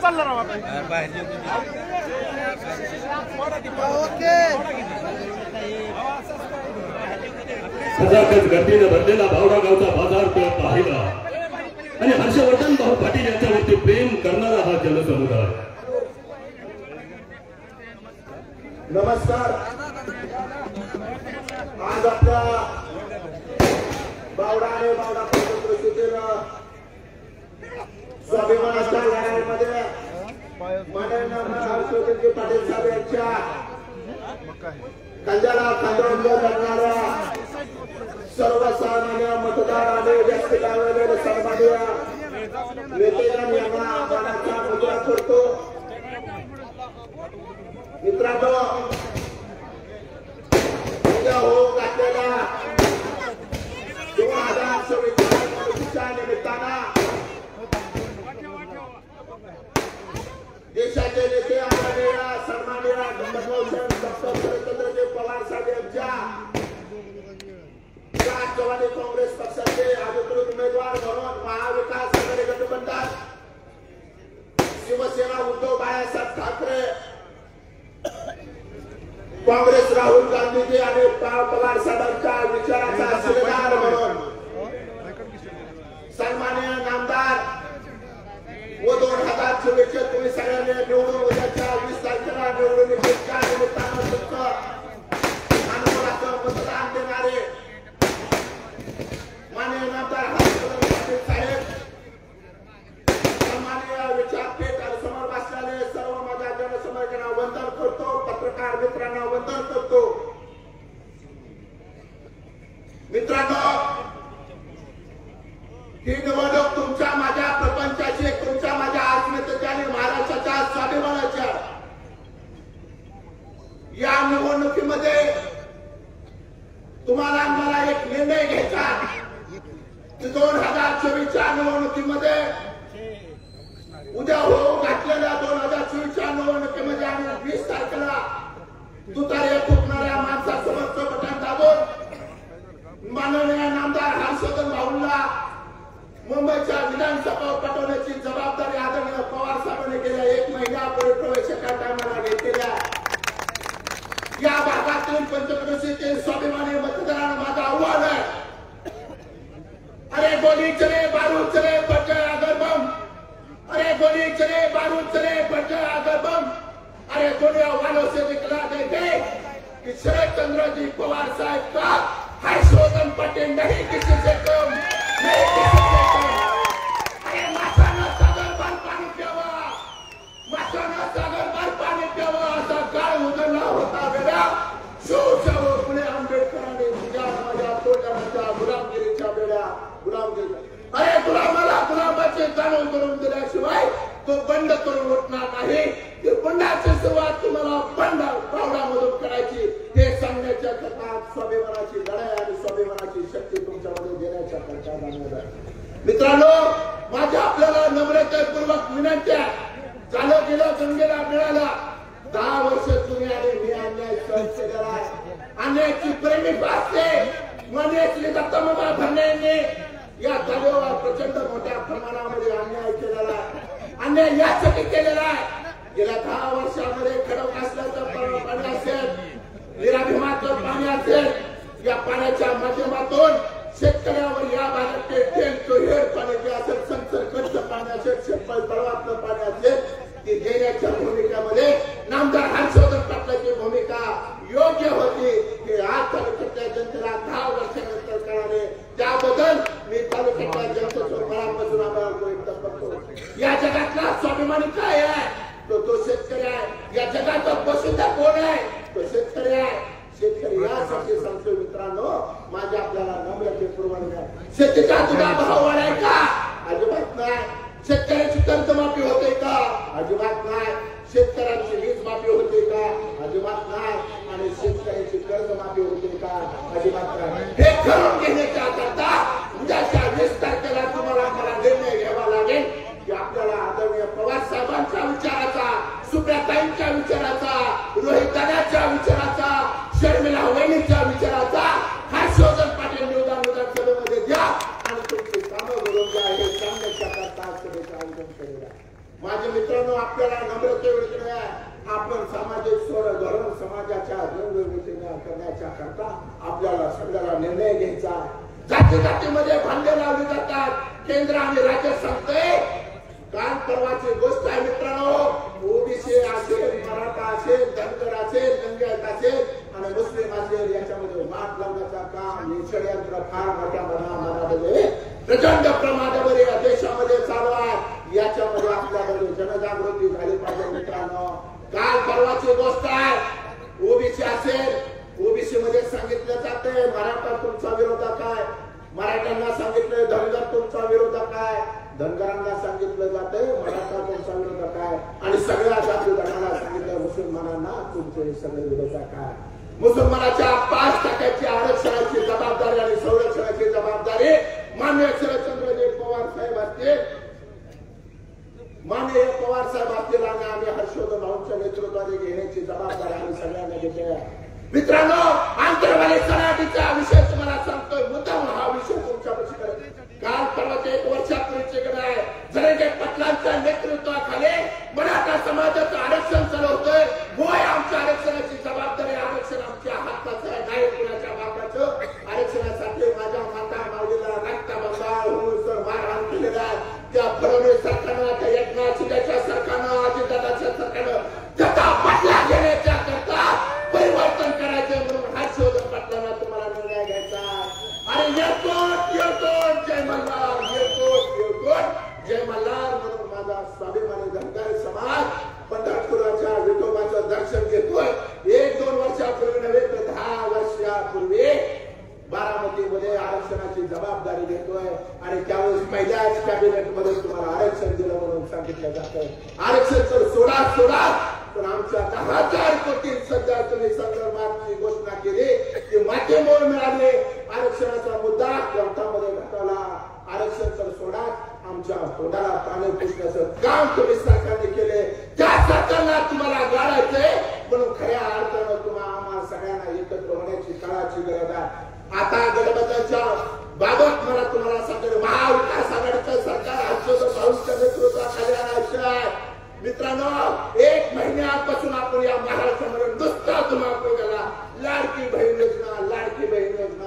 सजाकच गर्दीने भरलेला बावडा गावचा बाजारपेठ पाहिला आणि हर्षवर्धन भाऊ पाटील यांच्यावरती प्रेम करणारा हा जनसमुदाय. नमस्कार. आज आपल्या बावडा आणि बावडा परिषदेनं स्वाभिमानाच्या लढाईमध्ये माननीय हर्षवर्धनजी पाटील साहेब यांच्या खांद्याला खांदा करणाऱ्या सर्वसामान्य मतदार आणि व्यासपीठावरील सन्माननीय नेतेगण यांना मानाचा मुद्रा करतो. मित्रांनो, उद्या होऊ घातलेल्या 2024च्या निमित्तानं देशाचे नेते आदरणीय सन्माननीय डॉ. पवार साहेब यांच्या राष्ट्रवादी काँग्रेस पक्षाचे अधिकृत उमेदवार म्हणून महाविकास आघाडी गठबंधन शिवसेना उद्धव बाळासाहेब ठाकरे, काँग्रेस राहुल गांधीजी आणि पवार साहेबांच्या विचाराचा शिलेदार म्हणून सन्माननीय नामदार व 2024 तुम्ही सगळ्यांनी निवडून उद्याच्या 20 तारखेला निवडणुकीच्या निमित्तानं मतदान देणारे माननीय नामदार हर्षवर्धन पाटील साहेब, सन्माननीय विचारपीठ समोर बसलेले सर्व माझ्या जनसमर्थकांना वंदन करतो. पत्रकार मित्रांना वंदन करतो. मित्रांनो, ही निवडणूक तुमच्या माझ्या प्रपंचाची, तुमच्या माझ्या अस्मितेच्या आणि महाराष्ट्राच्या स्वाभिमानाच्या. या निवडणुकीमध्ये तुम्हाला मला एक निर्णय घ्यायचा. 2024च्या निवडणुकीमध्ये उद्या होऊ घातलेल्या 2024च्या निवडणुकीमध्ये आणि 20 तारखेला तुतारी फुकणाऱ्या माणसासमोरचं बटन दाबून माननीय नामदार हर्षवर्धन भाऊंना मुंबईच्या विधानसभा पाठवण्याची जबाबदारी आदरणीय पवार साहेबांनी गेल्या 1 महिन्यापूर्वी प्रवेशाच्या टायमाला घेतलेल्या या भागातील पंचक्रोशीतील स्वाभिमानी मतदारांना माझं आव्हान आहे. अरे गोली चले बारूद चले बचे अगर बम, अरे गोली चले बारूद चले बचे अगर बम, अरे दुनिया वालों से दिखला देंगे कि शरद चंद्र जी पवार साहब का हर्षवर्धन पटेल नहीं किसी से कम, नहीं किसी से कम. अरे माथानं सागर भर पाणी प्यावा, माथानं सागर भर पाणी प्यावा असा काळ उजळला होता वेळा. शिवशाह फुले आंबेडकरांनी तुझ्या माझ्या तोंडाच्या गुलामगिरीच्या वेळा गुलामगिरी. अरे गुलामाला गुलामाची जाणीव करून दिल्याशिवाय तो बंड करून उठणार नाही. ती बंडाची सुरुवात तुम्हाला बंड पावडामधून करायची हे सांगण्याच्या करता स्वाभिमानाची लढाई आणि स्वाभिमानाची शक्ती तुमच्यामध्ये देण्याच्या करता जाणवत आहे. मित्रांनो, माझ्या आपल्याला नम्रतापूर्वक विनंती आहे. झालं गेलं गंगेला मिळाला 10 वर्ष तुम्ही आणि मी अन्याय सहन केलेला आहे. अन्यायाची प्रेमी भासते माननीय श्री दत्तमामा भरणे यांनी या जागेवर प्रचंड मोठ्या प्रमाणामध्ये अन्याय केलेला आहे. अन्याय यासाठी केलेला आहे. गेल्या 10 वर्षामध्ये खडक असल्याचं पाणी असेल, निराभिमाचं पाणी असेल, या पाण्याच्या माध्यमातून शेतकऱ्यावर या भागात हेर पाणी जे असेल, संसर्गचं पाणी असेल, शेतकरी तळवातलं पाणी असेल, ती देण्याच्या भूमिकेमध्ये नामदार हर्षवर्धन पाटलांची भूमिका योग्य होती. की आज तालुक्यातल्या जनतेला 10 वर्षानंतर कळाले. त्याबद्दल मी तालुक्यातल्या जनतेच्या मनापासून आभार व्यक्त करतो. या जगातला स्वाभिमानी काय आहे? तो शेतकरी आहे. या जगाचा वसुंधरा कोण आहे? तो शेतकरी आहे. शेतकरी यासाठी सांगतो मित्रांनो, माझ्या आपल्याला नम्रतेपूर्वक शेतीचा तुझा भाव वाढाय का? अजिबात नाही. शेतकऱ्याची कर्जमाफी होते का? अजिबात नाही. शेतकऱ्यांची वीज माफी होते का? अजिबात नाही. आणि शेतकऱ्याची कर्जमाफी होते का? अजिबात नाही. हे करून घेण्याच्या करता उद्याच्या 20 तारखेला तुम्हाला मला निर्णय घ्यावा लागेल की आपल्याला आदरणीय पवार साहेबांच्या विचाराचा, सुप्रियाताईंच्या विचाराचा, रोहित दादाच्या विचाराचा, शर्मिला वहिनीच्या विचाराचा हर्षवर्धन पाटील विधानसभेमध्ये द्या आणि तुमची कामं करून द्या हे सांगण्याच्या करता सभेचं आयोजन केलेलं आहे. माझे मित्रांनो, आपल्याला नम्रतेने आपण सामाजिक धोरण समाजाच्या जनजागृती करण्याच्या करता आपल्याला सगळ्याला निर्णय घ्यायचा. जाती जातीमध्ये भांडे लावली जातात. केंद्र आणि राज्य सांगते. काल परवाची गोष्ट आहे मित्रांनो. ओबीसी असेल, मराठा असेल, धनगर असेल, लिंगायत असेल आणि मुस्लिम असेल याच्यामध्ये वाद लावण्याचा काम हे षडयंत्र फार मोठ्या मनामध्ये प्रचंड प्रमाणावर या देशामध्ये चालू आहे. याच्यामध्ये आपल्याकडे जनजागृती झाली पाहिजे मित्रांनो. काल परवाची गोष्ट आहे. ओबीसी असेल, ओबीसी मध्ये सांगितलं जाते मराठा तुमचा विरोधक आहे, मराठ्यांना सांगितलं धनगर तुमचा विरोधक आहे, धनगरांना सांगितलं जाते मराठा तुमचा विरोधक आहे आणि सगळ्या जाती धर्माला सांगितलं मुसलमानांना तुमचे सगळे विरोधक आहे. मुसलमानाच्या 5% आरक्षणाची जबाबदारी आणि संरक्षणाची जबाबदारी माननीय शरदचंद्रजी पवार साहेब असतील, माननीय पवार साहेब असतील आणि आम्ही हर्षवर्धन भाऊंच्या नेतृत्वाने घेण्याची जबाबदारी आम्ही सगळ्यांना घेतली आहे. मित्रांनो, आंतरवाली सनाटीचा विषय तुम्हाला सांगतोय. मुद्दाम हा विषय तुमच्यापाशी काल परवाच्या 1 वर्षापूर्वीचे आहे. जरंगे पाटलांच्या नेतृत्वाखाली मराठा समाजाचं आरक्षण चालू होतंय. होय, आमच्या आरक्षणाची जबाबदारी, आरक्षण आमच्या हाताचं आहे, नाही कुणाच्या बापाचं. आरक्षणासाठी माझ्या माता माऊलीला रक्तबंबाळ होऊन मारहाण केलेला आहे. त्या फडणवीस सरकारनं, त्या एकनाथ शिंदेच्या सरकारनं, अजितदादाच्या सरकारनं त्याचा बदला घेण्याच्या करता परिवर्तन करायचे म्हणून हर्षवर्धन पाटलांना तुम्हाला निर्णय घ्यायचा. आणि जय मल्हार, जय मल्हार म्हणून माझा स्वाभिमानी धनगर समाज पंढरपुराच्या विठोबाचं दर्शन घेतोय. 1-2 वर्षापूर्वी नव्हे तर 10 वर्षापूर्वी बारामतीमध्ये आरक्षणाची जबाबदारी घेतोय आणि त्यावेळेस पहिल्याच कॅबिनेट मध्ये तुम्हाला आरक्षण दिलं म्हणून सांगितलं जातं. आरक्षण तर सोडा पण आमच्या 10,000 कोटी सध्या तुम्ही संदर्भात घोषणा केली की माध्यमोळ मिळाले. आरक्षणाचा मुद्दा ग्रंथामध्ये घातला. आरक्षण तर सोडा, आमच्या तोंडाला पाणी पुसण्याचं काम तुम्ही सरकारने केले. त्या सरकारला तुम्हाला गाळायचंय म्हणून खऱ्या अर्थानं तुम्हाला आम्हाला सगळ्यांना एकत्र होण्याची काळाची गरज आहे. आता गडबडाच्या बाबत मला तुम्हाला सांगतो, महाविकास आघाडीचं सरकार हर्षवर्धन भाऊंच्या नेतृत्वाखाली आणायचं आहे. मित्रांनो, 1 महिन्यापासून आपण या महाराष्ट्रामध्ये नुसता धुमाकूळ केला. लाडकी बहीण योजना, लाडकी बहीण योजना,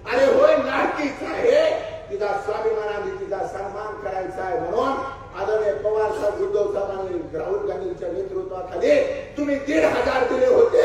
अरे होय, लाडकीच आहे. तिचा स्वाभिमानाने तिचा सन्मान करायचा आहे म्हणून आदरणीय पवार साहेब, उद्धव साहेब आणि राहुल गांधींच्या नेतृत्वाखाली तुम्ही 1,500 दिले होते.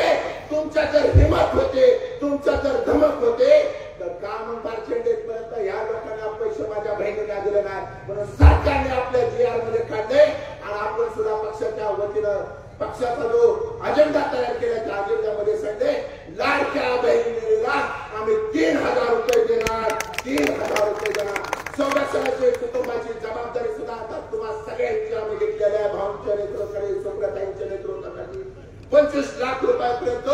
तुमच्या जर हिंमत होते, तुमच्या जर धमक होते तर का म्हणतात पर्यंत या लोकांना पैसे माझ्या बहिणीला दिले नाही म्हणून सरकारने आपल्या GR मध्ये काढले. आणि आपण सुद्धा पक्षाच्या वतीनं पक्षाचा जो अजेंडा तयार केला त्या अजेंड्यामध्ये सांगले लाडक्या बहिणीला आम्ही 3,000 रुपये देणार, 3,000 रुपये देणार. संरक्षणाची कुटुंबाची जबाबदारी सुद्धा आता तुम्हाला सगळ्यांची आम्ही घेतलेली आहे. भाऊंच्या नेतृत्वाखाली, सुप्रताईंच्या नेतृत्वाखाली 25 लाख रुपयापर्यंत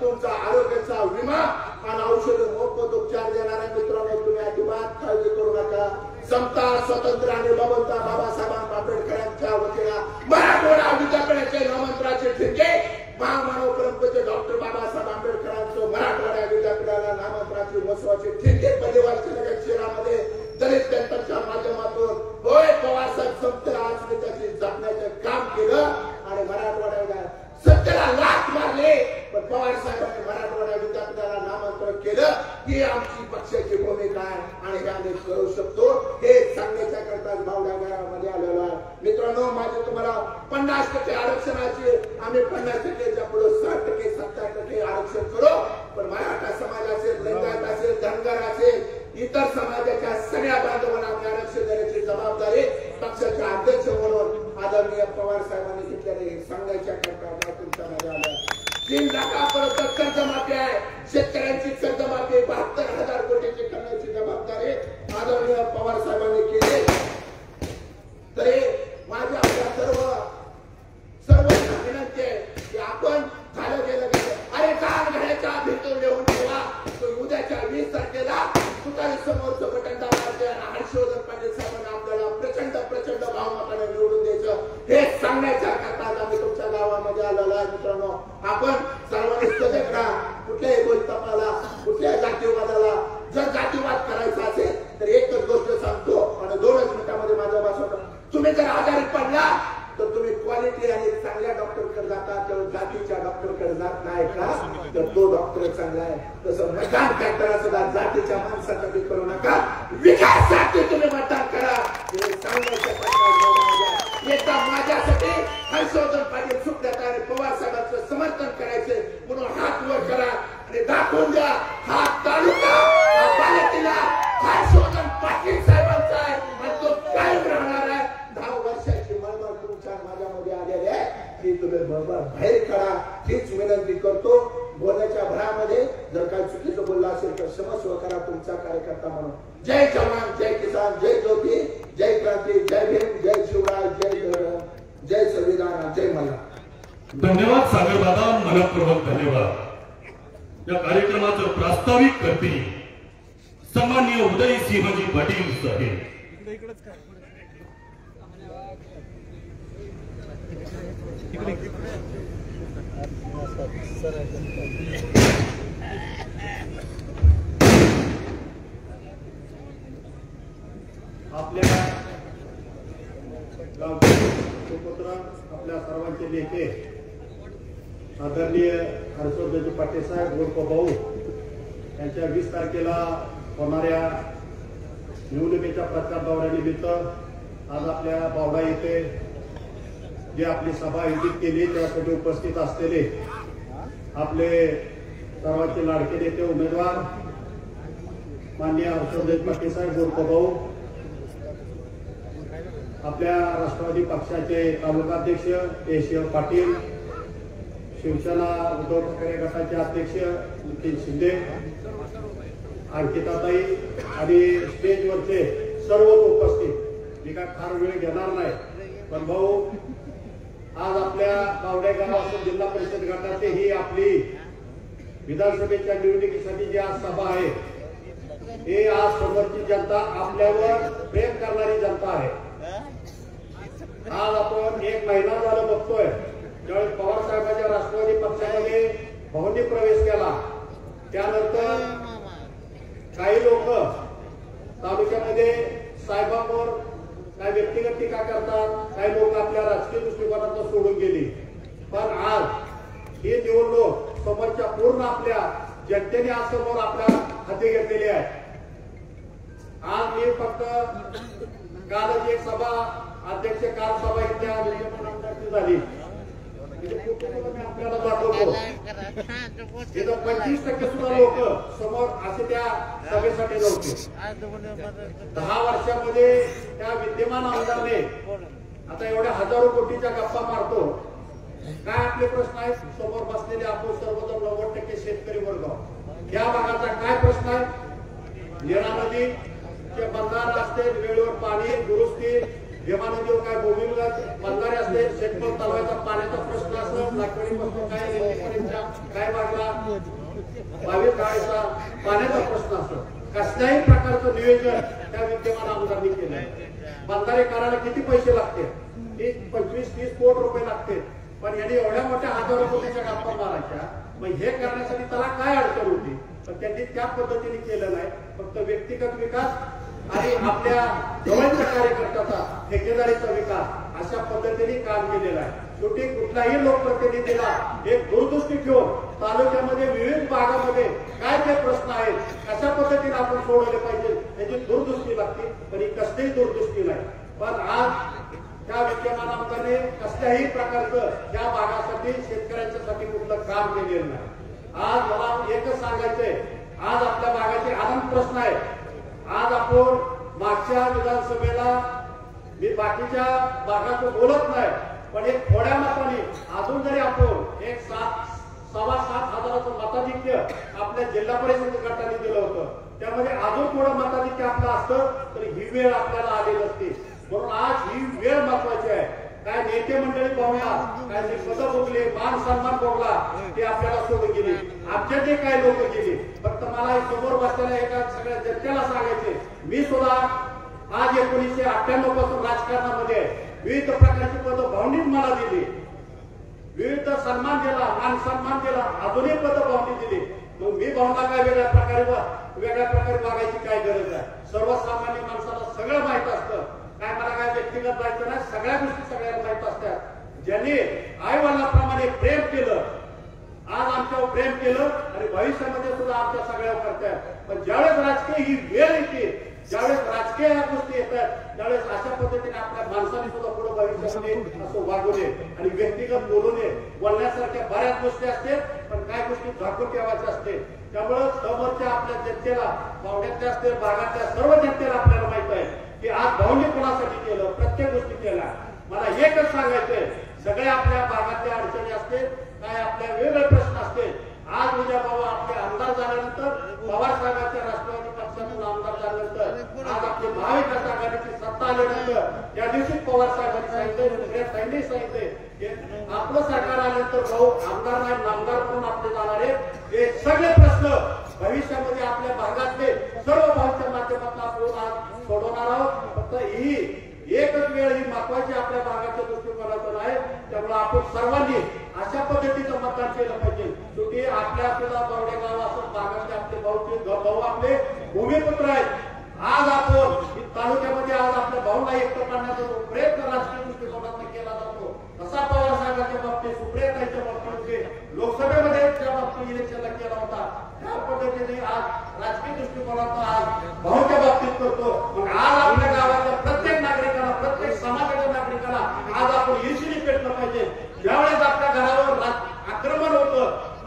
तुमचा आरोग्याचा विमा आणि औषध मोफत उपचार देणार आहे. मित्रांनो, तुम्ही अजिबात काळजी करू नका. समता, स्वातंत्र्य आणि बाबा साहेब आंबेडकरांच्या वतीला मराठवाडा विद्यापीठाचे नामंत्राचे ठिकाणे महामानव परमपूज्य डॉक्टर बाबासाहेब आंबेडकरांचं मराठवाडा विद्यापीठाला नामंत्राची महत्वाची ठिकाणे बलिवालच्या शहरामध्ये दलित सेंटरच्या माध्यमातून होय पवार साहेब समतेला आज त्याची जपण्याचे काम केलं आणि मराठवाड्याला सत्तेला लाथ मारले. पण पवार साहेबांनी मराठवाडा विद्यापीठाला नामांतरण केलं ही आमची पक्षाची भूमिका आहे आणि हे आम्ही करू शकतो हे सांगण्याच्या करता भावनगरामध्ये आलेलो आहे. मित्रांनो, माझे तुम्हाला 50% आरक्षणाचे आम्ही 50%च्या पुढे 60%, 70% आरक्षण करू. पण मराठा समाज असेल, लिंगायत असेल, धनगर असेल, इतर समाजाच्या सगळ्या बांधवांना आम्ही आरक्षण देण्याची जबाबदारी पक्षाचे अध्यक्ष म्हणून आदरणीय पवार साहेबांनी घेतलेले सांगण्याच्या करता तुमच्या मध्ये आल्या. 3 लाखापर्यंत कर्जमाफी आहे. शेतकऱ्यांची कर्जमाफी 72,000 कोटीची करण्याची जबाबदारी आदरणीय पवार साहेबांनी केली. तरी माझ्या आपल्या सर्व विनंती आहे की आपण झालं गेलं अरे काल घड्याच्या भीतून लिहून ठेवा. उद्याच्या 20 तारखेला तुतारी समोरचं बटन दाबायचं आणि हर्षवर्धन पाटील साहेबांना आपल्याला प्रचंड बहुमताने निवडून द्यायचं हे सांगण्याच्या करता आम्ही तुमच्या गावामध्ये आलेलो आहे. मित्रांनो, आपण सर्वांनी सजग राहा. कुठल्याही गोष्टीला, कुठल्याही जातीवादाला जर जातीवाद करायचा असेल तर एकच गोष्ट सांगतो, चांगला आहे तसं मतदान करताना सुद्धा जातीच्या माणसासाठी करू नका, विकासासाठी तुम्ही मतदान करा हे सांगण्याचं एकदा माझ्यासाठी हर्षवर्धन पाटील सुखदेव आणि पवार साहेबांचं समर्थन करायचे म्हणून हात वर करा आणि दाखवून द्या हा तालुका पालखीला हर्षवर्धन पाटील साहेबांचा आहे आणि तो कायम राहणार आहे. 10 वर्षाची मळमळ तुमच्या माझ्यामध्ये आलेली आहे ती तुम्ही बाहेर काढा हीच विनंती करतो. बोलण्याच्या भरामध्ये जर काही चुकीचं बोलला असेल तर क्षमस्व करा तुमचा कार्यकर्ता म्हणून. जय जवान, जय किसान, जय ज्योती, जय क्रांती, जय भीम, जय शिवराय, जय संविधान, जय मल्हार. धन्यवाद सागर दादा, मनपूर्वक धन्यवाद. या कार्यक्रमाचं प्रास्ताविक करते सन्माननीय उदय सिंहजी पाटील साहेब. आपल्या गावचे सुपुत्र, आपल्या सर्वांचे नेते आदरणीय हर्षवर्धन पाटील साहेब उर्फ भाऊ यांच्या 20 तारखेला होणाऱ्या निवडणुकीच्या प्रचार दौऱ्यानिमित्त आज आपल्या बावडा येथे जी आपली सभा आयोजित केली त्यासाठी उपस्थित असलेले आपले सर्वांचे लाडके नेते उमेदवार माननीय हर्षवर्धन पाटील साहेब उर्फ भाऊ, आपल्या राष्ट्रवादी पक्षाचे तालुकाध्यक्ष केशव पाटील, शिवसेना उद्धव ठाकरे गटाचे अध्यक्ष नितीन शिंदे, अंकिताताई आणि स्टेजवरचे सर्व उपस्थित. मी काय फार वेळ घेणार नाही, पण भाऊ आज आपल्या बावडे गावातील जिल्हा परिषद गटाची ही आपली विधानसभेच्या निवडणुकीसाठी जी आज सभा आहे हे आज समोरची जनता आपल्यावर प्रेम करणारी जनता आहे. आज आपण 1 महिना झाला बघतोय ज्यावेळी पवार साहेबांच्या राष्ट्रवादी पक्षामध्ये भाऊंनी प्रवेश केला त्यानंतर काही लोक तालुक्यामध्ये साहेबांवर काही व्यक्तिगत टीका करतात, काही लोक आपल्या राजकीय दृष्टिकोनातून सोडून गेली. पण आज ही निवडणूक समोरच्या पूर्ण आपल्या जनतेने आज समोर आपल्या हाती घेतलेली आहे. आज मी फक्त कालच एक सभा अध्यक्ष काल सभा इथल्या आमदारची झाली आपल्याला दाखवतो तिथं 25% सुद्धा लोक समोर असे त्या सभेसाठी नव्हते. 10 वर्षामध्ये त्या विद्यमान आमदारने आता एवढ्या हजारो कोटीच्या गप्पा मारतो. काय आपले प्रश्न आहेत समोर बसलेले आपण सर्वजण 90% शेतकरी वर्ग या भागाचा काय प्रश्न आहे? नीरा नदीचे बंधारे असते, वेळेवर पाणी दुरुस्ती, भीमा नदीवर काय भूमिगत बंधारे असते, शेतकरी तलावाचा पाण्याचा प्रश्न असतो, लाकडीपासून काय रेल्वेपर्यंतच्या काय भागला 22-22 पाण्याचा प्रश्न असतो. कसल्याही प्रकारचं नियोजन त्या विद्यमान आमदारांनी केलंय. बंधारे करायला किती पैसे लागते? 25-30 कोटी रुपये लागते. पण यांनी एवढ्या मोठ्या हजारो कोटीच्या गप्पा मारायच्या, मग हे करण्यासाठी त्याला काय अडचण होती? पण त्यांनी त्या पद्धतीने केलं नाही. फक्त व्यक्तिगत विकास आणि आपल्या जवळच्या कार्यकर्त्याचा ठेकेदारीचा विकास अशा पद्धतीने काम केलेलं आहे. शेवटी कुठल्याही लोकप्रतिनिधीला एक दूरदृष्टी ठेवून तालुक्यामध्ये विविध भागामध्ये काय ते प्रश्न आहेत कशा पद्धतीने आपण सोडवले पाहिजे याची दूरदृष्टी लागते. पण ही कसलीही दूरदृष्टी नाही. पण आज त्या विद्यमान आमदाराने कसल्याही प्रकारचं या भागासाठी शेतकऱ्यांच्यासाठी कुठलं काम केलेलं नाही. आज मला एकच सांगायचंय, आज आपल्या भागाचे अनंत प्रश्न आहेत. आज आपण मागच्या विधानसभेला मी बाकीच्या भागाचं बोलत नाही, पण एक थोड्या मताने अजून जरी आपण एक 7-7 हजाराचं मताधिक्य आपल्या जिल्हा परिषद गटाने दिलं होतं, त्यामध्ये अजून थोडं मताधिक्य आपलं असतं तर ही वेळ आपल्याला आली नसती. म्हणून आज ही वेळ महत्वाची आहे. काय नेते मंडळी भोगला, काय पद भोगले, मान सन्मान भोगला ते आपल्याला सोडून गेली. आमच्या जे काही लोक गेली. फक्त मला समोर बसलेल्या एका सगळ्या जनतेला सांगायचे, मी सुद्धा आज 1998 पासून राजकारणामध्ये विविध प्रकारची पद भावनीत मला दिली, विविध सन्मान दिला, मान सन्मान दिला, अजूनही पद भावनी दिली. मग मी भावना काय वेगळ्या प्रकारे वागायची काय गरज आहे? सर्वसामान्य माणसाला सगळं माहित असतं. काय मला काय व्यक्तिगत जायचं नाही, सगळ्या गोष्टी सगळ्यांना माहित असतात. ज्यांनी आई वडिलांप्रमाणे प्रेम केलं, आज आमच्यावर प्रेम केलं आणि भविष्यामध्ये सुद्धा आमच्या सगळ्या करतायत. पण ज्यावेळेस राजकीय ही वेळ येते, ज्यावेळेस राजकीय या गोष्टी येतात, त्यावेळेस अशा पद्धतीने आपल्या माणसाने सुद्धा पुढे भविष्यामध्ये असं वागू नये आणि व्यक्तिगत बोलू नये. बोलण्यासारख्या बऱ्याच गोष्टी असतात, पण काय गोष्टी झाकून ठेवायच्या असते. त्यामुळं समोरच्या आपल्या जनतेला, पावड्यातल्या असतील, भागातल्या सर्व जनतेला आपल्याला माहित आहे की आज भाऊंनी कोणासाठी केलं, प्रत्येक गोष्टी केल्या. मला एकच सांगायचंय, सगळ्या आपल्या भागातल्या अडचणी असते, काय आपल्या वेगवेगळे प्रश्न असते. आज उद्या बाबा आपले आमदार झाल्यानंतर, पवार साहेबांच्या राष्ट्रवादी पक्षातून आमदार झाल्यानंतर, आज आपली महाविकास आघाडीची सत्ता आल्यानंतर, त्या दिवशी पवार साहेबांनी सांगितले, आपलं सरकार आल्यानंतर भाऊ आमदार नाही नामदार म्हणून आपले जाणारे हे सगळे प्रश्न भविष्यामध्ये आपल्या भागातले सर्व भागाच्या माध्यमातून आपण आज सोडवणार आहोत. फक्त ही एकच वेळ ही महत्वाची आपल्या भागाच्या दृष्टिकोनातून आहे. त्यामुळे आपण सर्वांनी अशा पद्धतीचं मतदान केलं पाहिजे. शेवटी आपल्या सुद्धा बवडेगाव असं भागातले आपले भाऊ आपले भूमिपुत्र आहेत. आज आपण तालुक्यामध्ये आज आपल्या भाऊला एकत्र करण्याचा प्रयत्न राजकीय दृष्टिकोनातून केला जातो. तसा पवार साहेबांच्या बाबतीत, सुप्रियाताईंच्या बाबतीत, लोकसभेमध्ये ज्या बाबतीत इलेक्शनला केला होता त्या पद्धतीने आज राजकीय दृष्टिकोनातून आज भाऊच्या बाबतीत करतो. मग आज आपल्या गावातल्या प्रत्येक नागरिकाला, प्रत्येक समाजाच्या नागरिकाला आज आपण ईर्षेने पेटलं पाहिजे. ज्यावेळेस आपल्या घरावर आक्रमण होतं,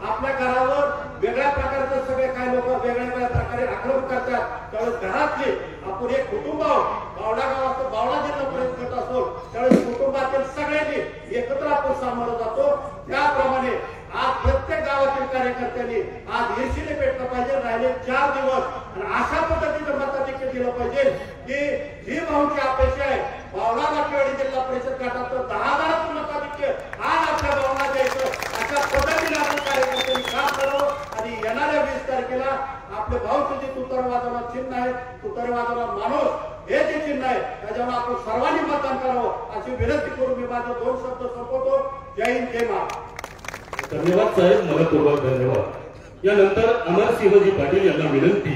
आपल्या घरावर वेगळ्या प्रकारचे सगळे काही लोक वेगळ्या प्रकारे आक्रमण करतात, त्यावेळेस घरातले आपण एक कुटुंब आहोत. बावडा गावात बावडा जिल्हा परिषद गट असो, त्यावेळेस कुटुंबातील सगळ्यांनी एकत्र आपण सामोरं जातो. त्याप्रमाणे आज प्रत्येक गावातील कार्यकर्त्यांनी आज ईर्षेने पेटलं पाहिजे. राहिले 4 दिवस आणि अशा पद्धतीचं मताधिक्य दिलं पाहिजे की जी भाऊची अपेक्षा आहे, बावडा नाट्यवाडी जिल्हा परिषद गटाचं 10,000 मताधिक्य आज आपल्या भावना द्यायचं, अशा पद्धतीने आपण कार्यकर्त्यांनी काम करावं. आणि येणाऱ्या 20 तारखेला आपले भाऊ जे तुतार वाजवणार चिन्ह आहे, तुतार वाजवणार माणूस हे जे चिन्ह आहे, त्याच्यावर आपण सर्वांनी मतदान करावं अशी विनंती करून मी माझे 2 शब्द संपवतो. जय हिंद, जय महाराष्ट्र. धन्यवाद साहेब, मनपूर्वक धन्यवाद. यानंतर अमरसिंहजी पाटील यांना विनंती,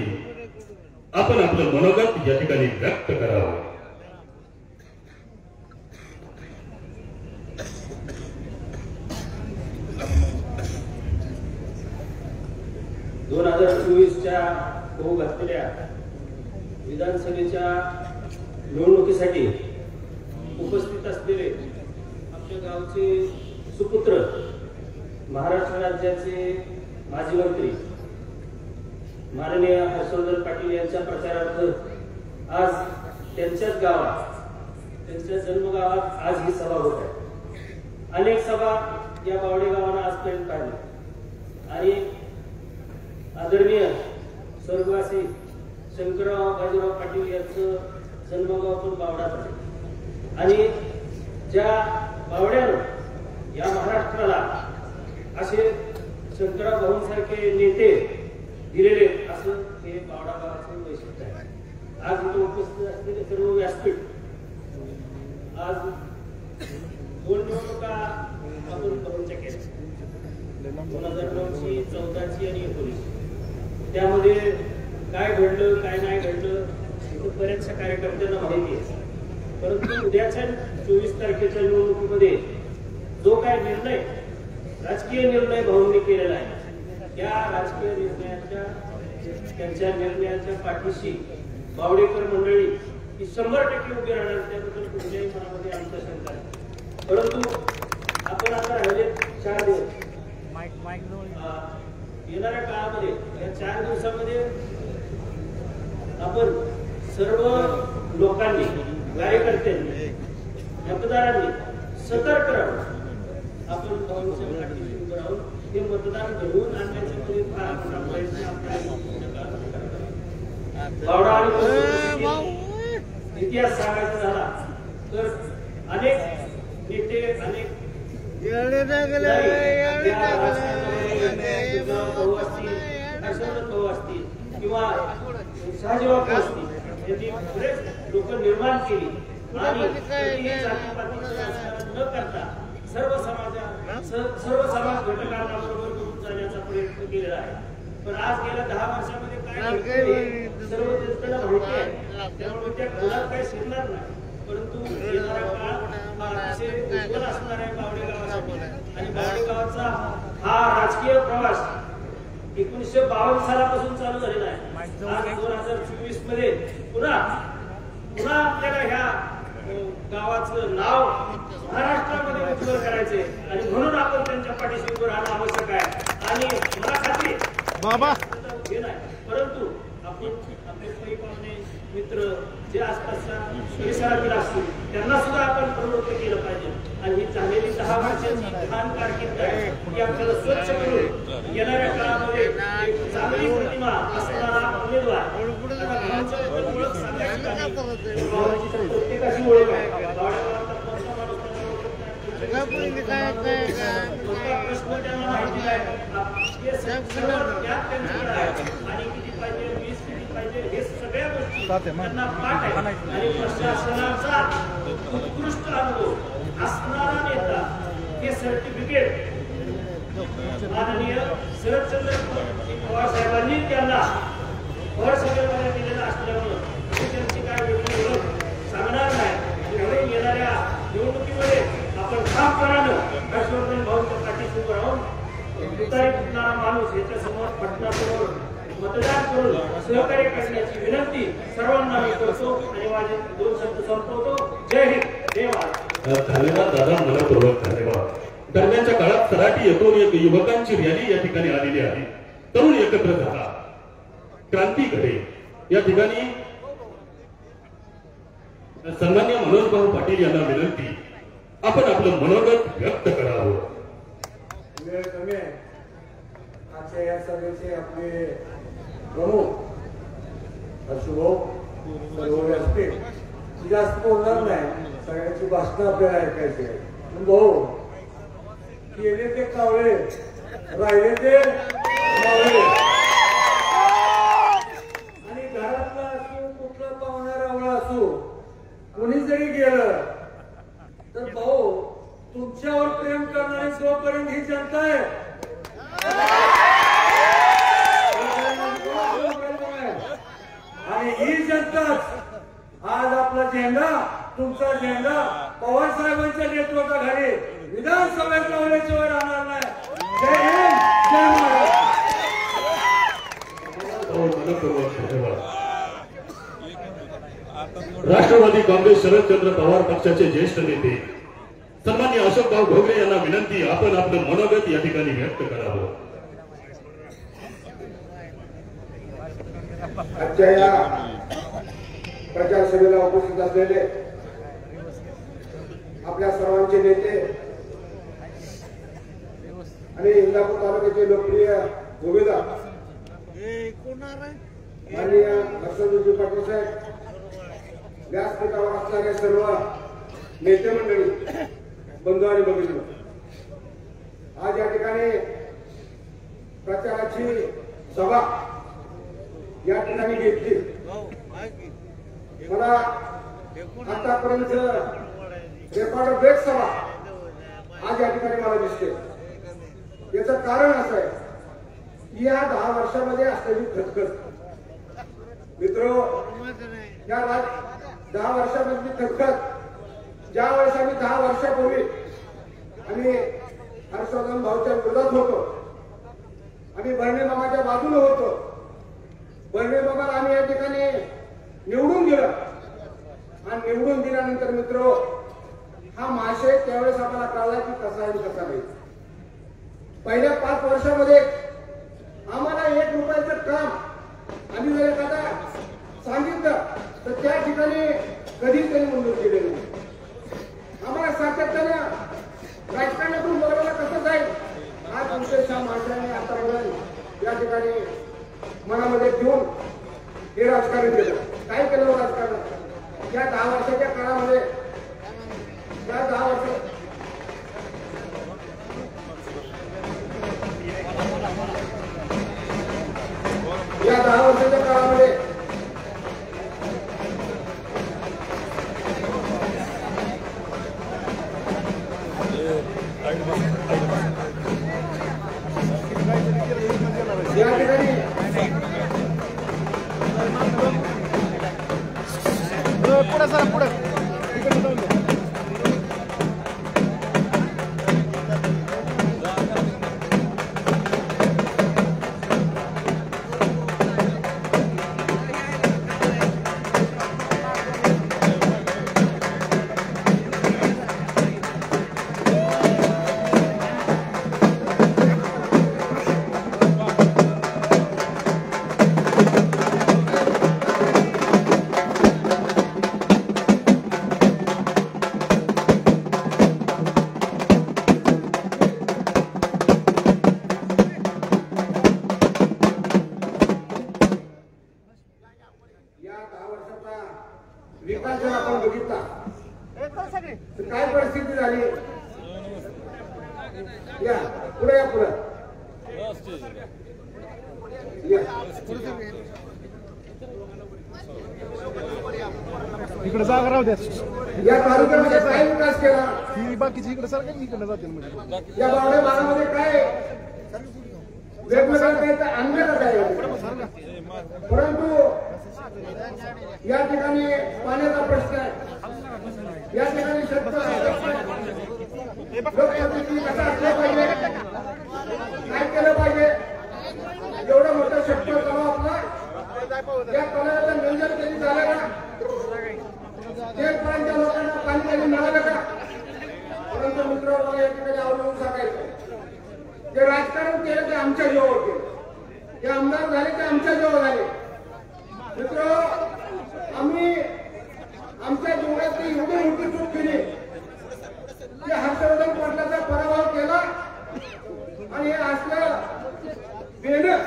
आपण आपलं मनोगत या ठिकाणी व्यक्त करावं. दोन 2024च्या होऊ घातलेल्या विधानसभेच्या निवडणुकीसाठी उपस्थित असलेले आमच्या गावचे सुपुत्र, महाराष्ट्र राज्याचे माजी मंत्री माननीय हर्षवर्धन पाटील यांच्या प्रचारार्थ आज त्यांच्याच गावात, त्यांच्या जन्मगावात आज ही सभा होत आहे. अनेक सभा या बावडे गावाला आजपर्यंत काढल्या आणि आदरणीय स्वर्गवासी शंकरराव बाजीराव पाटील यांचं जन्मगावातून बावडा झाले आणि ज्या बावड्यानं या महाराष्ट्राला असे शंकरराव भाऊंसारखे नेते दिलेले, असं हे बावडा गावाचं वैशिष्ट्य आहे. आज इथे उपस्थित असलेले सर्व व्यासपीठ, आज 2 निवडणुका आपण भाऊंच्या केल्या, 2009ची, 14ची आणि 19ची. त्यामध्ये काय घडलं काय नाही घडलं बऱ्याचशा कार्यकर्त्यांना माहिती आहे. परंतु उद्याच्या 24 तारखेच्या निवडणुकीमध्ये जो काय निर्णय, राजकीय निर्णय भाऊंनी केलेला आहे, त्या राजकीय निर्णयाच्या, त्यांच्या निर्णयाच्या पाठीशी बावडेकर मंडळी ही 100% उभी राहणार. त्याबद्दल कुठल्याही मनामध्ये आमचा शंका आहे. परंतु आपण आता राहिले 4 दिवस, येणाऱ्या काळामध्ये या 4 दिवसामध्ये आपण सर्व लोकांनी, कार्यकर्त्यांनी, मतदारांनी सतर्क राहून आपण भाऊंच्या पाठीशी उभं राहून हे मतदान घडवून आणण्याचे फार मोठा प्रयत्न आपल्याला बावडा आणि इतिहास सांगायचा झाला तर अनेक नेते, अनेक भाऊ असतील, हर्षवर्धन भाऊ असतील किंवा शहाजीबाबू असतील, यांनी बरेच लोक निर्माण केली आणि जातीपातीचं राजकारण न करता सर्व समाज घटकांना बरोबर घेऊन जाण्याचा प्रयत्न केलेला आहे. पण आज गेल्या 10 वर्षामध्ये काय सर्व जनतेला माहिती आहे, त्यामुळे त्या खोलात काही शिरणार नाही. परंतु येणारा काळ हा अतिशय उज्ज्वल असणार आहे बावडे गावासाठी आणि बावडे गावाचा हा राजकीय प्रवास 1952 सालापासून चालू झालेला आहे. आज 2024 मध्ये पुन्हा आपल्याला ह्या गावाचं नाव महाराष्ट्रामध्ये उज्ज्वल करायचे आणि म्हणून आपण त्यांच्या पाठीशी उभं राहणं आवश्यक आहे. आणि मला खात्री बाबा हे नाही, परंतु आपण आपले काही पाहुणे मित्र जे आसपासच्या परिसरातील असतील त्यांना सुद्धा आपण प्रवृत्त केलं पाहिजे. आणि ही झालेली 10 वर्षाची लहान कारकीर्द आहे की आपल्याला स्वच्छ करून येणाऱ्या काळामध्ये एक चांगली प्रतिमा असणारा उमेदवार प्रत्येकाची ओळख आहे. प्रश्न त्यांना माहिती आहे आणि किती पाहिजे 20 किती पाहिजे हे सगळ्या गोष्टी त्यांना पाठ आहे. आणि प्रशासनाचा उत्कृष्ट अनुभव असणारा नेता हे सर्टिफिकेट माननीय शरदचंद्र पवार साहेबांनी त्यांना पवार साहेबांना दिलेलं असल्यामुळं त्यांची काय वेगळी ओळख सांगणार नाही. त्यामुळे येणाऱ्या निवडणुकीमध्ये आपण ठामपणानं हर्षवर्धन भाऊंच्या पाठीशी उभं राहून तुतारी फुटणारा माणूस याच्यासमोर पटनासमोर मतदान करून सहकार्य करण्याची विनंती सर्वांना मी करतो आणि माझे 2 शब्द संपवतो. जय हिंद, जय महाराष्ट्र. धन्यवाद दादा, मनपूर्वक धन्यवाद. दरम्यानच्या काळात सराटी येथून एक युवकांची रॅली या ठिकाणी आलेली आहे. तरुण एकत्र झाला, क्रांतीकडे या ठिकाणी सन्मान्य मनोज भाऊ पाटील यांना विनंती, आपण आपलं मनोगत व्यक्त करावं. आजच्या या सभेचे आपले प्रमुख हर्षभाऊ सर्व असतील, जास्त बोलणार नाही, सगळ्यांची भाषणं आपल्याला ऐकायची आहे. पण भाऊ केले ते कावळे, राहिले ते मावळे. आणि घरातला असो कुठला पाहुणा रावळा असो, कोणी जरी गेलं तर भाऊ तुमच्यावर प्रेम करणारी जोपर्यंत ही जनता आहे आणि ही जनताच आज आपला झेंडा, तुमचा झेंडा पवार साहेबांच्या नेतृत्वाखाली विधानसभेत लावल्याशिवाय राहणार नाही. जय हिंद, जय महाराष्ट्र. राष्ट्रवादी काँग्रेस शरदचंद्र पवार पक्षाचे ज्येष्ठ नेते सन्मान्य अशोकभाऊ घोगरे यांना विनंती, आपण आपलं मनोगत या ठिकाणी व्यक्त करावं. आजच्या या प्रचार सभेला उपस्थित असलेले आपल्या सर्वांचे नेते आणि इंदापूर तालुक्याचे लोकप्रिय उमेदवार माननीय हर्षवर्धन पाटील साहेब, व्यासपीठावर असणारे सर्व नेते मंडळी, बंधू आणि भगिनी, आज या ठिकाणी प्रचाराची सभा या ठिकाणी घेतली. मला आतापर्यंत रेकॉर्ड ब्रेक सभा आज या ठिकाणी मला दिसते. याचं कारण असं आहे की या 10 वर्षामध्ये असलेली खतखत, मित्र, या 10 वर्षामधली खतखत, ज्या वेळेस आम्ही 10 वर्षापूर्वी आम्ही हर्षवर्धन भाऊच्या विरोधात होतो, आम्ही भरणे मामाच्या बाजूने होतो, भरणे मामाला आम्ही या ठिकाणी निवडून दिलं आणि निवडून दिल्यानंतर मित्र हा महाशय त्यावेळेस आम्हाला कळला की कसा आहे कसा नाही. पहिल्या 5 वर्षामध्ये आम्हाला 1 रुपयाचं काम आम्ही जर एखादा सांगितलं तर त्या ठिकाणी कधीच त्यांनी मंजूर केलेलं नाही. आम्हाला सातत्याने राजकारणातून बघायला कसं जाईल, आज तुमच्या माणसाने आतापर्यंत या ठिकाणी मनामध्ये घेऊन हे राजकारण केलं. काय केलं राजकारण या 10 वर्षाच्या काळामध्ये? या 10 वर्ष वर्षाच्या काळामध्ये या ठिकाणी पुढे सर पुढे होता तर काय परिस्थिती झाली या पुढे या पुढे इकडे जागा राहू द्या या तालुक्यामध्ये काय विकास केला ही बाकीची इकडे सर काय इकडे जातील म्हणजे या बावडे भागामध्ये काय वेगवेगळ्या काही अंगणात आहे परंतु या ठिकाणी पाण्याचा प्रश्न आहे या ठिकाणी लोकप्रतिनिधी कसा असला पाहिजे काय केलं पाहिजे एवढं मोठं शेतकरी तलाव आपला या तलावाचं नियोजन कधी झालं का तेलपर्यंत लोकांना पाणी कधी मिळालं का परंतु मित्र मला या ठिकाणी अवलंबून सांगायचं जे राजकारण केलं ते आमच्या जीवावर केलं जे आमदार झाले ते आमच्या जीवावर झाले मित्र आम्ही आमच्या जीवनातली एवढी मोठी चूक केली की हर्षवर्धन पाटलाचा पराभव केला आणि हे असलं बेनं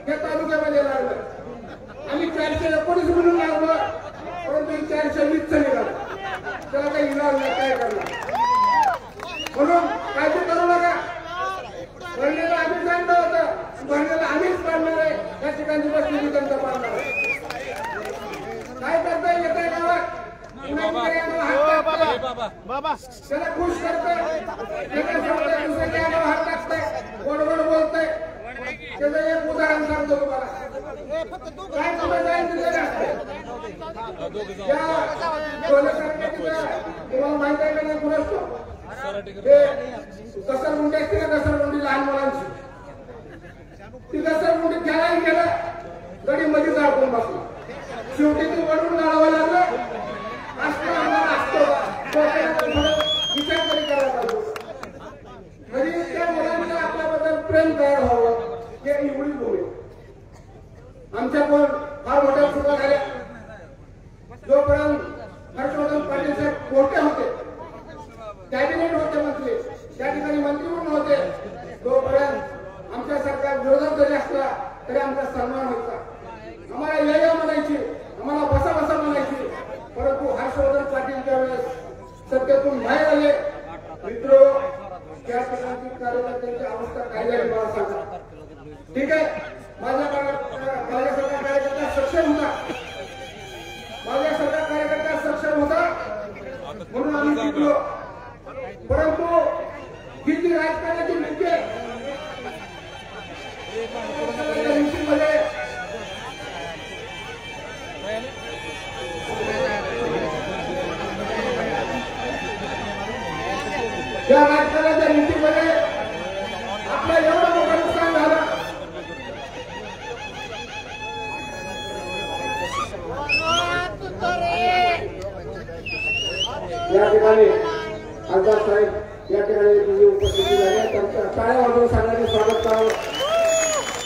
या तालुक्यामध्ये लागलं आम्ही 419 म्हणून लागलो परंतु 420 निघालं त्याला काही इलाज नाही काय करणार म्हणून काळजी करू नका भरलेलं आम्ही जाणलं होतं भरलेलं आम्हीच काढणार आहे या ठिकाणी बसलेली जनता पाडणार काय करताय येत आहे गावात त्याला खुश करतोय दुसऱ्याच्या हात टाकतंय गोड गोड बोलतोय त्याचं एक उदाहरण सांगतो तुम्हाला काय तुम्हाला जाईल तुम्हाला माहित आहे का नाही कुणाच ते घसरगुंडी असते ना घसरगुंडी लहान मुलांची ती घसरगुंडी खेळायला गेलं गडी मध्ये अडकून बसला शेवटी ती वडून लावायला लागलं असतो आम्हाला असतो विचार तरी करायला पाहिजे म्हणजे त्या मुलांना आपल्याबद्दल प्रेम तयार व्हावं हे एवढीच गोळी आमच्या पण फार मोठ्या चुका झाल्या जोपर्यंत हर्षवर्धन पाटील साहेब मोठे होते कॅबिनेट होते मंत्री त्या ठिकाणी मंत्री म्हणून होते तोपर्यंत आमच्या सरकार विरोधात जरी असला तरी आमचा सन्मान होता आम्हाला या म्हणायची आम्हाला बसा बसा म्हणायची परंतु हर्षवर्धन पाटील ज्यावेळेस सत्तेतून बाहेर आले मित्र त्या ठिकाणची कार्यकर्त्यांची अवस्था काय झाली मला सांगा ठीक आहे माझ्यासारखा कार्यकर्ता सक्षम होता माझ्यासारखा कार्यकर्ता सक्षम होता म्हणून आम्ही जिंकलो परंतु किती राजकारणाची नीती नीतीमध्ये त्या राजकारणाच्या नीतीमध्ये आपलं एवढं मोठं नुकसान झालं या ठिकाणी खासदार साहेब या ठिकाणी तुझी उपस्थिती झाली त्यांच्या टाळ्या वाजवून सांगण्याचे स्वागत करावं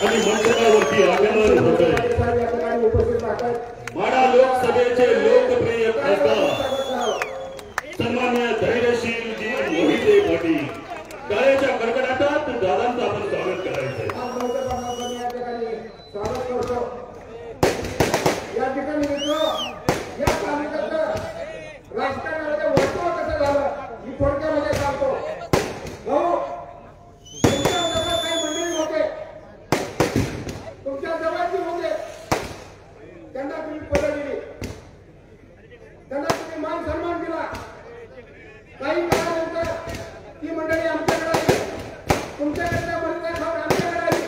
आणि मंचावरती आगमन होतंय साहेब या ठिकाणी उपस्थित राहतात माढा लोकसभेचे लोकप्रिय खासदार सन्मान्य धैर्यशील जी मोहिते पाटील टाळ्याच्या कडकडाटात दादांचं आपण स्वागत करायचंय या ठिकाणी स्वागत करतो या ठिकाणी मित्र या तालुक्याचं राजकारणामध्ये वर्तुळ कसं झालं मी थोडक्यामध्ये सांगतो भाऊ तुमच्या जवळ काही मंडळी होते तुमच्या जवळची होते त्यांना तुम्ही पदं दिली त्यांना तुम्ही मान सन्मान दिला काही काळानंतर ती मंडळी आमच्याकडे आली तुमच्याकडच्या मंडळी खाऊन आमच्याकडे आली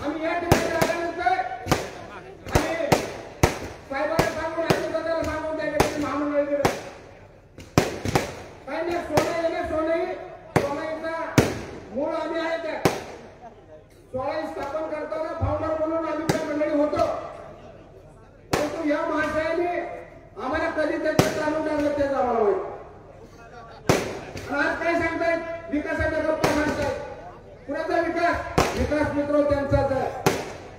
आम्ही या ठिकाणी आल्यानंतर आम्ही साहेबांना सांगून आयुष्याला सांगून त्या ठिकाणी महामंडळ दिलं काही नाही सोने येणे सोनाईचा मूळ आम्ही आहे त्या सोनाई स्थापन करताना फाउंडर म्हणून आम्ही त्या मंडळी होतो परंतु या महाशयाने आम्हाला कधी त्याच्यात आणून टाकलं तेच आम्हाला होईल आज काय सांगतायत विकासाच्या गप्पा सांगतायत कुणाचा विकास मित्र त्यांचाच आहे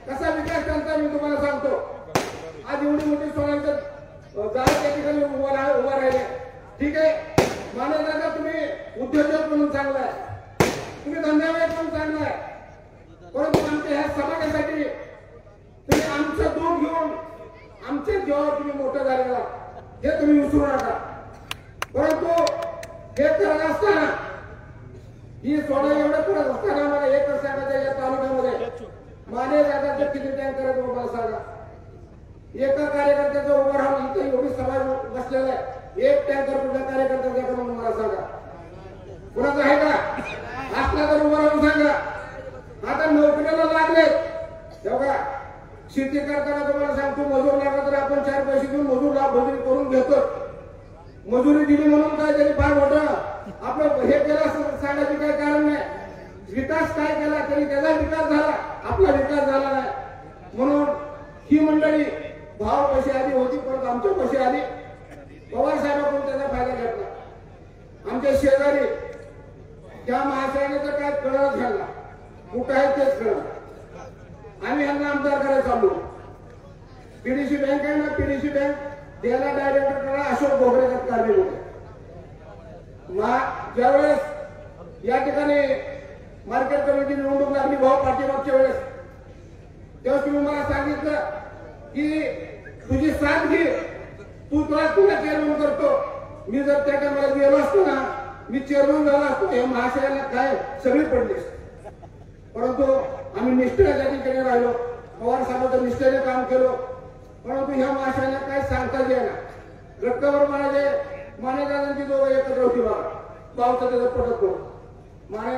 कसा विकास त्यांचा मी तुम्हाला सांगतो आज एवढी मोठी सोन्याचं गाव त्या ठिकाणी उभा राहिले ठीक आहे मानवदादा तुम्ही उद्योजक म्हणून चांगलाय तुम्ही धंद्यावाईक म्हणून चांगलाय परंतु आमच्या ह्या समाजासाठी तुम्ही आमचं दूध घेऊन आमच्या जीवावर तुम्ही मोठं झालेला हे तुम्ही विसरू नका. परंतु हे करत असताना ही सोडा एवढं करत असताना मला एकच सांगायचं, या तालुक्यामध्ये माने दादाचे किती टँकर आहेत मला सांगा. एका कार्यकर्त्याचं उभं राहून इथे एवढी सभा बसलेला आहे, एक टँकर कुठल्या कार्यकर्त्याचा का म्हणून मला सांगा. कुणाचं आहे का? असला तर उभं राहून सांगा. आता नोकरीला लागले तेव्हा शेती करताना तुम्हाला सांगतो, मजूर लागला तर आपण 4 पैसे देऊन मजुरी करून घेतो. मजुरी दिली म्हणून काय तरी फार मोठं आपलं हे केलं असं सांगायचे काही कारण नाही. विकास काय केला तरी त्याचा विकास झाला, आपला विकास झाला नाही. म्हणून ही मंडळी भाव पैसे आधी होती, परत आमच्या पैसे आली. पवार साहेबांकडून त्याचा फायदा घेतला. आमच्या शेजारी त्या महाशयाने तर काय कळत घ्यायला कुठं आहे तेच कळलं. आम्ही यांना आमदार करायला चाललो. पीडीसी बँक आहे ना, पीडीसी बँक त्याला डायरेक्टर करा अशोक भोगरेकर कार्य होते. ज्यावेळेस या ठिकाणी मार्केट कमिटी निवडणूक लागली भाऊ पाठीमागच्या वेळेस, तेव्हा तुम्ही मला सांगितलं की तुझी साथ घे, तुला चेअरमन करतो. मी जर त्या टायमाला गेलो असतो ना, मी चेअरमन झाला असतो. हे महाशयाला काय सगळी पडली. परंतु आम्ही निष्ठेने त्या ठिकाणी राहिलो, पवार साहेबांचं निष्ठेने काम केलं. परंतु ह्या महाशयाला काय सांगता येईना. रक्तावर मानेदारांची दोघं एकत्र होती बघा. भाऊचं त्याचं पटत माने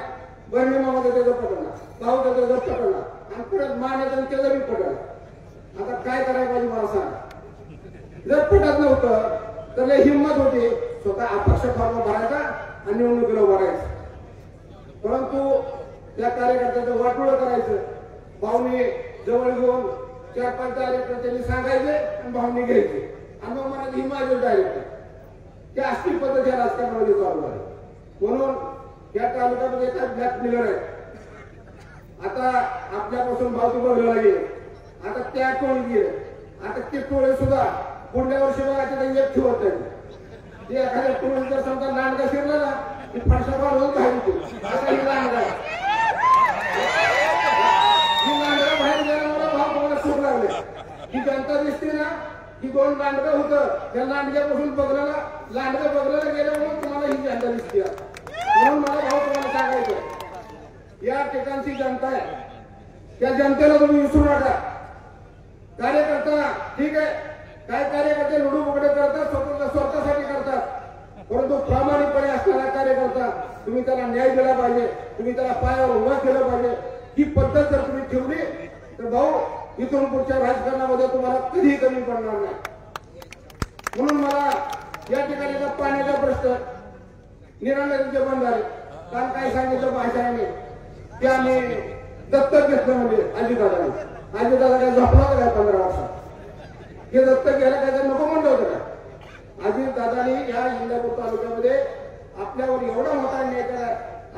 बहिणी मामाचं त्याचं पटला, भाऊचं त्याचं पटला, आणि परत मानेदान त्याचं बी पटला. आता काय करायला पाहिजे मला सांग. जर पटत नव्हतं तर लय हिंमत होती स्वतः अपक्ष फॉर्म भरायचा आणि निवडणुकीला भरायचं. परंतु त्या कार्यकर्त्याचं वाटोळं करायचं. भाऊनी जवळ घेऊन 4-5 डायरेक्टर त्यांनी सांगायचे आणि भाऊनी घ्यायचे आणि मग मला ही माझे डायरेक्टर. त्या अशी पद्धतीच्या राजकारणामध्ये चालू आहे. म्हणून या तालुक्यामध्ये काय ब्लॅक मिलर आहे. आता आपल्यापासून भाऊ बघायला गेले, आता त्या टोळी गेले, आता ते टोळे सुद्धा पुढल्या वर्षी बघा तिथे एक ठेवत नाही. ते एखाद्या टोळी जर समजा लांडगा शिरला ना, की फारसा बाळ होऊन बाहेर येतो. आता ही लांडगा बाहेर गेला, मला भाव तुम्हाला सूट लागले. ही जनता दिसते ना, ही 2 लांडगं होतं, त्या लांडग्यापासून लांडगं बघलेलं गेलं म्हणून तुम्हाला ही जनता दिसते. म्हणून मला भाऊ तुम्हाला सांगायचं, या ठिकाणची जनता आहे, त्या जनतेला तुम्ही विसरू नका. कार्यकर्ता ठीक आहे, काय कार्यकर्ते लुडू बुकडे करतात, स्वतःसाठी करतात. परंतु प्रामाणिकपणे असणारा कार्यकर्ता, तुम्ही त्याला न्याय दिला पाहिजे, तुम्ही त्याला पायावर उभा केलं पाहिजे. ही पद्धत जर तुम्ही ठेवली तर भाऊ इथून पुढच्या राजकारणामध्ये तुम्हाला कधीही कमी पडणार नाही. म्हणून मला या ठिकाणी पाण्याचा प्रश्न निराळचे बंधारे काल काय सांगितलं भाषणाने ते आम्ही दत्तक घेतलं. म्हणजे अजितदादा काय झोपला होता काय 15 वर्षात? हे दत्तक घ्यायला काय नको म्हणलं होतं का? अजितदादांनी या इंदापूर तालुक्यामध्ये आपल्यावर एवढा मोठा अन्याय केला.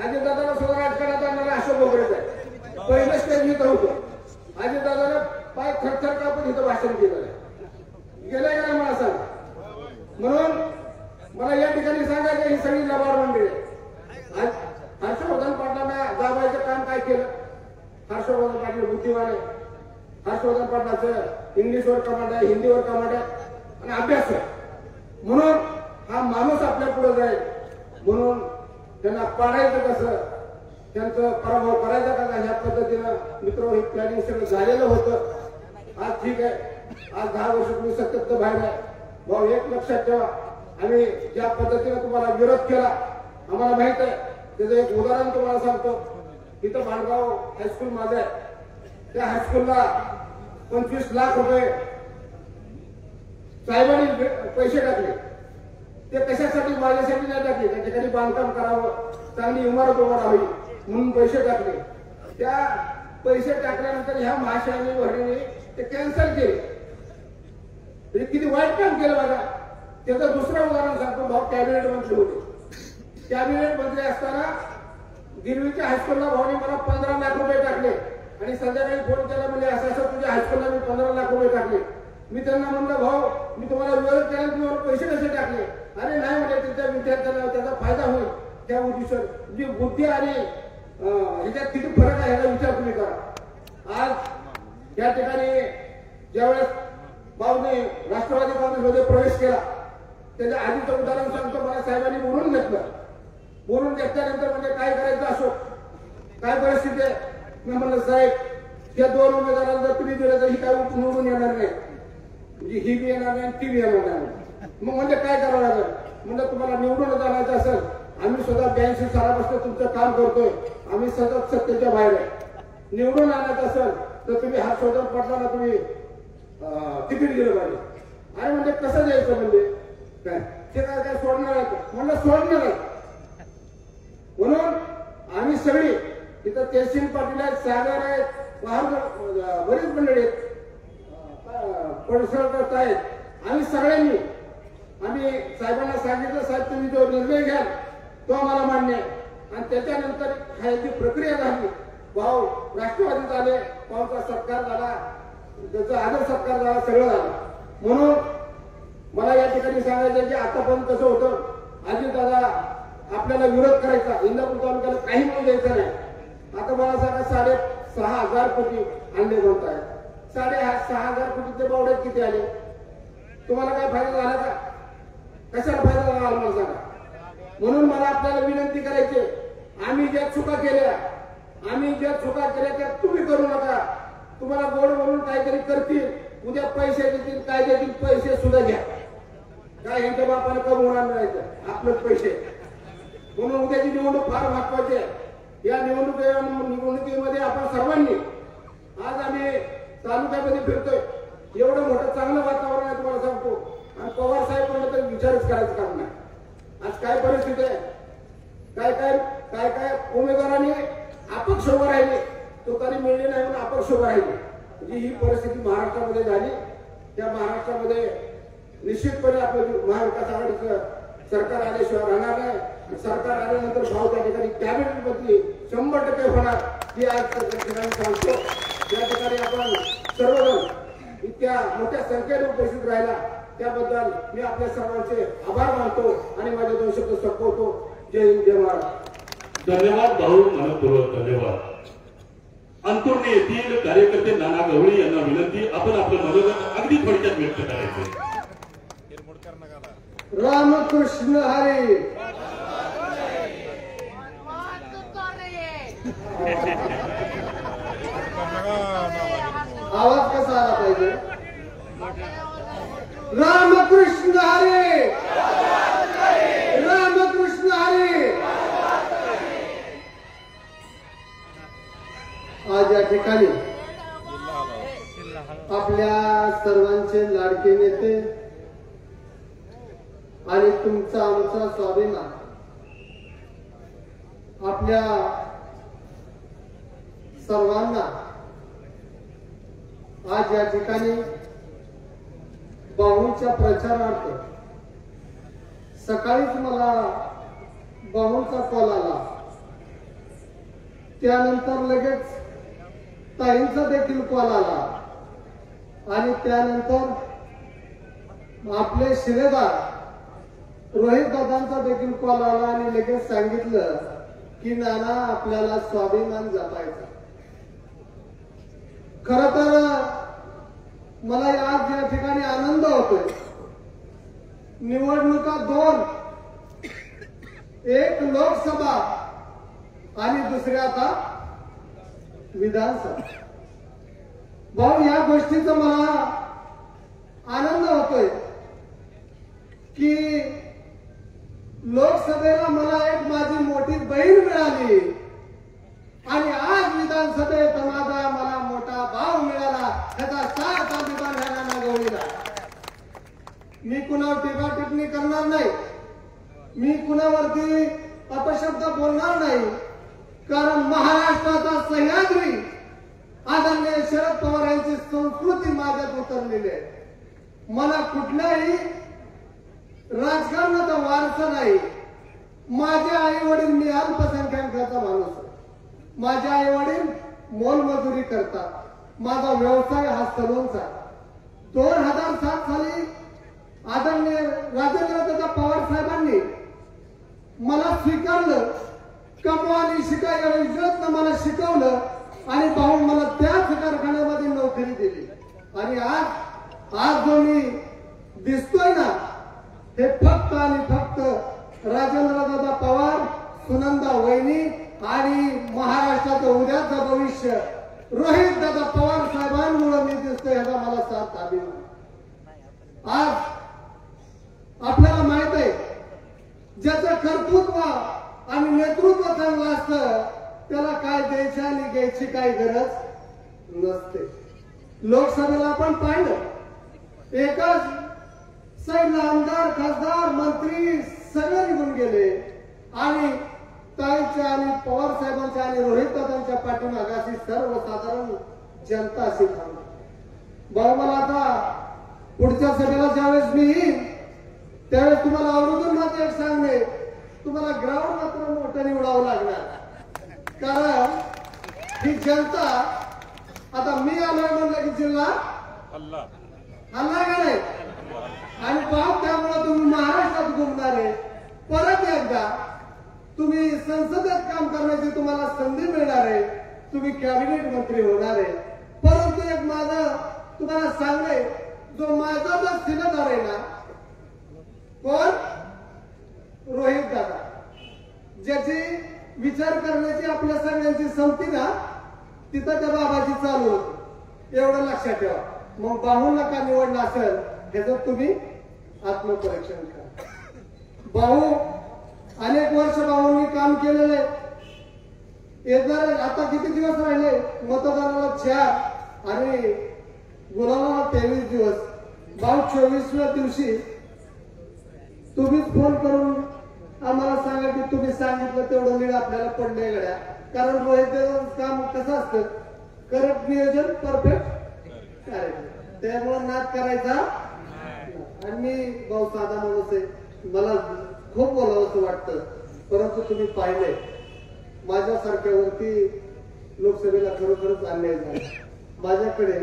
अजितदादाला सुद्धा राजकारणात आणणारा अशोक भोगरेच आहे. पहिलं स्टेज इथं होतं. अजितदादाला पाय थरथर कापून इथं भाषण केलं गेलंय का मला सांग. म्हणून मला या ठिकाणी सांगायचं, ही सगळी लबाड मंडळी आहे. हर्षवर्धन पाटलांना दाबायचं काम काय केलं? हर्षवर्धन पाटील बुद्धिवान आहे. हर्षवर्धन पाटलाचं इंग्लिशवर कमांड आहे, हिंदीवर कमांड आहे आणि अभ्यास आहे. म्हणून हा माणूस आपल्या पुढे जाईल. म्हणून त्यांना पाडायचं कसं, त्यांचं पराभव करायचा का, ह्या पद्धतीनं मित्र हे प्लॅनिंग सगळं झालेलं होतं. आज ठीक आहे, आज 10 वर्ष तुम्ही सतत बाहेर आहे. भाऊ एक लक्षात ठेवा, आम्ही ज्या पद्धतीने तुम्हाला विरोध केला आम्हाला माहित आहे. त्याचं एक उदाहरण तुम्हाला सांगतो. इथं माणगाव हायस्कूल माझं आहे. त्या हायस्कूलला 25 लाख रुपये साहेबांनी पैसे टाकले. ते कशासाठी? माझ्यासाठी नाही टाकले. त्या ठिकाणी बांधकाम करावं, चांगली इमारत उभा राहावी म्हणून पैसे टाकले. त्या पैसे टाकल्यानंतर ह्या महाशयाने वडिलांनी ते कॅन्सल केले. किती वाईट काम केलं बघा. त्याचं दुसरं उदाहरण सांगतो. भाऊ कॅबिनेट मंत्री होते. कॅबिनेट मंत्री असताना गिरवीच्या हायस्कूलला भाऊनी मला 15 लाख रुपये टाकले आणि संध्याकाळी फोन केला, म्हणजे असं तुझ्या हायस्कूलला मी 15 लाख रुपये टाकले. मी त्यांना म्हणलं, भाऊ मी तुम्हाला विरोध केला, तुम्ही मला पैसे कसे टाकले? अरे नाही म्हणजे तिथल्या विद्यार्थ्यांना त्याचा फायदा होईल त्या उद्देशाने. म्हणजे बुद्धी आणि ह्याच्यात किती फरक आहे ह्याचा विचार तुम्ही करा. आज या ठिकाणी ज्यावेळेस भाऊने राष्ट्रवादी काँग्रेसमध्ये प्रवेश केला त्याच्या आधीचं उदाहरण सांगतो. मला साहेबांनी बोलून घेतलं. बोलून घेतल्यानंतर म्हणजे काय करायचं असो, काय परिस्थिती आहे. मी म्हणलं साहेब या 2 उमेदवारांना जर तुम्ही दिलं तर ही काय निवडून येणार नाही, म्हणजे ही बी येणार नाही ती बी येणार नाही. मग म्हणजे काय करावं लागेल. म्हणजे तुम्हाला निवडून आणायचं असेल, आम्ही स्वतः 82 सालापासून तुमचं काम करतोय, आम्ही सतत सत्तेच्या बाहेर आहे. निवडून आणायचं असेल तर तुम्ही हा शोधन पटला तुम्ही तिकीट दिलं पाहिजे. आणि म्हणजे कसं द्यायचं म्हणजे काय ते काय सोडणार आहे म्हणलं सोडणार आहे. म्हणून आम्ही सगळी इथं तहसील पाटील आहेत, सागर आहेत, बरीच मंडळी आहेत, परिसरात आहेत. आम्ही सगळ्यांनी आम्ही साहेबांना सांगितलं साहेब तुम्ही जो निर्णय घ्याल तो आम्हाला मान्य आहे. आणि त्याच्यानंतर खायची प्रक्रिया झाली. भाऊ राष्ट्रवादीत आले, भाऊचा सत्कार झाला, त्याचा आदर सत्कार झाला, सगळं झालं. म्हणून मला या ठिकाणी सांगायचं की आतापर्यंत कसं होतं, अजितदादा आपल्याला विरोध करायचा, इंदापूर तालुक्याला काही मिळून द्यायचं नाही. आता मला सांगा 6,500 कोटी आणले म्हणत आहेत. 6,500 कोटीचे बावडे किती आले, तुम्हाला काय फायदा झाला का, कशाला फायदा झाला मला सांगा. म्हणून मला आपल्याला विनंती करायची, आम्ही ज्या चुका केल्या त्या तुम्ही करू नका. तुम्हाला गोड म्हणून काहीतरी करतील, उद्या पैसे देतील, काय देतील पैसे सुद्धा घ्या. काय ह्यांच्या बापाला कमी होणार नाही, आपलेच पैसे. म्हणून उद्याची निवडणूक फार महत्वाची आहे. या निवडणुकीमध्ये आपण सर्वांनी, आज आम्ही तालुक्यामध्ये फिरतोय, एवढं मोठं चांगलं वातावरण आहे तुम्हाला सांगतो. आणि पवार साहेब म्हणलं तर विचारच करायचं काम नाही. आज काय परिस्थिती आहे, काय उमेदवारांनी अपक्ष उभं राहिले, तो तरी मिळले नाही म्हणून अपक्ष उभं राहिले. म्हणजे ही परिस्थिती महाराष्ट्रामध्ये झाली. त्या महाराष्ट्रामध्ये निश्चितपणे आपलं महाविकास आघाडीचं सरकार आल्याशिवाय राहणार नाही. सरकार आल्यानंतर भाव त्या ठिकाणी कॅबिनेट मध्ये 100% होणार ही आज ठिकाणी सांगतो. त्या ठिकाणी आपण सर्वजण इतक्या मोठ्या संख्येने उपस्थित राहिला त्याबद्दल मी आपल्या सर्वांचे आभार मानतो आणि माझे 2 शब्द संपवतो. जय हिंद, जय महाराष्ट्र. धन्यवाद भाऊ, मनपूर्वक धन्यवाद. अंतुर्णे येथील कार्यकर्ते नाना गवळी यांना विनंती, आपण आपलं मनोगत अगदी थोडक्यात व्यक्त करायचे. रामकृष्ण हरी. आवाज कसा आला पाहिजे. रामकृष्ण हरी, रामकृष्ण हरी. आज या ठिकाणी आपल्या सर्वांचे लाडके नेते आणि तुमचा आमचा स्वाभिमान, आपल्या सर्वांना आज या ठिकाणी बाहूंच्या प्रचारार्थ सकाळीच मला बाहूंचा कॉल आला. त्यानंतर लगेच ताईंचा देखील कॉल आला आणि त्यानंतर आपले शिलेदार रोहित दादांचा देखील कॉल आला आणि लगेच सांगितलं की नाना आपल्याला स्वाभिमान जपायचा. खर तर मला आज या ठिकाणी आनंद होतोय. निवडणुका 2, एक लोकसभा आणि दुसरी आता विधानसभा. भाऊ या गोष्टीचा मला आनंद होतोय की लोकसभेला मला एक माझी मोठी बहीण मिळाली आणि आज विधानसभेत माझा मला मोठा भाव मिळाला. त्याचा सार्थ अभिमान ह्या नाना गवळीला. मी कुणावर टीका टिप्पणी करणार नाही, मी कुणावरती अपशब्द बोलणार नाही, कारण महाराष्ट्राचा सह्याद्री आदरणीय शरद पवार यांची संस्कृती माझ्यात उतरलेली आहे. मला कुठल्याही राजकारणाचा वारसा नाही. माझे आई वडील, मी अल्पसंख्याकाचा माणूस आहे. माझे आई वडील मोलमजुरी करतात. माझा व्यवसाय हा सलूनचा. 2007 साली आदरणीय राजेंद्र पवार साहेबांनी मला स्वीकारलं, कमवानी शिका या योजनेतनं मला शिकवलं आणि भाऊ मला त्याच कारखान्यामध्ये नोकरी दिली. आणि आज जो मी दिसतोय ना हे फक्त आणि फक्त राजेंद्रदादा पवार, सुनंदा वहिनी आणि महाराष्ट्राचं उद्याचं भविष्य रोहित दादा पवार साहेबांमुळे मी दिसतोय ह्याचा मला साथ अभिमान. आज आपल्याला माहित आहे ज्याचं कर्तृत्व आणि नेतृत्व चांगलं असतं त्याला काय द्यायचं आणि घ्यायची काही गरज नसते. लोकसभेला आपण पाहिलं एकाच साईडला आमदार, खासदार, मंत्री सगळे निघून गेले आणि ताईच्या आणि पवार साहेबांच्या आणि रोहित दादांच्या पाठीमागाशी सर्वसाधारण जनता अशी थांबली. भाऊ मला आता पुढच्या सभेला ज्यावेळेस मी येईन त्यावेळेस तुम्हाला आवर्जून माझं एक सांगणे, तुम्हाला ग्राउंड मात्र मोठं निवडावं लागणार. कारण ही जनता आता मी आलोय म्हणलं की जिल्हा हल्ला का नाही आणि पाहू त्यामुळे तुम्ही महाराष्ट्रात घुमणार आहे. परत एकदा तुम्ही संसदेत काम करण्याची तुम्हाला संधी मिळणार आहे. तुम्ही कॅबिनेट मंत्री होणार आहे. परंतु एक माझं तुम्हाला सांगणे, जो माझा जो सिनेदार आहे ना कोण, रोहित दादा, ज्याची विचार करण्याची आपल्या सगळ्यांची संमती ना तिथं त्या बाबाची चालू होती. एवढं लक्षात ठेवा. मग बाहूंना का निवडलं असेल ह्याचं तुम्ही आत्मपरीक्षण करा. भाऊ अनेक वर्ष भाऊंनी काम केलेले. येणार आता किती दिवस राहिले मतदानाला 4 आणि गुलाला 23 दिवस. भाऊ 24व्या दिवशी तुम्हीच फोन करून आम्हाला सांगा की तुम्ही सांगितलं तेवढं नीड आपल्याला पडलंय गड्या. कारण रोहित काम कसं असतं, करेक्ट नियोजन, परफेक्ट करायचं. त्यामुळे नाद करायचा. आणि मी भाऊ साधा माणूस आहे, मला खूप बोलावंसं वाटतं. परंतु तुम्ही पाहिले माझ्यासारख्यावरती लोकसभेला खरोखरच अन्याय झाला. माझ्याकडे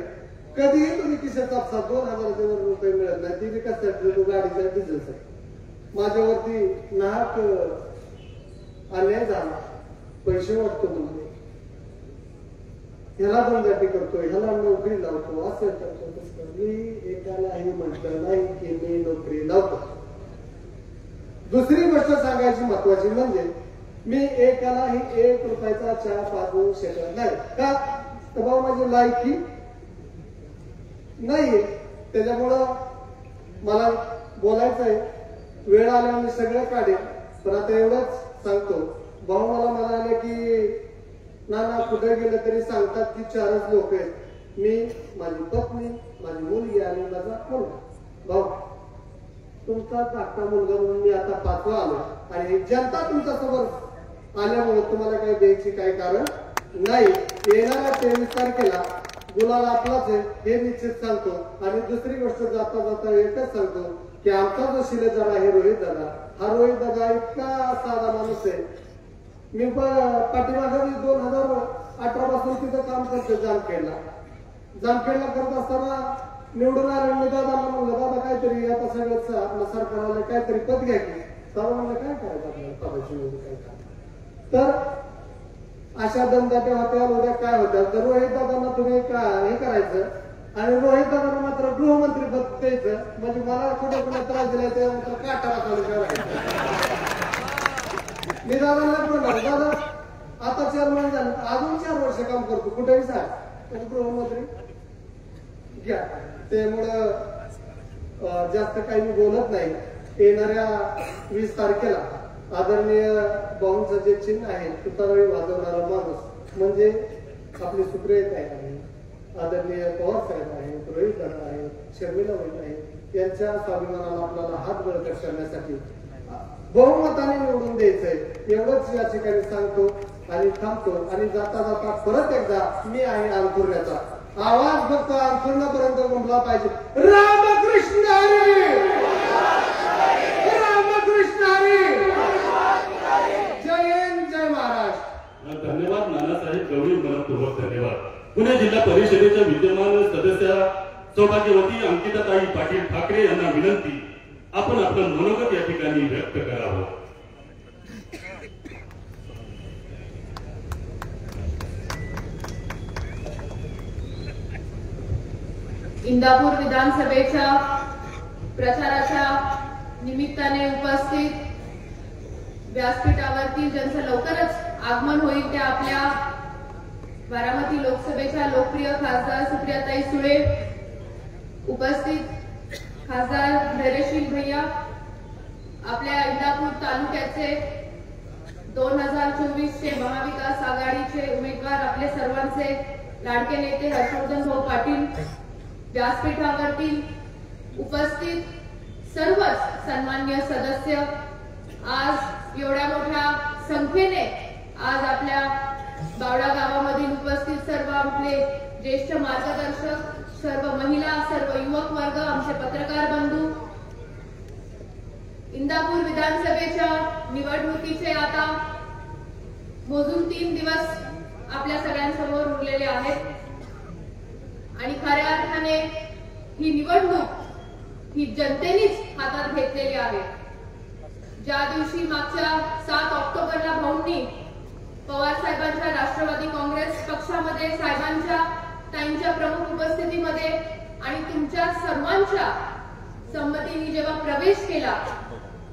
कधीही तुम्ही खिशाचा 2,000 रुपये मिळत नाही. ती विकास गाडीच्या डिझेलसाठी माझ्यावरती नाहक अन्याय झाला. पैसे वाटतो म्हणजे ह्याला बंदाटी करतोय, ह्याला नोकरी लावतो, असं करतो तसं. मी एकालाही म्हटलं नाही की मी नोकरी लावतो. दुसरी गोष्ट सांगायची महत्वाची म्हणजे मी एकालाही 1 रुपयाचा चहा पाजवू शकत नाही. का तर भाऊ माझी लायकी नाहीये. त्याच्यामुळं मला बोलायचंय. वेळ आल्यावर मी सगळं काढेन. पण आता एवढंच सांगतो, भाऊ मला म्हणाले की नाना कुठे गेलं तरी सांगतात की 4च लोक आहेत, मी, माझी पत्नी, माझी मुलगी आणि माझा मुलगा. भाऊ तुमचा धाकटा मुलगा म्हणून मी आता 5वा आलो आणि जनता तुमच्या समोर आल्यामुळे तुम्हाला काही द्यायची काही कारण नाही. येणाऱ्या 23 तारखेला गुलाल आपलाच आहे हे निश्चित सांगतो. आणि दुसरी गोष्ट जाता जाता एकच सांगतो की आमचा जो शिलेदार आहे रोहित दादा, हा रोहित दादा इतका साधा माणूस आहे. मी पाठीमागे 2018 पासून तिथं काम करतो जामखेडला करत असताना निवडून आले. मी दादाला म्हणलं दादा काहीतरी आता सगळंच आपलं सरकारला काहीतरी पद घ्या की. दादा म्हणलं काय करायचं आपल्याला पदाची निवड काय काम. तर अशा दमदाट्या होत्या. उद्या काय होत्या तर रोहित दादांना तुम्ही हे करायचं आणि रोहित दादांना मात्र गृहमंत्री पद द्यायचं. म्हणजे मला कुठे कुठे त्रास दिला ते मात्र काटा वाचायला करायचं. मी दादांना म्हणणार दादा आता 4 महिने झाले, अजून 4 वर्ष काम करतो कुठेही सांग गृहमंत्री घ्या. त्यामुळं जास्त काही मी बोलत नाही. येणाऱ्या 20 तारखेला आदरणीय भाऊंचं जे चिन्ह आहे तुतारी वाजवणारा माणूस म्हणजे आपले सुप्रियता आहे, आदरणीय पवार साहेब आहेत, रोहित दादा आहेत, शर्मिला वहिनी आहेत. यांच्या स्वाभिमानाला आपल्याला हात बळकट करण्यासाठी बहुमताने निवडून द्यायचंय एवढंच या ठिकाणी सांगतो आणि थांबतो. आणि जाता जाता परत एकदा मी आहे अंकुरण्याचा आवाज फक्त अंकुरणापर्यंत गुंफला पाहिजे. रामकृष्ण हरी, रामकृष्ण हरी, जय हिंद, जय महाराष्ट्र. धन्यवाद नानासाहेब गवळी, मनपूर्वक धन्यवाद. पुणे जिल्हा परिषदेच्या विद्यमान सदस्या सौभाग्यवती अंकिताताई पाटील ठाकरे यांना विनंती, आपण आपलं मनोगत या ठिकाणी व्यक्त करावं. इंदापूर विधानसभेच्या प्रचाराच्या निमित्ताने उपस्थित व्यासपीठावरती ज्यांचं लवकरच आगमन होईल त्या आपल्या बारामती लोकसभेच्या लोकप्रिय खासदार सुप्रियाताई सुळे, उपस्थित खासदार धैर्यशील भैया, आपल्या इंदापूर तालुक्याचे 2024चे महाविकास आघाडीचे उमेदवार आपले सर्वांचे लाडके नेते हर्षवर्धन भाऊ पाटील, व्यासपीठावरती उपस्थित सर्वच सन्माननीय सदस्य, आज एवढ्या मोठ्या संख्येने आज आपल्या बावडा गावामधील उपस्थित सर्व आपले ज्येष्ठ मार्गदर्शक, सर्व महिला, सर्व युवक वर्ग, आमचे पत्रकार बंधू, इंदापूर विधानसभेच्या निवडणुकीचे आता मोजून 3 दिवस आपल्या सगळ्यांसमोर उरलेले आहेत आणि खऱ्या अर्थाने ही निवडणूक ही जनतेनेच हातात घेतलेली आहे. ज्या दिवशी मागच्या 7 ऑक्टोबरला भाऊंनी पवार साहेबांच्या राष्ट्रवादी काँग्रेस पक्षामध्ये साहेबांच्या प्रमुख उपस्थितीमध्ये आणि तुमच्या सर्वांच्या संमतीने जेव्हा प्रवेश केला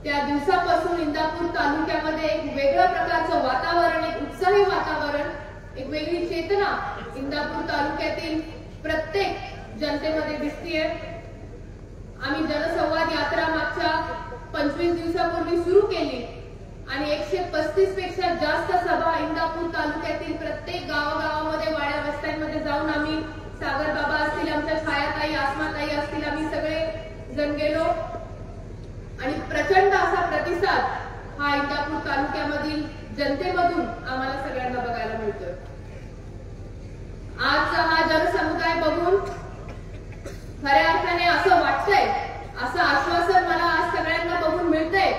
त्या दिवसापासून इंदापूर तालुक्यामध्ये एक वेगळ्या प्रकारचं वातावरण, एक उत्साही वातावरण, एक वेगळी चेतना इंदापूर तालुक्यातील प्रत्येक जनतेमध्ये दिसतीये. आम्ही जनसंवाद यात्रा मागच्या 25 दिवसापूर्वी सुरू केली आणि 135 पेक्षा जास्त सभा इंदापूर तालुक्यातील प्रत्येक गावागावामध्ये, वाड्या वस्त्यांमध्ये जाऊन आम्ही, सागर बाबा असतील, आमच्या छायाताई, आसमाताई असतील, आम्ही सगळे जण गेलो आणि प्रचंड असा प्रतिसाद हा इंदापूर तालुक्यामधील जनतेमधून आम्हाला सगळ्यांना बघायला मिळतोय. आजचा हा जनसमुदाय बघून खऱ्या अर्थाने असं वाटतंय, असं आश्वासन मला आज सगळ्यांना बघून मिळतंय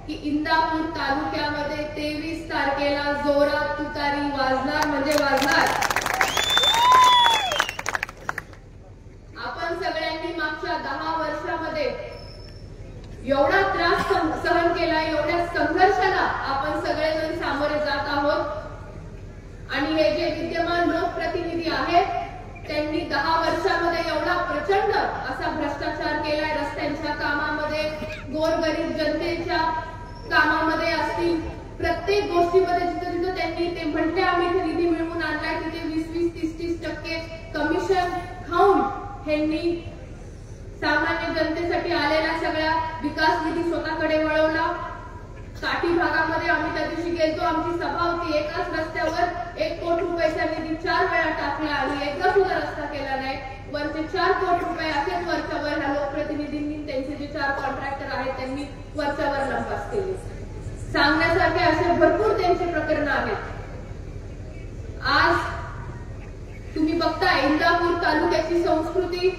की इंदापूर तालुक्यामध्ये 23 तारखेला जोरात तुतारी वाजणार म्हणजे वाजणार. आपण सगळ्यांनी मागच्या 10 वर्षामध्ये एवढा त्रास सहन केला, एवढ्या संघर्षाला आपण सगळेजण सामोरे जात आहोत आणि हे जे विद्यमान लोकप्रतिनिधी आहेत त्यांनी 10 वर्षामध्ये एवढा प्रचंड असा भ्रष्टाचार केलाय. रस्त्यांच्या कामामध्ये, गोरगरीब जनतेच्या कामामध्ये असतील, प्रत्येक गोष्टीमध्ये जिथं जिथं त्यांनी ते म्हटले आम्ही निधी मिळवून आणलाय तिथे 20-20, 30-30% कमिशन खाऊन ह्यांनी सामान्य जनतेसाठी आलेला सगळा विकास निधी स्वतःकडे वळवला. काठी भागामध्ये आम्ही त्या दिवशी गेलो, आमची सभा होती, एकाच रस्त्यावर 1 कोटी रुपयाचा निधी 4 वेळा टाकला आणि एकदा सुद्धा रस्ता केला नाही. वरचे 4 कोटी रुपये असेच वरच्यावर ह्या लोकप्रतिनिधींनी, त्यांचे जे 4 कॉन्ट्रॅक्टर आहेत त्यांनी वरच्यावर लंपास केले. सांगण्यासारखे असे भरपूर त्यांचे प्रकरण आहेत. आज तुम्ही बघताय इंदापूर तालुक्याची संस्कृती,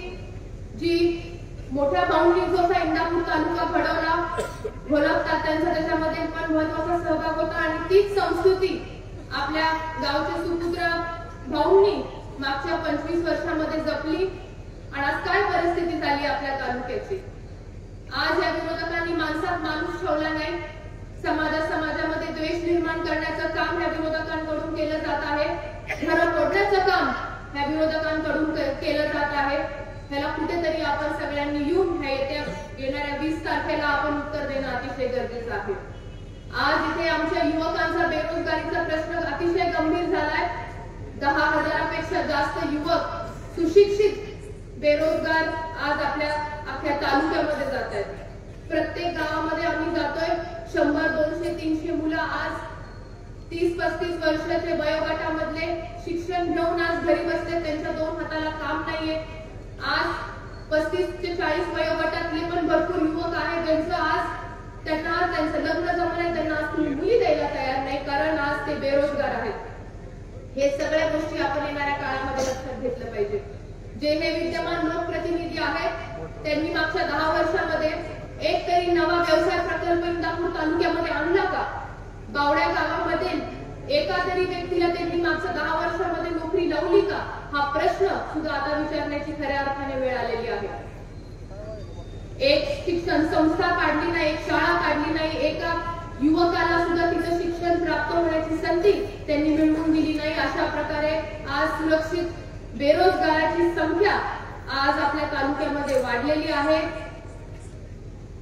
जी मोठ्या भाऊंनी जो इंदापूर तालुका घडवला, घोलपतात त्यांचा त्याच्यामध्ये पण महत्वाचा सहभाग होता आणि तीच संस्कृती आपल्या गावचे सुपुत्र भाऊंनी मागच्या 25 वर्षामध्ये जपली. आणि आज काय परिस्थिती झाली आपल्या तालुक्याची. आज या विरोधकांनी माणसात माणूस ठेवला नाही. समाजामध्ये द्वेष निर्माण करण्याचं काम या विरोधकांकडून केलं जात आहे. घरं फोडण्याचं काम या विरोधकांकडून केलं जात आहे. ह्याला कुठेतरी आपण सगळ्यांनी येऊन येणाऱ्या 20 तारखेला आपण उत्तर देणं अतिशय गरजेचं आहे. आज इथे आमच्या युवकांचा बेरोजगारीचा प्रश्न अतिशय गंभीर झालाय. 10,000पेक्षा जास्त युवक सुशिक्षित बेरोजगार आज आपल्या अख्ख्या तालुक्यामध्ये जात आहेत. प्रत्येक गावामध्ये आम्ही जातोय, 100, 200, 300 मुलं आज 30-35 वर्षाचे वयोगटामधले शिक्षण घेऊन आज घरी बसले, त्यांच्या 2 हाताला काम नाहीये. आज 35 ते 40 वयोगटातले पण भरपूर युवक आहेत ज्यांचं आज त्यांचं लग्न जमलंय, त्यांना आज तुम्ही मुली द्यायला तयार नाही कारण आज ते बेरोजगार आहेत. हे सगळ्या गोष्टी आपण येणाऱ्या काळामध्ये लक्षात घेतलं पाहिजे. जे हे विद्यमान लोकप्रतिनिधी आहेत त्यांनी मागच्या 10 वर्षामध्ये एक तरी नवा व्यवसाय प्रकल्प इंदापूर तालुक्यामध्ये आणला का? बावड्या गावामध्ये एका तरी व्यक्तीला त्यांनी मागच्या 10 वर्षामध्ये नोकरी लावली का? हा प्रश्न सुद्धा आता विचारण्याची खऱ्या अर्थाने वेळ आलेली आहे. एक शिक्षण संस्था काढली नाही, एक शाळा काढली नाही, एका युवकाला सुद्धा तिचं शिक्षण प्राप्त होण्याची संधी त्यांनी मिळवून दिली नाही. अशा प्रकारे आज सुरक्षित बेरोजगाराची संख्या आज आपल्या तालुक्यामध्ये वाढलेली आहे.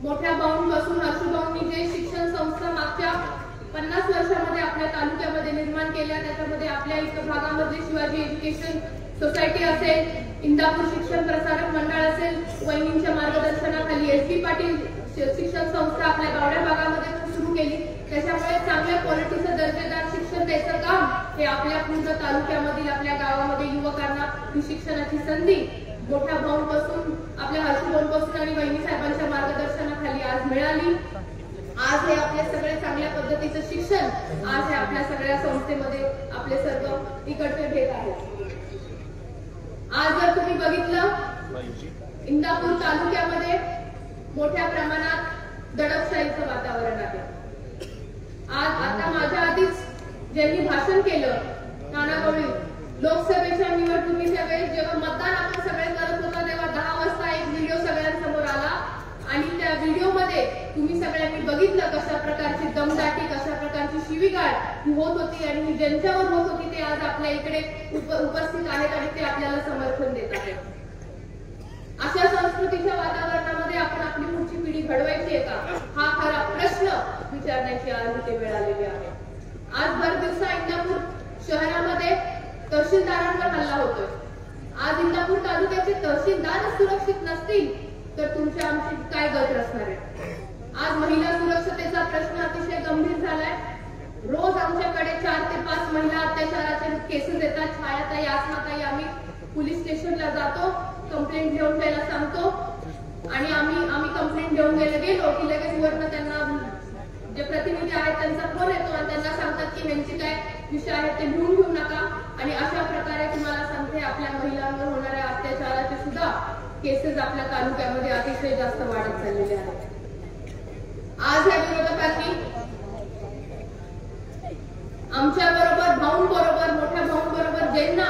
मोठ्या भाऊंपासून हर्षभाऊंनी जे शिक्षण संस्था मागच्या 50 वर्षामध्ये आपल्या तालुक्यामध्ये निर्माण केल्या, त्याच्यामध्ये आपल्या इथं भागामध्ये शिवाजी एज्युकेशन सोसायटी असेल, इंदापूर शिक्षण प्रसारक मंडळ असेल, वहिनींच्या मार्गदर्शनाखाली SD पाटील शिक्षण संस्था आपल्या गावड्या भागामध्ये सुरू केली. त्याच्यामुळे चांगल्या क्वालिटीचं दर्जेदार शिक्षण द्यायचं काम हे आपल्या पूर्ण तालुक्यामधील आपल्या गावामध्ये युवकांना ही शिक्षणाची संधी मोठ्या भाऊंपासून आपल्या हर्षभाऊंपासून आणि वहिनी साहेबांच्या मार्गदर्शनाखाली आज मिळाली. आज हे आपले सगळे चांगल्या पद्धतीचं शिक्षण आज हे आपल्या सगळ्या संस्थेमध्ये आपले सर्व इकडचे घेत आहेत. आज जर तुम्ही बघितलं इंदापूर तालुक्यामध्ये मोठ्या प्रमाणात दडपशाहीचं वातावरण आहे. आज आता माझ्या आधीच ज्यांनी भाषण केलं नाना गवळी, लोकसभेच्या निवडणुकीच्या वेळेस जेव्हा मतदान आपण सगळे करत होता तेव्हा 10 वाजता एक व्हिडिओ सगळ्यांसमोर आला आणि त्या व्हिडिओमध्ये तुम्ही सगळ्यांनी बघितलं कशा प्रकारची दमदाटी, कशा प्रकारची शिवीगाळ होत होती आणि ज्यांच्यावर होत होती ते आज आपल्या इकडे उपस्थित आहेत आणि ते आपल्याला समर्थन देत आहेत. अशा संस्कृतीच्या वातावरणामध्ये आपण आपली पुढची पिढी घडवायची आहे का, हा खरा प्रश्न विचारण्याची आज इथे वेळ आलेली आहे. आज भर दिवसा इंदापूर शहरामध्ये तहसीलदारांवर हल्ला होतोय. आज इंदापूर तालुक्याचे तहसीलदार सुरक्षित नसतील तर तुमच्या आमची काय गत असणार आहे. आज महिला सुरक्षतेचा प्रश्न अतिशय गंभीर झालाय. रोज आमच्याकडे 4 ते 5 महिला अत्याचाराचे केसेस येतात. छायाताई, आसनाताई, आम्ही पोलीस स्टेशनला जातो, कंप्लेंट घेऊन जायला सांगतो आणि आम्ही कंप्लेंट घेऊन गेलो की लगेच वरनं त्यांना जे प्रतिनिधी आहेत त्यांचा फोन येतो आणि त्यांना सांगतात की ह्यांचे काय विषय आहेत ते लिहून घेऊ नका. आणि अशा प्रकारे तुम्हाला सांगते आपल्या महिलांवर होणाऱ्या अत्याचाराचे सुद्धा केसेस आपल्या तालुक्यामध्ये अतिशय जास्त वाढत चाललेले आहेत. आज या विरोधकांनी आमच्या बरोबर भाऊंबरोबर, मोठ्या भाऊंबरोबर ज्यांना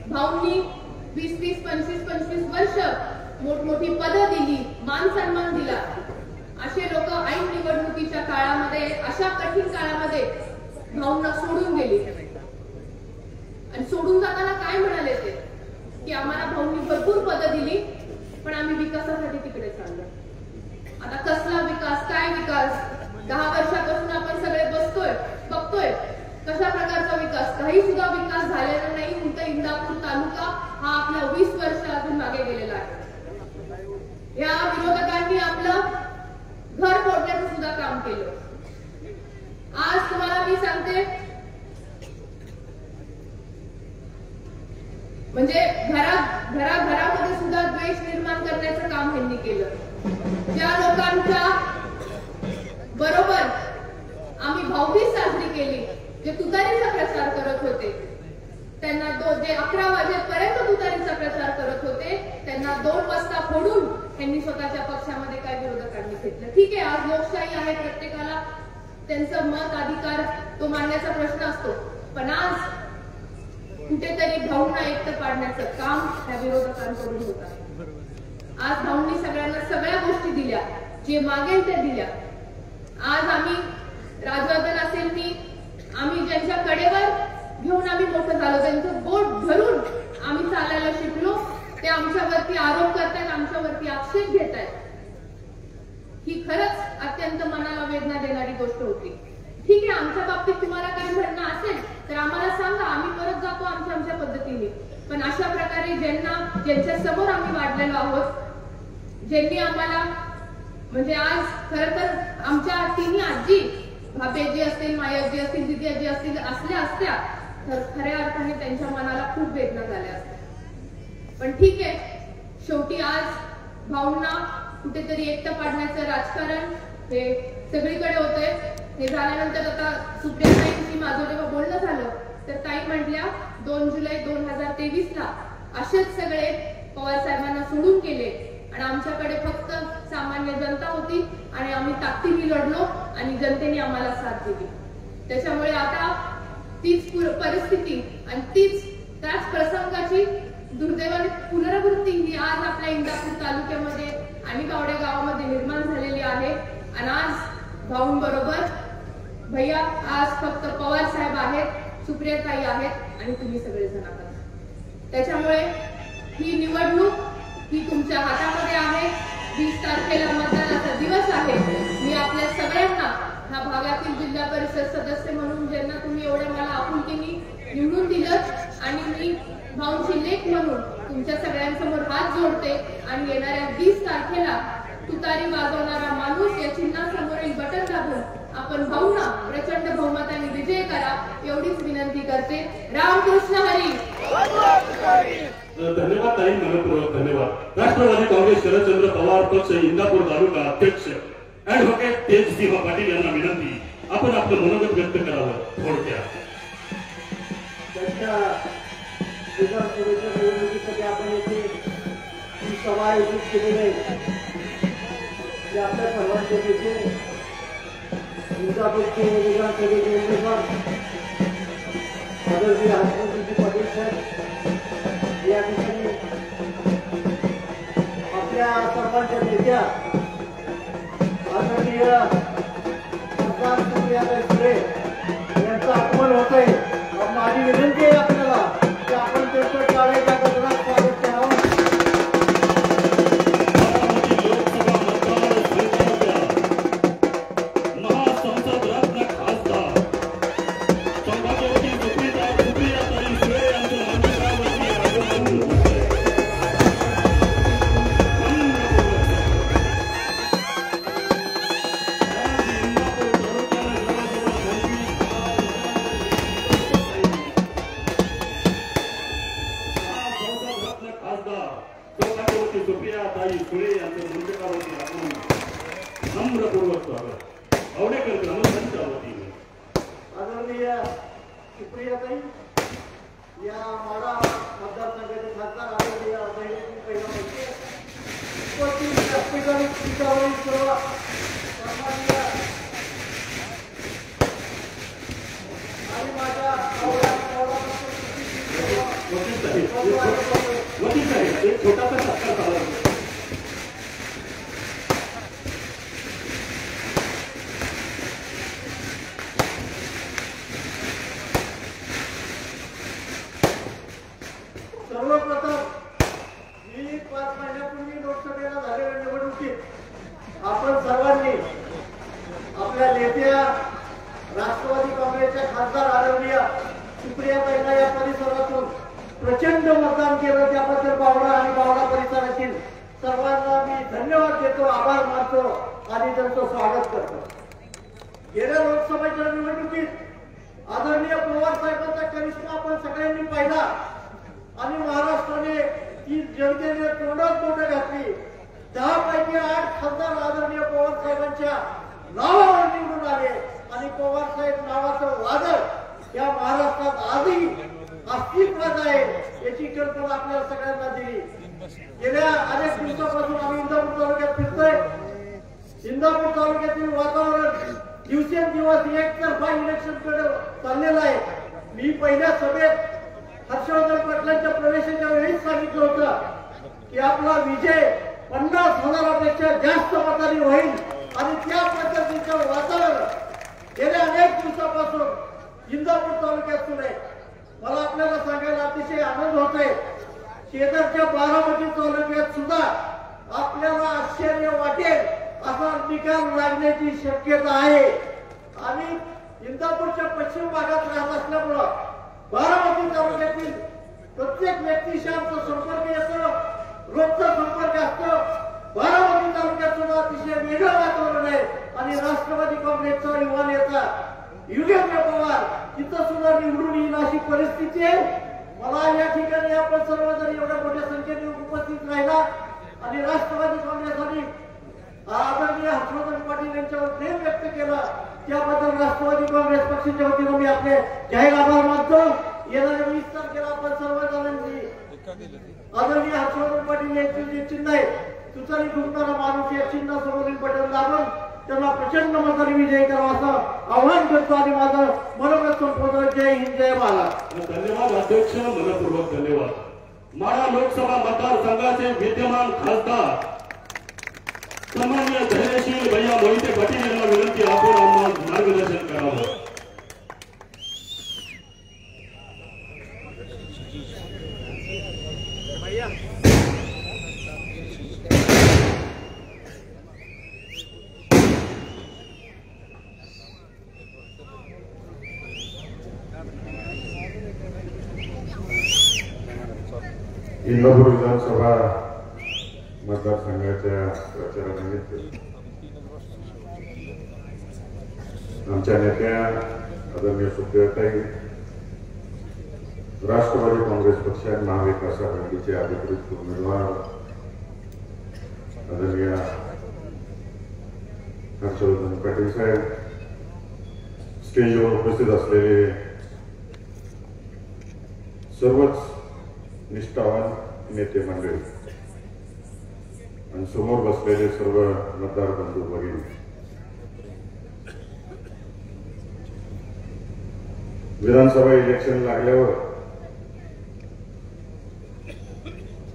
भाऊंनी 20-20, 25-25 वर्ष मोठमोठी पदं दिली, मान सन्मान दिला, असे लोक ऐन निवडणुकीच्या काळामध्ये, अशा कठीण काळामध्ये भाऊंना सोडून गेली. आणि सोडून जाताना काय म्हणाले ते की आम्हाला भाऊंनी भरपूर पदं दिली पण आम्ही विकासासाठी तिकडे चाललो. आता कसला विकास, काय विकास? 10 वर्षापासून आपण सगळे बघतोय कशा प्रकारचा विकास. काही सुद्धा विकास झालेला नाही. उलट इंदापूर तालुका हा आपला 20 वर्ष अजून मागे गेलेला आहे. या विरोधकांनी आपलं घर फोडण्याचं सुद्धा काम केलं. आज तुम्हाला मी सांगते म्हणजे घराघरामध्ये सुद्धा द्वेष निर्माण करण्याचं काम त्यांनी केलं. ज्या लोकांच्या बरोबर आम्ही भाऊबीज साजरी केली, जे तुतारीचा प्रचार करत होते, त्यांना जे 11 वाजेपर्यंत तुतारीचा प्रचार करत होते त्यांना 2 वाजता फोडून त्यांनी स्वतःच्या पक्षामध्ये काय विरोधकांनी घेतलं. ठीक आहे, आज लोकशाही आहे, प्रत्येकाला त्यांचं मत अधिकार तो मांडण्याचा प्रश्न असतो. पण आज कुठेतरी भाऊंना एकटं पाडण्याचं काम त्या विरोधकांकडून होत आहे. आज भाऊंनी सगळ्यांना सगळ्या गोष्टी दिल्या, जे मागेल त्या दिल्या. आज आम्ही राजवर्धन असेल मी, आम्ही ज्यांच्या कडेवर घेऊन आम्ही मोठं झालो, त्यांचं बोट धरून आम्ही चालायला शिकलो, ते आमच्यावरती आरोप करतायत, आमच्यावरती आक्षेप घेत आहेत. ही खरंच अत्यंत मनाला वेदना देणारी गोष्ट होती. ठीक आहे, आमच्या बाबतीत तुम्हाला काही म्हणणं असेल तर आम्हाला सांगा, आम्ही परत जातो आमच्या पद्धतीने. पण अशा प्रकारे ज्यांच्या समोर आम्ही वाढलेलो आहोत, ज्यांनी आम्हाला म्हणजे आज खरं तर आमच्या तिन्ही आजी, भाभेजी असतील, मायाजी असतील, दिदीजी असतील, असल्या असत्या तर खऱ्या अर्थाने त्यांच्या मनाला खूप वेदना झाल्या असत्या. पण ठीक आहे, शेवटी आज भाऊंना कुठेतरी एकटं पाडण्याचं राजकारण हे सगळीकडे होतंय. हे झाल्यानंतर आता सुप्रियाताईंशी माझं जेव्हा बोलणं झालं तर ताई म्हटल्या 2 जुलै 2023 असेच सगळे पवार साहेबांना सोडून गेले आणि आमच्याकडे फक्त सामान्य जनता होती आणि आम्ही ताकदीने लढलो आणि जनतेने आम्हाला साथ दिली. त्याच्यामुळे आता तीच परिस्थिती आणि त्याच प्रसंगाची दुर्दैवाने पुनरावृत्ती ही आज आपल्या इंदापूर तालुक्यामध्ये आणि गावडे गावामध्ये निर्माण झालेली आहे. आणि आज भाऊंबरोबर भैया आज फक्त पवार साहेब आहेत, सुप्रियाताई आहेत आणि तुम्ही सगळेजण आहात. त्याच्यामुळे ही निवडणूक ही तुमच्या हातामध्ये आहे. 20 तारखेला मतदान महत्वाचा दिवस आहे. मी आपल्या सगळ्यांना ह्या भागातील जिल्हा परिषद सदस्य म्हणून ज्यांना तुम्ही एवढ्या मला आपुलकीने निवडून दिलं आणि मी भाऊंची लेख म्हणून तुमच्या सगळ्यांसमोर हात जोडते आणि येणाऱ्या 20 तारखेला तुतारी वाजवणारा माणूस या चिन्हासमोरील बटन दाबून आपण भाऊंना प्रचंड बहुमताने विजय करा एवढीच विनंती करते. रामकृष्ण हरी. धन्यवाद ताई, मनपूर्वक धन्यवाद. राष्ट्रवादी काँग्रेस शरदचंद्र पवार पक्ष इंदापूर तालुका अध्यक्ष ऍडव्होकेट तेजसिंह पाटील यांना विनंती, आपण आपलं मनोगत व्यक्त करावं थोडक्यात. त्यांच्या विधानसभेच्या निवडणुकीसाठी आपण येथे ही सभा आयोजित केलेली आहे. ते आपल्या सर्वांच्या येथे इंदापूरचे विधानसभेचे उमेदवार आदरणीय हसमुखजी पाटील साहेब या ठिकाणी आपल्या सर्वांच्या नेत्या आदरणीय खासदार सुप्रियाताई सुळे यांचं आगमन होत आहे. माझी विनंती आहे आपल्याला की आपण त्यांचं टाळेच्या गजरात स्वागत करावं. महासंसद रत्न खासदार सौभाग्यवती सुप्रियाताई सुळे यांचं मंत्रालयावरती आगमन होत आहे. सुप्रियाताई सुळे यांचं मंत्रालयावरती आगमन नम्रपूर्वक स्वागत. आवडेकर ग्रामस्थांच्या वतीने आदरणीय सुप्रियाताई या माढा मतदारसंघाचे खासदार आदरणीय बहिणींनी पहिला माहिती उपस्थित व्यासपीठावर पीठावरील सर्व सन्माननीय आणि माझ्या वकील साहेब एक छोटासा सत्कार झाला. सर्वप्रथम मी 5 महिन्यापूर्वी लोकसभेला झालेल्या निवडणुकीत आपण सर्वांनी आपल्या नेत्या राष्ट्रवादी काँग्रेसच्या खासदार आदरणीय सुप्रियाताईंना या परिसरातून प्रचंड मतदान केलं. त्याबद्दल बावडा आणि बावडा परिसरातील सर्वांना मी धन्यवाद देतो, आभार मानतो आणि त्यांचं स्वागत करतो. गेल्या लोकसभेच्या निवडणुकीत आदरणीय पवार साहेबांचा करिश्मा आपण सगळ्यांनी पाहिला आणि महाराष्ट्राने ती जनतेने तोंडात बोटं घातली. 10 पैकी 8 खासदार आदरणीय पवार साहेबांच्या नावावर निवडून आले आणि पवार साहेब नावाचं वादळ या महाराष्ट्रात आजही अस्तित्वात आहे याची कल्पना आपल्याला सगळ्यांना दिली. गेल्या अनेक दिवसापासून आम्ही इंदापूर तालुक्यात फिरतोय. इंदापूर तालुक्यातील वातावरण दिवसेंदिवस एकतर्फा इलेक्शनकडे चाललेलं आहे. मी पहिल्या सभेत हर्षवर्धन पाटलांच्या प्रवेशाच्या वेळीच सांगितलं होतं की आपला विजय 50,000पेक्षा जास्त मतांनी होईल आणि त्या पद्धतीचं वातावरण गेल्या अनेक दिवसापासून इंदापूर तालुक्यात सुरू आहे. मला आपल्याला सांगायला अतिशय आनंद होतोय. शेजारच्या बारामती तालुक्यात सुद्धा आपल्याला आश्चर्य वाटेल असा निकाल लागण्याची शक्यता आहे. आणि इंदापूरच्या पश्चिम भागात राहत असल्यामुळं बारामती तालुक्यातील प्रत्येक व्यक्तीशी आमचा संपर्क येतो, रोजचा संपर्क असतो. बारामती तालुक्यात सुद्धा अतिशय वेगळं वातावरण आहे आणि राष्ट्रवादी काँग्रेसचा युवा नेता युगेंद्र पवार तिथं सुद्धा निवडून येईल अशी परिस्थिती आहे. मला या ठिकाणी आपण सर्वजण एवढ्या मोठ्या संख्येने उपस्थित राहिला आणि राष्ट्रवादी काँग्रेसने आदरणीय हर्षवर्धन पाटील यांच्यावर प्रेम व्यक्त केलं त्याबद्दल राष्ट्रवादी काँग्रेस पक्षाच्या वतीने मी आपले जाहीर आभार मानतो. येणाऱ्या 20 तारखेला आपण सर्वजणांनी आदरणीय हर्षवर्धन पाटील यांचे जे चिन्ह आहे तुतारी फुंकणारा माणूस या चिन्हासमोरील बटन दाबून त्यांना प्रचंड मताने विजयी करावा असं आव्हान करतो आणि माझं मनोगत संपवतो. जय हिंद, जय महाराष्ट्र. धन्यवाद अध्यक्ष, मनपूर्वक धन्यवाद. माढा लोकसभा मतदारसंघाचे विद्यमान खासदार सन्माननीय धैर्यशील भैया मोहिते पाटील यांना विनंती, आपण आम्हाला मार्गदर्शन करावं. इंदापूर विधानसभा मतदारसंघाच्या प्रचारानिमित्त आमच्या नेत्या आदरणीय सुप्रियाताई, राष्ट्रवादी काँग्रेस पक्ष आणि महाविकास आघाडीचे अधिकृत उमेदवार आदरणीय हर्षवर्धन पाटील साहेब, स्टेजवर उपस्थित असलेले सर्वच निष्ठावान नेते मंडळी आणि समोर बसलेले सर्व मतदार बंधू भगिनी, विधानसभा इलेक्शन लागल्यावर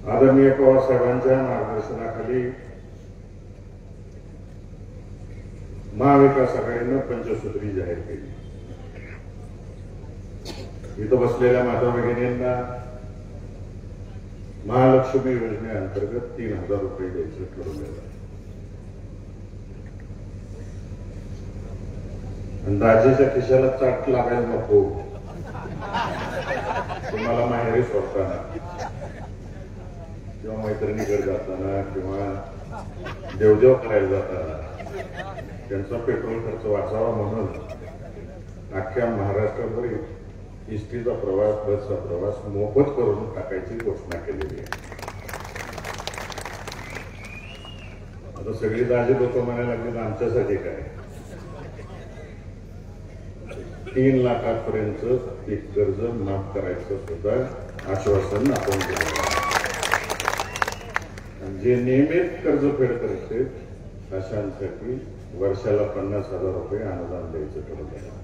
आदरणीय पवार साहेबांच्या मार्गदर्शनाखाली महाविकास आघाडीनं पंचसूत्री जाहीर केली. इथं बसलेल्या माता भगिनींना महालक्ष्मी योजनेअंतर्गत 3,000 रुपये द्यायचं ठरवलेलं आहे. आणि दाजीच्या खिशाला चाट लागायला नको. तुम्हाला माहेरी सोडताना किंवा मैत्रिणीकडे जाताना किंवा देवदेव करायला जाताना त्यांचा पेट्रोल खर्च वाचावा म्हणून अख्ख्या महाराष्ट्राभर एसटीचा प्रवास, बसचा प्रवास मोफत करून टाकायची घोषणा केलेली आहे. आता सगळी दाजी लोक म्हणायला लागली आमच्यासाठी काय, 3 लाखापर्यंत पीक कर्ज माफ करायचं सुद्धा आश्वासन आपण दिलं. जे नियमित कर्ज फेड करते अशांसाठी वर्षाला 50,000 रुपये अनुदान द्यायचं ठरवलं.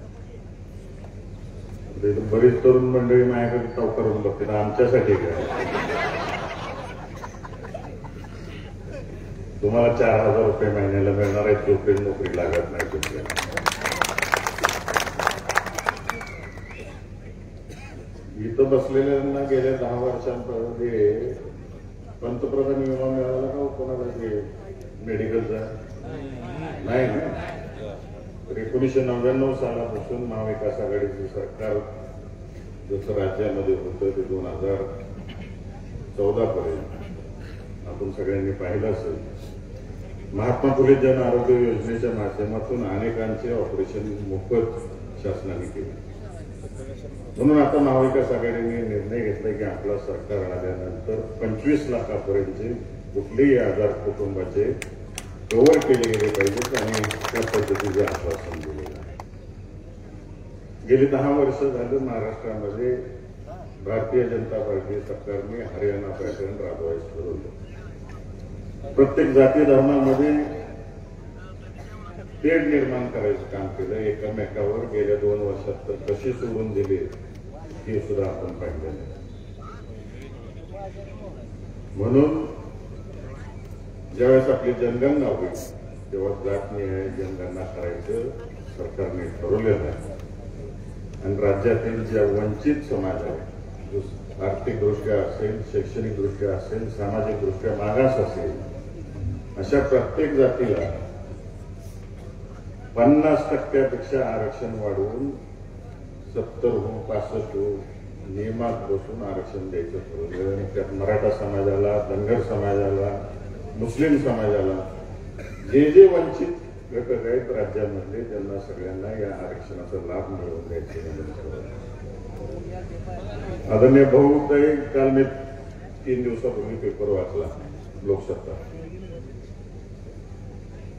बरीच तरुण मंडळी माझ्याकडे ताव करून बघते आमच्यासाठी काय, तुम्हाला 4,000 रुपये महिन्याला मिळणार आहेत जोपर्यंत नोकरी लागत नाही तोपर्यंत. इथं बसलेल्यांना गेल्या 10 वर्षांमध्ये पंतप्रधान विमा मिळाला का कोणाला मेडिकलचा नाही ना. तर 1999 सालापासून महाविकास आघाडीचं सरकार जसं राज्यामध्ये होतं ते 2014 पर्यंत आपण सगळ्यांनी पाहिलं असेल. महात्मा फुले जन आरोग्य योजनेच्या माध्यमातून अनेकांचे ऑपरेशन मोफत शासनाने केले. म्हणून आता महाविकास आघाडीने निर्णय घेतला की आपला सरकार आल्यानंतर 25 लाखापर्यंतचे कुठलेही आजार कुटुंबाचे कव्हर केले गेले पाहिजेत आणि त्या पद्धतीचे आश्वासन दिलेलं आहे. गेली 10 वर्ष झालं महाराष्ट्रामध्ये भारतीय जनता पार्टी सरकारने हरियाणा पॅटर्न राबवायचं ठरवलं. प्रत्येक जाती धर्मामध्ये तेढ निर्माण करायचं काम केलं. एकमेकावर गेल्या 2 वर्षात तर कशी सोडून दिली हे सुद्धा आपण पाहिलेलं आहे. म्हणून ज्यावेळेस आपली जनगणना होईल तेव्हा जातनिहाय जनगणना करायचं सरकारने ठरवलेलं आहे. आणि राज्यातील ज्या वंचित समाज आहे, आर्थिकदृष्ट्या असेल, शैक्षणिकदृष्ट्या असेल, सामाजिकदृष्ट्या मागास असेल, अशा प्रत्येक जातीला 50% आरक्षण वाढवून 70 हो 65 हो नियमात बसून आरक्षण द्यायचं ठरवलं. आणि त्यात मराठा समाजाला, धनगर समाजाला, मुस्लिम समाजाला जे वंचित घटक आहेत राज्यामधले त्यांना सगळ्यांना या आरक्षणाचा लाभ मिळवून द्यायचं. आदरणीय भाऊताई, काल मी 3 दिवसापूर्वी पेपर वाचला लोकसत्ता.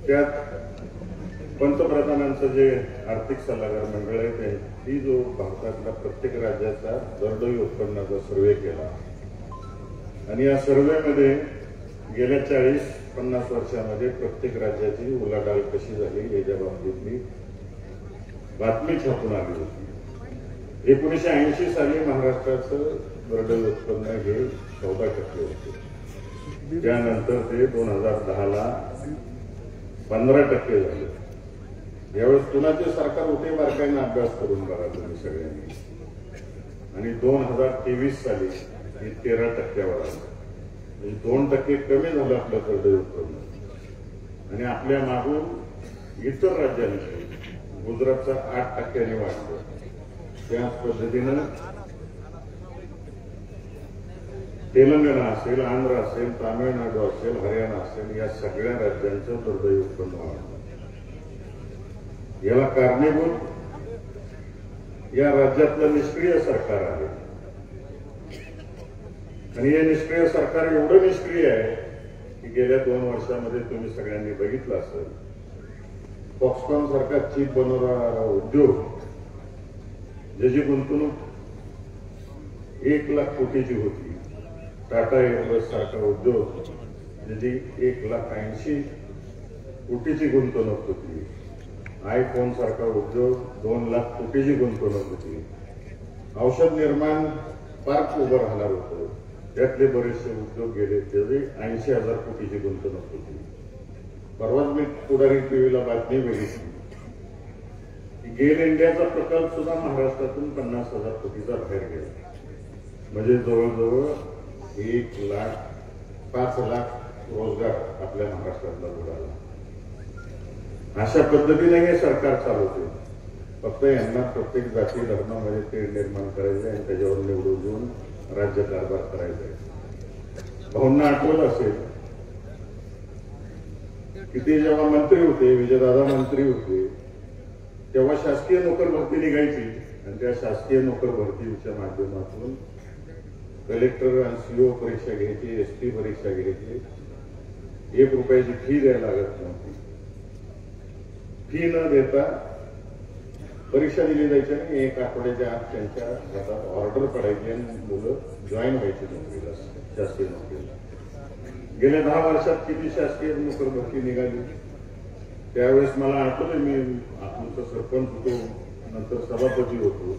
त्यात पंतप्रधानांचं जे आर्थिक सल्लागार मंडळ आहे त्यांनी जो भारतातल्या प्रत्येक राज्याचा दरडोई उत्पन्नाचा सर्वे केला आणि या सर्वेमध्ये गेल्या 40-50 वर्षामध्ये प्रत्येक राज्याची उलाढाल कशी झाली याच्या बाबतीतली बातमी छापून आली होती. 1980 साली महाराष्ट्राचं दरडोई उत्पन्न हे 14% होते. त्यानंतर ते 2010ला 15% झाले. यावेळेस कुणाचे सरकार होते बारकाईने अभ्यास करून बघा तुम्ही सगळ्यांनी. आणि 2023 साली हे 13%वर आलं. 2% कमी झालं आपलं दरडोई उत्पन्न. आणि आपल्या मागून इतर राज्यांनी गुजरातचा 8% वाढलं. त्याच पद्धतीनं तेलंगणा असेल, आंध्र असेल, तामिळनाडू असेल, हरियाणा असेल, या सगळ्या राज्यांचं दुर्दैवी उत्पन्न वाढलं. याला कारणीभूत या राज्यातलं निष्क्रिय सरकार आहे. आणि हे निष्क्रिय सरकार एवढं निष्क्रिय आहे की गेल्या 2 वर्षामध्ये तुम्ही सगळ्यांनी बघितलं असेल, फॉक्सकॉन सारखा चीप बनवणारा उद्योग ज्याची गुंतवणूक 1 लाख कोटीची होती, टाटा एअरवेज सारखा उद्योग ज्याची 1,80,00,000 कोटीची गुंतवणूक होती, आयफोन सारखा उद्योग 2 लाख कोटीची गुंतवणूक होती, औषध निर्माण पार्क उभं राहणार होतं, त्यातले बरेचसे उद्योग गेले, त्याची 80,000 कोटीची गुंतवणूक होती. परवाच मी पुढारी टीव्हीला बातमी बघितली की गेल इंडियाचा प्रकल्प सुद्धा महाराष्ट्रातून 50,000 कोटीचा बाहेर गेला. म्हणजे जवळजवळ 5 लाख रोजगार आपल्या महाराष्ट्रातला बुडाला. अशा पद्धतीने हे सरकार चालवते. फक्त यांना प्रत्येक जाती धर्मामध्ये तेढ निर्माण करायचे आणि त्याच्यावर निवडून देऊन राज्यकारभार करायचा आहे. भाऊंना आठवत असेल की ते जेव्हा मंत्री होते, विजयदादा मंत्री होते, तेव्हा शासकीय नोकर भरती निघायची आणि त्या शासकीय नोकर भरतीच्या माध्यमातून कलेक्टर आणि सीओ परीक्षा घ्यायची, एसटी परीक्षा घ्यायची, 1 रुपयाची फी द्यायला लागत नव्हती. फी न देता परीक्षा दिली जायची आणि 1 आठवड्याच्या आत त्यांच्या हातात ऑर्डर पडायची आणि मुलं जॉईन व्हायची नोकरीला, शासकीय नोकरीला. गेल्या 10 वर्षात किती शासकीय नोकर भरती निघाली? त्यावेळेस मला आठवतं, मी आमचा सरपंच होतो, नंतर सभापती होतो,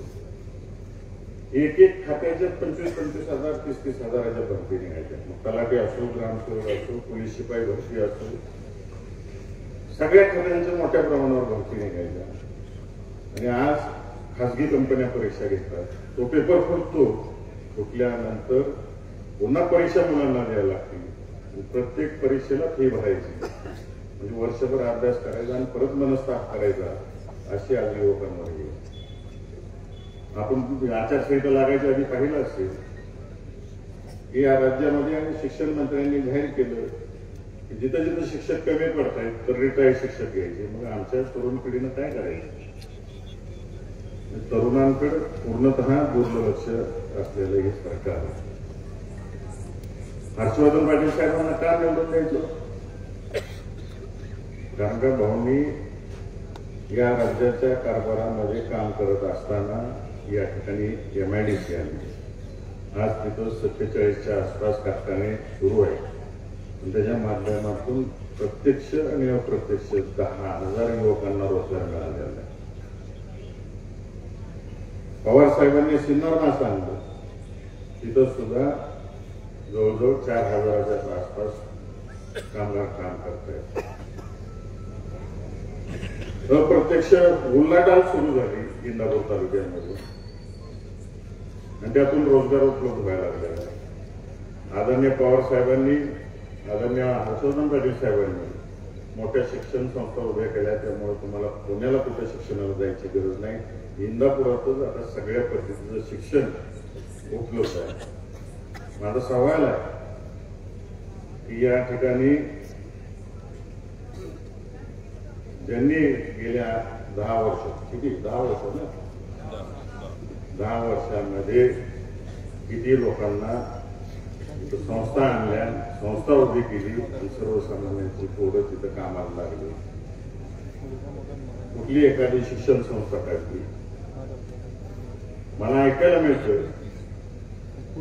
1 खात्याच्या 25,000 30,000 हजाराच्या भरती निघायच्या. मग तलाठी असो, ग्रामसेवक असो, पोलीस शिपाई भरती असो, सगळ्या खात्यांच्या मोठ्या प्रमाणावर भरती निघायच्या. आणि आज खासगी कंपन्या परीक्षा घेतात, तो पेपर फुटतो, फुटल्यानंतर पुन्हा परीक्षा मुलांना द्यायला लागते. प्रत्येक परीक्षेला फी भरायची, म्हणजे वर्षभर अभ्यास करायचा आणि परत मनस्ताप करायचा, अशी आज युवकांवर गेली. आपण आचारसंहिता लागायच्या आधी पाहिलं असेल की या राज्यामध्ये आणि शिक्षण मंत्र्यांनी जाहीर केलं की जिथं जिथं शिक्षक कमी पडत आहेत तर रिटायर्ड शिक्षक घ्यायचे. मग आमच्या तरुण पिढीनं काय करायचं? तरुणांकडे पूर्णतः दुर्लक्ष असलेलं हे सरकार. हर्षवर्धन पाटील साहेबांना का निवडून द्यायचं? कारण का भाऊंनी या राज्याच्या कारभारामध्ये काम करत असताना या ठिकाणी MIDC आली. आज तिथं 47च्या आसपास कारखाने सुरू आहेत. त्याच्या माध्यमातून प्रत्यक्ष आणि अप्रत्यक्ष 10,000 युवकांना रोजगार मिळालेला आहे. पवार साहेबांनी सिन्नरला सांगितलं, तिथं सुद्धा जवळजवळ 4,000च्या आसपास कामगार काम करतायत. अप्रत्यक्ष उल्लाटाल सुरू झाली इंदापूर तालुक्यामध्ये आणि त्यातून रोजगार उपलब्ध व्हायला लागलेला आहे. आदरणीय पवार साहेबांनी, आदरणीय हर्षवर्धन पाटील साहेबांनी मोठ्या शिक्षण संस्था उभ्या केल्या. त्यामुळे तुम्हाला पुण्याला कुठे शिक्षणाला जायची गरज नाही. इंदापुरातच आता सगळ्या पद्धतीचं शिक्षण उपलब्ध आहे. माझा सवाल आहे की या ठिकाणी ज्यांनी गेल्या 10 वर्ष, किती 10 वर्ष ना, 10 वर्षांमध्ये किती लोकांना संस्था आणल्या, संस्था उभी केली आणि सर्वसामान्यांची पोरं तिथं कामाला लागली. कुठली एखादी शिक्षण संस्था काढली? मला ऐकायला मिळतं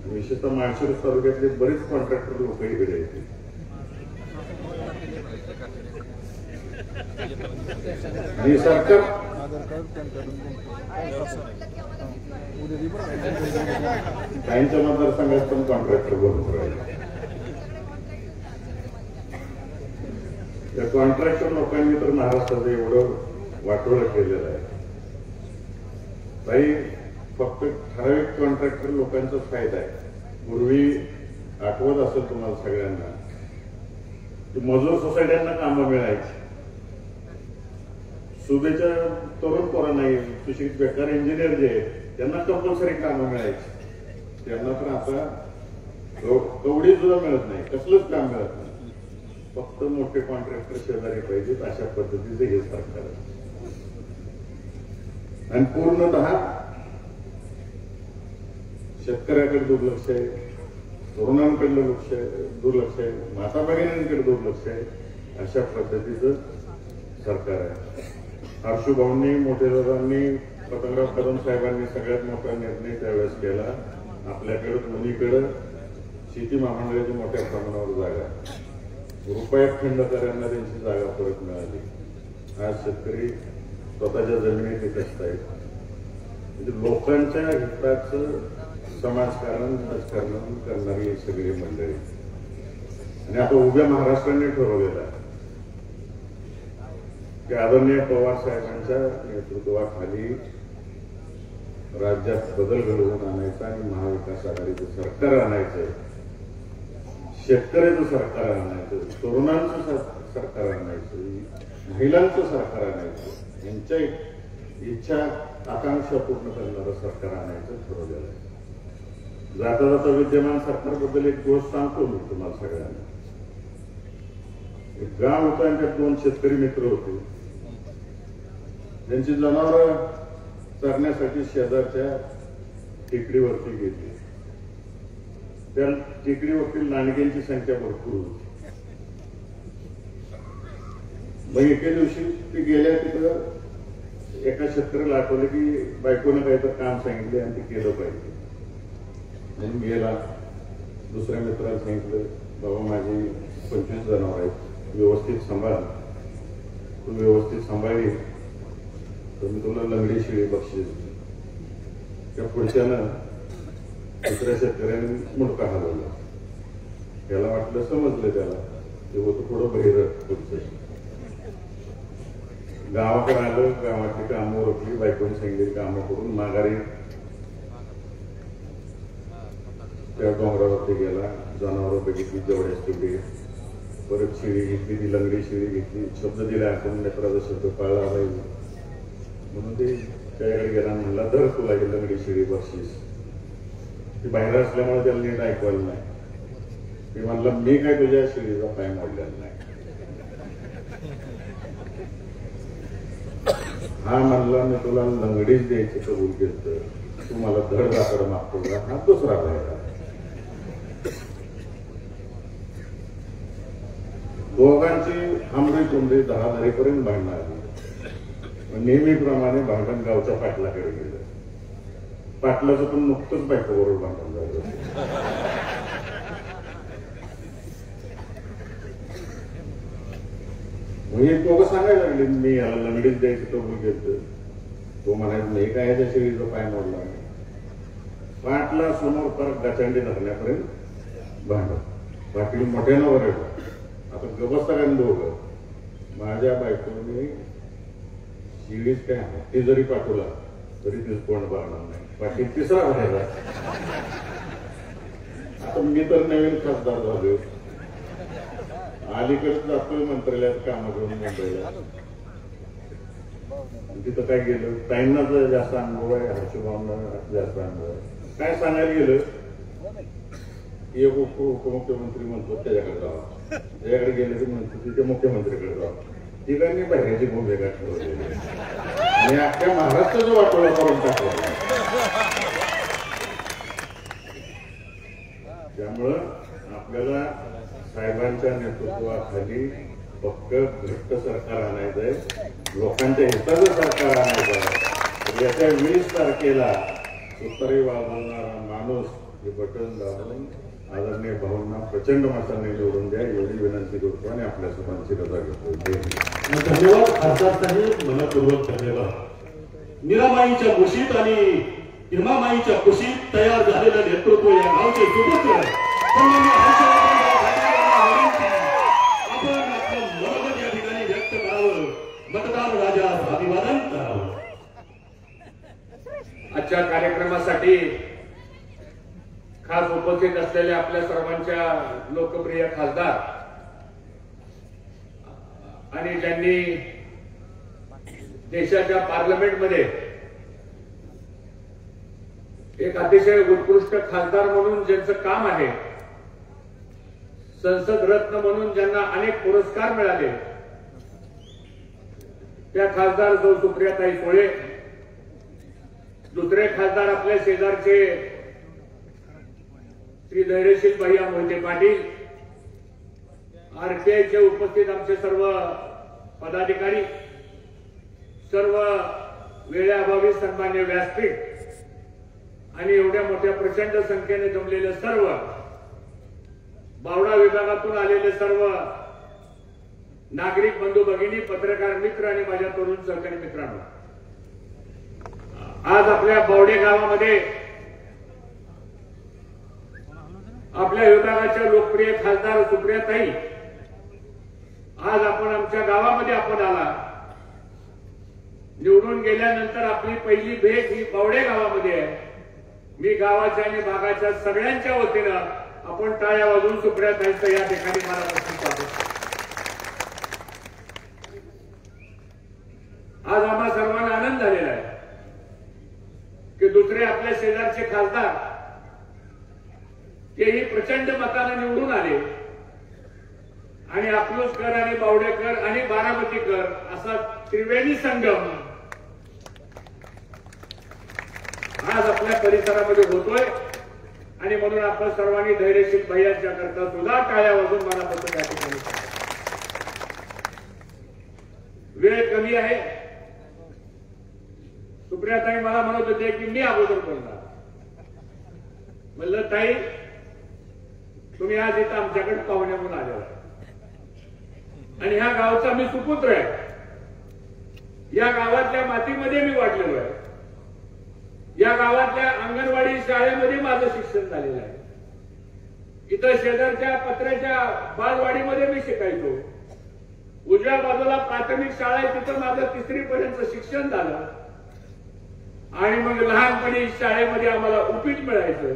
विशेषतः माळशिरस तालुक्यातले बरेच कॉन्ट्रॅक्टर लोक इकडे येते. आणि सरकार काहींच्या मतदारसंघात पण कॉन्ट्रॅक्टर भरपूर आहे. त्या कॉन्ट्रॅक्टर लोकांनी तर महाराष्ट्राचं एवढं वाटोळं केलेलं आहे. काही फक्त ठराविक कॉन्ट्रॅक्टर लोकांचा फायदा आहे. पूर्वी आठवत असेल तुम्हाला सगळ्यांना की मजूर सोसायट्यांना कामं मिळायची. सुभेच्या तरुण पोरांना, सुशिक्षित बेकार इंजिनियर जे आहेत त्यांना कंपल्सरी कामं मिळायची. त्यांना तर आता कवडी सुद्धा मिळत नाही, कसलंच काम मिळत नाही. फक्त मोठे कॉन्ट्रॅक्टर शेजारी पाहिजेत, अशा पद्धतीचे हे सरकार आहे. आणि पूर्णतः शेतकऱ्याकडे दुर्लक्ष आहे, तरुणांकडलं दुर्लक्ष आहे, माता भगिनींकडे दुर्लक्ष आहे. अशा पद्धतीचं सरकार आहे. हर्षूभाऊंनी, मोठे दादांनी, पतंगराव कदम साहेबांनी सगळ्यात मोठा निर्णय त्यावेळेस केला. आपल्याकडे दोन्हीकडे शेती महामंडळाची मोठ्या प्रमाणावर जागा, रुपयात खंडकऱ्यांना त्यांची जागा परत मिळाली. आज शेतकरी स्वतःच्या जमिनीत विकसत आहेत. म्हणजे लोकांच्या हिताचं समाजकारण, राजकारण करणारी सगळी मंडळी. आणि आता उभ्या महाराष्ट्राने ठरवलेलं आहे की आदरणीय पवार साहेबांच्या नेतृत्वाखाली राज्यात बदल घडवून आणायचा आणि महाविकास आघाडीचं सरकार आणायचं, शेतकऱ्याचं सरकार आणायचं, तरुणांचं सरकार आणायचं, महिलांचं सरकार आणायचं, यांच्या इच्छा आकांक्षा पूर्ण करणारं सरकार आणायचं ठरवलेलं आहे. जाता जाता विद्यमान सरकारबद्दल एक गोष्ट सांगतो मी तुम्हाला सगळ्यांना. एक गाव होतं आणि त्यात 2 शेतकरी मित्र होते. त्यांची जनावरं चरण्यासाठी शेजारच्या टेकडीवरती गेली. त्या टेकडीवरती लांडग्यांची संख्या भरपूर होती. मग एके दिवशी ते गेल्या तिथं एका शेतकऱ्याला आठवलं की बायकोनं काहीतरी काम सांगितले आणि ते केलं पाहिजे म्हणून गेला. दुसऱ्या मित्राला सांगितलं, बाबा माझी 25 जनावर आहेत, व्यवस्थित सांभाळ, तू व्यवस्थित सांभाळली तर मी तुला लंगडी शिळी बक्षीस. त्या पुढच्यानं दुसऱ्या शेतकऱ्याने मुडका हलवला. त्याला वाटलं समजलं, त्याला ते होतं थोडं बहिरत. पुढचं गावाकडे आलं, गावातली कामं रोखली, बायकोने सांगितली कामं करून माघारी त्या डोंगरावरती गेला. जनावरं बघितली जेवढ्याच तेवढी, परत शिळी घेतली, ती लंगडी शिळी घेतली. शब्द दिला आपण मित्राचा शब्द पाळला पाहिजे म्हणून ते त्याकडे गेला. म्हणला धर तुला ही लंगडी शिळी बक्षीस. ती बाहेर असल्यामुळे त्याला नीट ऐकवायला नाही. ते म्हणलं मी काय तुझ्या शिळीचा पाय मोडलेला नाही. हा म्हणला मी तुला लंगडीच द्यायची कबूल केलं, तू मला धड दाखड मागतो का? हा दुसरा पाहिला. दोघांची हमरी तुमरी 10 धारेपर्यंत भांडणं आली. नेहमीप्रमाणे भांडण गावच्या पाटलाकडे गेलं. पाटलाचं पण नुकतंच बायकोबरोबर भांडण झालं. म्हणजे दोघं सांगायला लागले मी याला लंगडीच द्यायची कबूल घेतलं. तो म्हणायचं मी काय ह्याच्या शेळीचा पाय मोडला नाही. पाटला समोर परत गचांडी धरण्यापर्यंत भांडण. पाटील मोठ्यानं वरडलं, आता गबसता काय दोघं. माझ्या बायकोने शिळीच काय हत्ती जरी पाठवला तरी तीच कोण भरणार नाही. पाटील तिसरा भरायला. आता मी तर नवीन खासदार झालो, अलीकडे जातोय मंत्रालयात कामं घेऊन मुंबईला. तिथं काय गेलं, ताईंना तर जास्त अनुभव आहे, हर्षभावना जास्त अनुभव आहे. काय सांगायला गेलं, एक उपमुख्यमंत्री म्हणतो त्याच्याकडे जावा, त्याच्याकडे गेले की म्हणतो तिथे मुख्यमंत्रीकडे जावा. तिघांनी बाहेरची भूमिका ठरवलेली आणि अख्ख्या महाराष्ट्राचं वाटोळा करून टाकलं. त्यामुळं आपल्याला साहेबांच्या नेतृत्वाखाली फक्त घट्ट सरकार आणायचंय, लोकांच्या हिताचं सरकार आणायचं. याच्या 20 तारखेला सुतारी वाजवणारा माणूस हे बटन दाबून आदरणीय भाऊंना प्रचंड मतांनी निवडून द्या एवढी विनंती करतो आणि आपल्या सर्वांची रजा घेतो. धन्यवाद खासदार साहेब, मनपूर्वक धन्यवाद. मीरामाईच्या कुशीत आणि हिमामाईच्या कुशीत तयार झालेलं नेतृत्व या गावचे सुपुत्र आपण आपलं मनोगत या ठिकाणी व्यक्त करावं, मतदान राजा अभिवादन करावं. आजच्या कार्यक्रमासाठी खास उपस्थित असलेल्या आपल्या सर्वांच्या लोकप्रिय खासदार आणि ज्यांनी देशाच्या पार्लमेंटमध्ये एक अतिशय उत्कृष्ट खासदार म्हणून ज्यांचं काम आहे संसद रत्न म्हणून ज्यांना अनेक पुरस्कार मिळाले त्या खासदार सौ सुप्रियाताई सुळे, दुसरे खासदार आपल्या शेजारचे श्री धैर्यशील भैया मोहिते पाटील, आरटीआयचे उपस्थित आमचे सर्व पदाधिकारी, सर्व वेळेअभावी सन्मान्य व्यासपीठ आणि एवढ्या मोठ्या प्रचंड संख्येने जमलेले सर्व बावडा विभागातून आलेले सर्व नागरिक बंधू भगिनी, पत्रकार मित्र आणि माझ्या तरुण सहकारी मित्रांनो, आज आपल्या बावडे गावामध्ये आपल्या विभागाच्या लोकप्रिय खासदार सुप्रियाताई, आज आपण आमच्या गावामध्ये आपण आला. निवडून गेल्यानंतर आपली पहिली भेट ही बावडे गावामध्ये आहे. मी गावाच्या आणि भागाच्या सगळ्यांच्या वतीनं आपण टाळ्या वाजवून सुप्रियाताईंचं या ठिकाणी मला स्वागत. आज आम्हा सर्वांना आनंद झालेला आहे की दुसरे आपल्या शेजारचे खासदार तेही प्रचंड मताने निवडून आले आणि अकलूजकर आणि बावडेकर आणि बारामतीकर असा त्रिवेणी संगम आज आपल्या परिसरामध्ये होतोय. आणि म्हणून आपण सर्वांनी धैर्यशील भैयांच्या करता सुद्धा टाळ्या वाजून मला बसून या ठिकाणी. वेळ कमी आहे. सुप्रियाताई मला म्हणत होते की मी अगोदर बोलणार. म्हणलं ताई, तुम्ही आज इथं आमच्याकडे पाहुणे म्हणून आलेला आणि ह्या गावचा मी सुपुत्र आहे. या गावातल्या मातीमध्ये मी वाढलेलो आहे. या गावातल्या अंगणवाडी शाळेमध्ये माझं शिक्षण झालेलं आहे. इथं शेजारच्या पत्र्याच्या बालवाडीमध्ये मी शिकायचो. उजव्या बाजूला प्राथमिक शाळा आहे, तिथं माझं 3री पर्यंत शिक्षण झालं. आणि मग लहानपणी शाळेमध्ये आम्हाला उपीट मिळायचं.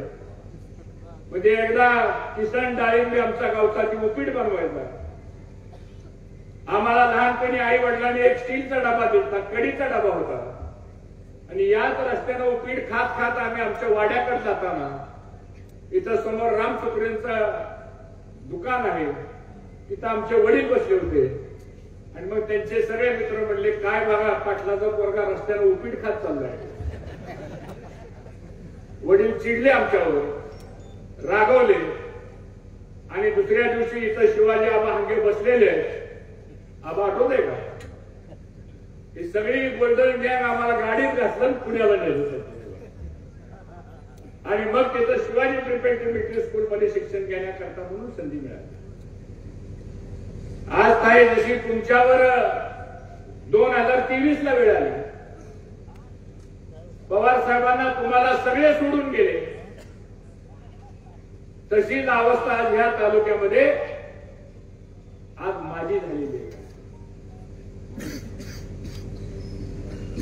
म्हणजे एकदा किसन डाळिंबे आमच्या गावचा ती उपीट बनवायचा. आम्हाला लहानपणी आई वडिलांनी एक स्टीलचा डबा दिला, कडीचा डबा होता. आणि याच रस्त्यानं उपीट खात खात आम्ही आमच्या वाड्याकडे जाताना इथं समोर राम सुप्रेंचं दुकान आहे, तिथं आमचे वडील बसले होते. आणि मग त्यांचे सगळे मित्र म्हणले, काय बघा पाटलाचा पोरगा रस्त्यानं उपीट खात चाललाय. वडील चिडले आमच्यावर, रागवले. आणि दुसऱ्या दिवशी इथं शिवाजी आबा हंगे बसलेले. आबा आठवतंय का? ही सगळी गोल्डन गँग आम्हाला गाडीत घातलं पुण्याला नेलं. आणि मग तिथं शिवाजी प्रिपेरेटरी स्कूलमध्ये शिक्षण घेण्याकरता म्हणून संधी मिळाली. आज ताई जशी तुमच्यावर 2023 ला वेळ आली, पवार साहेबांना तुम्हाला सगळे सोडून गेले, तशीच अवस्था आज ह्या तालुक्यामध्ये आज माझी झालेली आहे.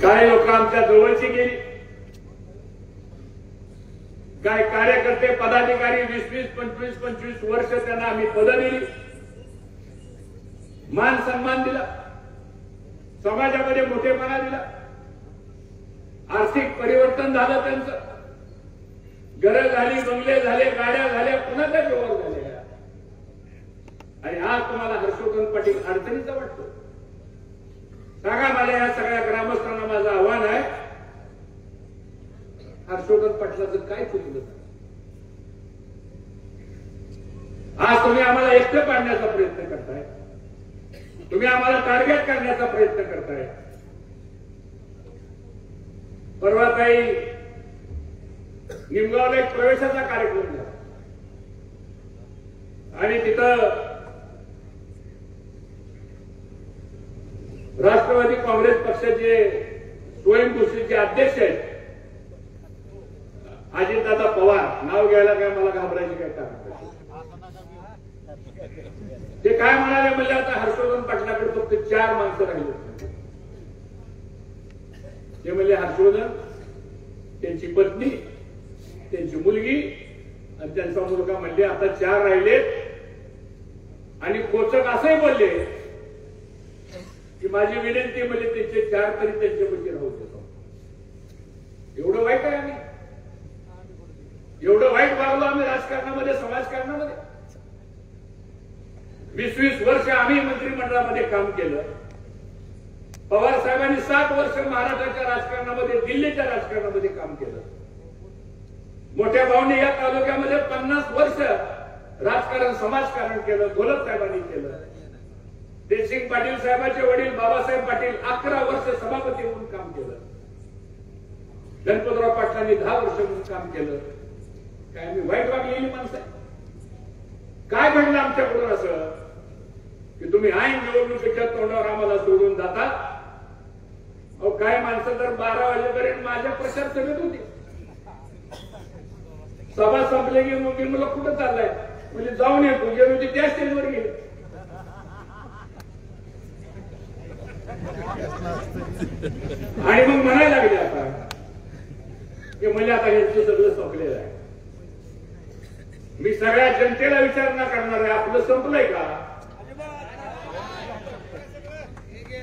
काय लोक आमच्या जवळची गेली, काय कार्यकर्ते पदाधिकारी 20-20, 25-25 वर्ष त्यांना आम्ही पदं दिली, मान सन्मान दिला, समाजामध्ये मोठेपणा दिला, आर्थिक परिवर्तन झालं त्यांचं, घरं झाली, बंगले झाले, गाड्या झाल्या, कुणाच्या जोवर झाल्या. आणि आज तुम्हाला हर्षवर्धन पाटील अडचणीचा वाटतो. सांगा मला, या सगळ्या ग्रामस्थांना माझं आव्हान आहे, हर्षवर्धन पाटलाचं काय चुकलं? आज तुम्ही आम्हाला एकटं पाडण्याचा प्रयत्न करताय, तुम्ही आम्हाला टार्गेट करण्याचा प्रयत्न करताय. परवा काही निमगावला एक प्रवेशाचा कार्यक्रम झाला आणि तिथं राष्ट्रवादी काँग्रेस पक्षाचे स्वयंघोषितचे अध्यक्ष आहेत अजितदादा पवार, नाव घ्यायला काय मला घाबरायची काय कारण? ते काय म्हणाले, म्हणजे आता हर्षवर्धन पाटलाकडे फक्त 4 माणसं राहिली. ते म्हणजे हर्षवर्धन, त्यांची पत्नी, त्यांची मुलगी आणि त्यांचा मुलगा. म्हणजे आता 4 राहिलेत. आणि कोचक असंही बोलले की माझी विनंती म्हणजे त्यांचे 4 तरी त्यांच्यापैकी राहू देतो. एवढं वाईट आहे आम्ही, एवढं वाईट वागलो आम्ही राजकारणामध्ये, समाजकारणामध्ये. 20-20 वर्ष आम्ही मंत्रिमंडळामध्ये काम केलं. पवार साहेबांनी 7 वर्ष महाराष्ट्राच्या राजकारणामध्ये, दिल्लीच्या राजकारणामध्ये काम केलं. मोठ्या भाऊने या तालुक्यामध्ये 50 वर्ष राजकारण, समाजकारण केलं. घोलप साहेबांनी केलं. देशसिंग पाटील साहेबांचे वडील बाबासाहेब पाटील 11 वर्ष सभापती म्हणून काम केलं. गणपतराव पाटलांनी 10 वर्ष म्हणून काम केलं. काय आम्ही वाईट वागलेली माणसं आहे? काय घडलं आमच्याकडून असं की तुम्ही ऐन निवडणुकीच्या तोंडावर आम्हाला सोडून जाता? अहो, काय माणसं तर 12 वाजेपर्यंत माझ्या प्रचार सभेत होती. सभा संपली की मग मी मला कुठं चाललाय म्हणजे जाऊन येतो. गेलो होती त्या स्टेजवर गेले. आणि मग म्हणायला लागले आता की म्हणजे आता यांचं सगळं संपलेलं आहे. मी सगळ्या जनतेला विचारणा करणार आहे, आपलं संपलंय का?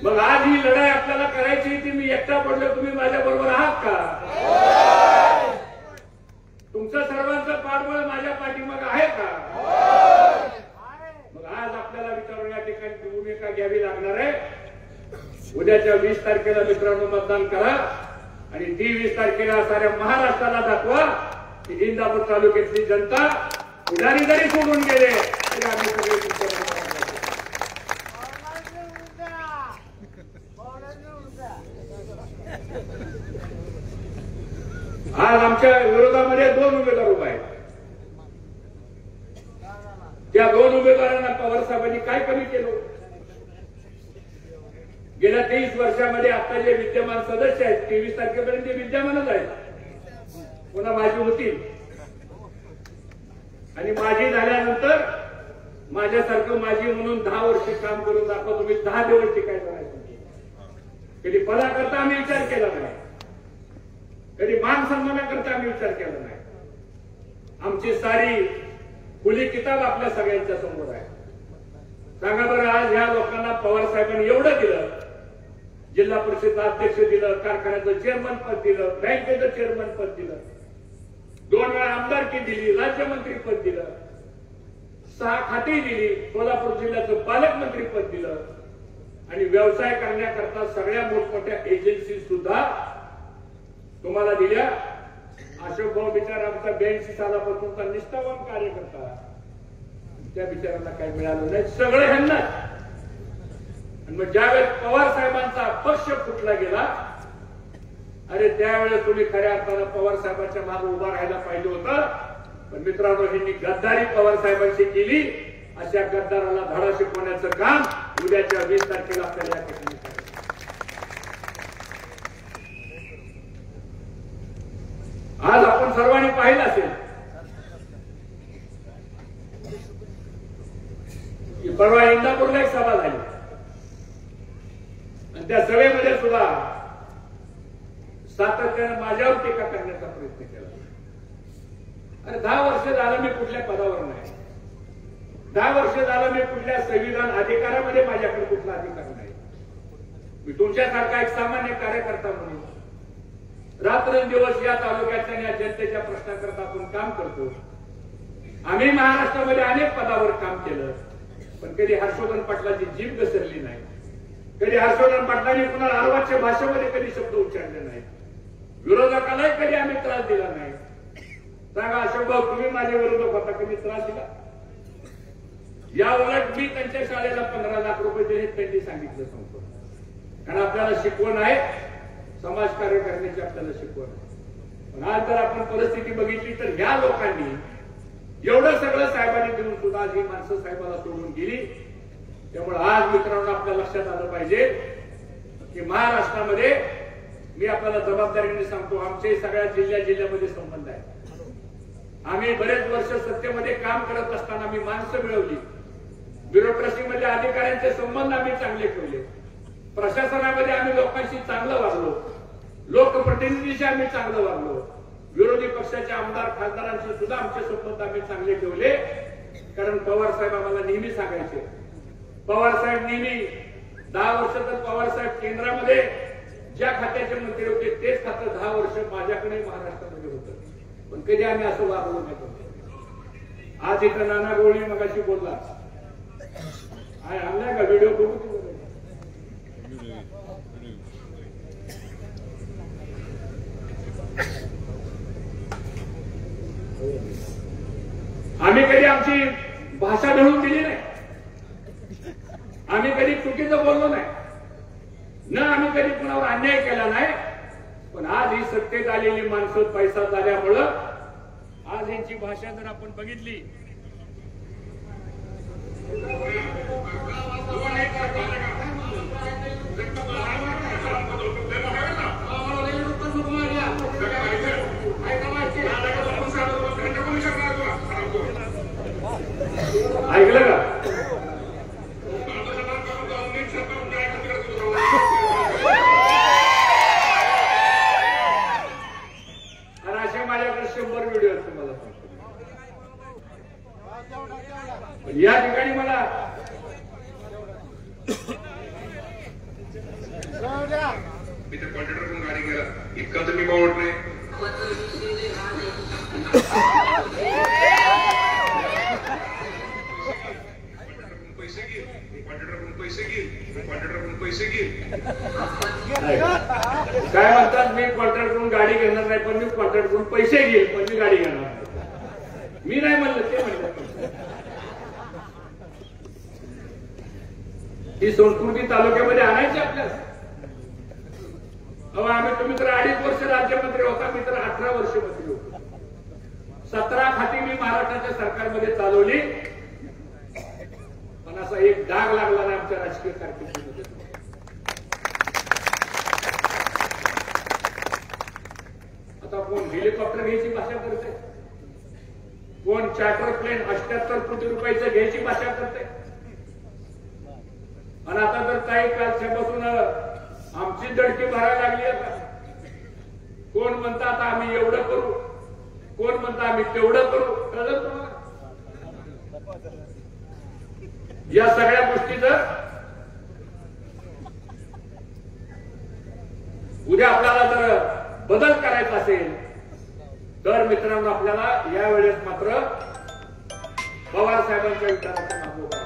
मग आज ही लढाई आपल्याला करायची ती मी एकटा पडलो, तुम्ही माझ्या बरोबर आहात का? तुमचं सर्वांचं पाठबळ माझ्या पाठीमागे आहे का? मग आज आपल्याला विचारून या ठिकाणी भूमिका घ्यावी लागणार आहे. उद्याच्या 20 तारखेला मित्रांनो मतदान करा आणि ती 20 तारखेला साऱ्या महाराष्ट्राला दाखवा की इंदापूर तालुक्यातली जनता पुढारी जरी सोडून गेले तरी आम्ही सगळे आज आमच्या विरोधामध्ये 2 उमेदवार उभे आहेत. त्या 2 उमेदवारांना पवार साहेबांनी काय कमी केलं? गेल्या 23 वर्षामध्ये आता जे विद्यमान सदस्य आहेत 23 तारखेपर्यंत ते विद्यमानच आहेत. पुन्हा माझी होतील आणि माझी झाल्यानंतर माझ्यासारखं माझी म्हणून 10 वर्ष काम करून दाखवा. तुम्ही 10 दिवस टिकायचं नाही. कधी पदाकरता आम्ही विचार केला नाही, कधी मान सन्मानाकरता आम्ही विचार केला नाही. आमची सारी खुली किताब आपल्या सगळ्यांच्या समोर आहे. सांगा बरं, आज ह्या लोकांना पवार साहेबांनी एवढं दिलं. जिल्हा परिषद अध्यक्ष दिलं, कारखान्याचं चेअरमन पद दिलं, बँकेचं चेअरमन पद दिलं, 2 वेळा आमदारकी दिली, राज्यमंत्री पद दिलं, 6 खाती दिली, सोलापूर जिल्ह्याचं पालकमंत्री पद दिलं आणि व्यवसाय करण्याकरता सगळ्या मोठमोठ्या एजन्सी सुद्धा तुम्हाला दिल्या. अशोक भाऊ बिचार आमचा 82 सालापासूनचा निष्ठावान कार्यकर्ता, त्या बिचारांना काही मिळालं नाही. सगळं ह्यांना. आणि मग ज्यावेळेस पवार साहेबांचा पक्ष फुटला गेला, अरे त्यावेळेस तुम्ही खऱ्या अर्थानं पवार साहेबांच्या मागे उभा राहायला पाहिजे होतं. पण मित्रांनो, ह्यांनी गद्दारी पवार साहेबांशी केली. अशा गद्दाराला धडा शिकवण्याचं काम उद्याच्या 20 तारखेला आपल्याला या ठिकाणी करायचं. आज आपण सर्वांनी पाहिलं असेल की परवा इंदापूरला एक सभा झाली आणि त्या सभेमध्ये सुद्धा सातत्याने माझ्यावर टीका करण्याचा प्रयत्न केला. अरे 10 वर्ष झालं मी कुठल्या पदावर नाही, 10 वर्ष झालं मी कुठल्या संविधान अधिकारामध्ये माझ्याकडे कुठला अधिकार नाही. मी तुमच्यासारखा एक सामान्य कार्यकर्ता म्हणून रात्रंदिवस या तालुक्याच्या आणि या जनतेच्या प्रश्नाकरता आपण काम करतो. आम्ही महाराष्ट्रामध्ये अनेक पदावर काम केलं, पण कधी हर्षवर्धन पाटलाची जीभ घसरली नाही. कधी हर्षवर्धन पाटलांनी कुणाला अर्वाच्य भाषेमध्ये कधी शब्द उच्चारले नाही. विरोधकालाही कधी आम्ही त्रास दिला नाही. सांगा अशोक भाऊ, तुम्ही माझ्या विरोधक होता, कधी त्रास दिला? या उलट मी त्यांच्या शाळेला 15 लाख रुपये दिले, त्यांनी सांगितलं सांगतो. कारण आपल्याला शिकवण आहे, समाजकार्य करण्याची आपल्याला शिकवण आहे. पण आज जर आपण परिस्थिती बघितली तर ह्या लोकांनी एवढं सगळं साहेबांनी देऊन सुद्धा ही माणसं साहेबाला सोडून गेली. त्यामुळे आज मित्रांनो आपल्या लक्षात आलं पाहिजे की महाराष्ट्रामध्ये मी आपल्याला जबाबदारीने सांगतो, आमचे सगळ्या जिल्ह्यामध्ये संबंध आहे. आम्ही बरेच वर्ष सत्तेमध्ये काम करत असताना आम्ही माणसं मिळवली. ब्युरोक्रेसीमध्ये अधिकाऱ्यांचे संबंध आम्ही चांगले ठेवले. प्रशासनामध्ये आम्ही लोकांशी चांगलं वागलो. लोकप्रतिनिधीशी आम्ही चांगलं वागलो. विरोधी पक्षाच्या आमदार खासदारांशी सुद्धा आमचे संबंध आम्ही चांगले ठेवले. कारण पवार साहेब आम्हाला नेहमी सांगायचे, पवार साहेब नेहमी 10 वर्ष तर पवार साहेब केंद्रामध्ये ज्या खात्याचे मंत्री होते तेच खातं 10 वर्ष माझ्याकडे महाराष्ट्रामध्ये होतं. पण कधी आम्ही असं वागलो नाही. आज इथं नाना गवळी मगाशी बोलला, आणलाय का व्हिडिओ बघू? आम्ही कधी आमची भाषा ढळून दिली नाही, आम्ही कधी चुकीचं बोललो नाही, न आम्ही कधी कुणावर अन्याय केला नाही. पण आज ही सत्तेत आलेली माणसं पैसा झाल्यामुळं आज यांची भाषा जर आपण बघितली, ऐकलं का? आणि असे माझ्याकडे 100 व्हिडिओ आहेत तुम्हाला सांगतो. या ठिकाणी मला मी त्या कॉन्ट्रॅक्टरकडून गाडी गेला इतका तर मी बावट नाही. पैसे घेईल काय म्हणतात, मी कॉन्ट्रॅक्टकडून गाडी घेणार नाही, पण मी कॉन्ट्रॅक्टकडून पैसे घेईल, पण मी गाडी घेणार नाही. मी नाही म्हणलं, ते म्हणलं. ही संस्कृती तालुक्यामध्ये आणायची आपल्याला. आम्ही तुम्ही तर 2.5 वर्ष राज्यमंत्री होता, मी तर 18 वर्ष मंत्री होतो. 17 खाती मी महाराष्ट्राच्या सरकारमध्ये चालवली, पण असा एक डाग लागला नाही आमच्या राजकीय कारकिर्दीमध्ये. आता कोण हेलिकॉप्टर घ्यायची भाषा करते, कोण चार्टर प्लेन 78 कोटी रुपयाचं घ्यायची भाषा करते. आणि आता तर काही कालच्यापासून आमची दडकी भरायला लागली. आता कोण म्हणतात आम्ही एवढं करू, कोण म्हणतात आम्ही तेवढं करू. कळलं तुम्हाला? या सगळ्या गोष्टी जर उद्या आपल्याला जर बदल करायचा असेल तर मित्रांनो आपल्याला यावेळेस मात्र पवार साहेबांच्या विचाराचा मागो करा.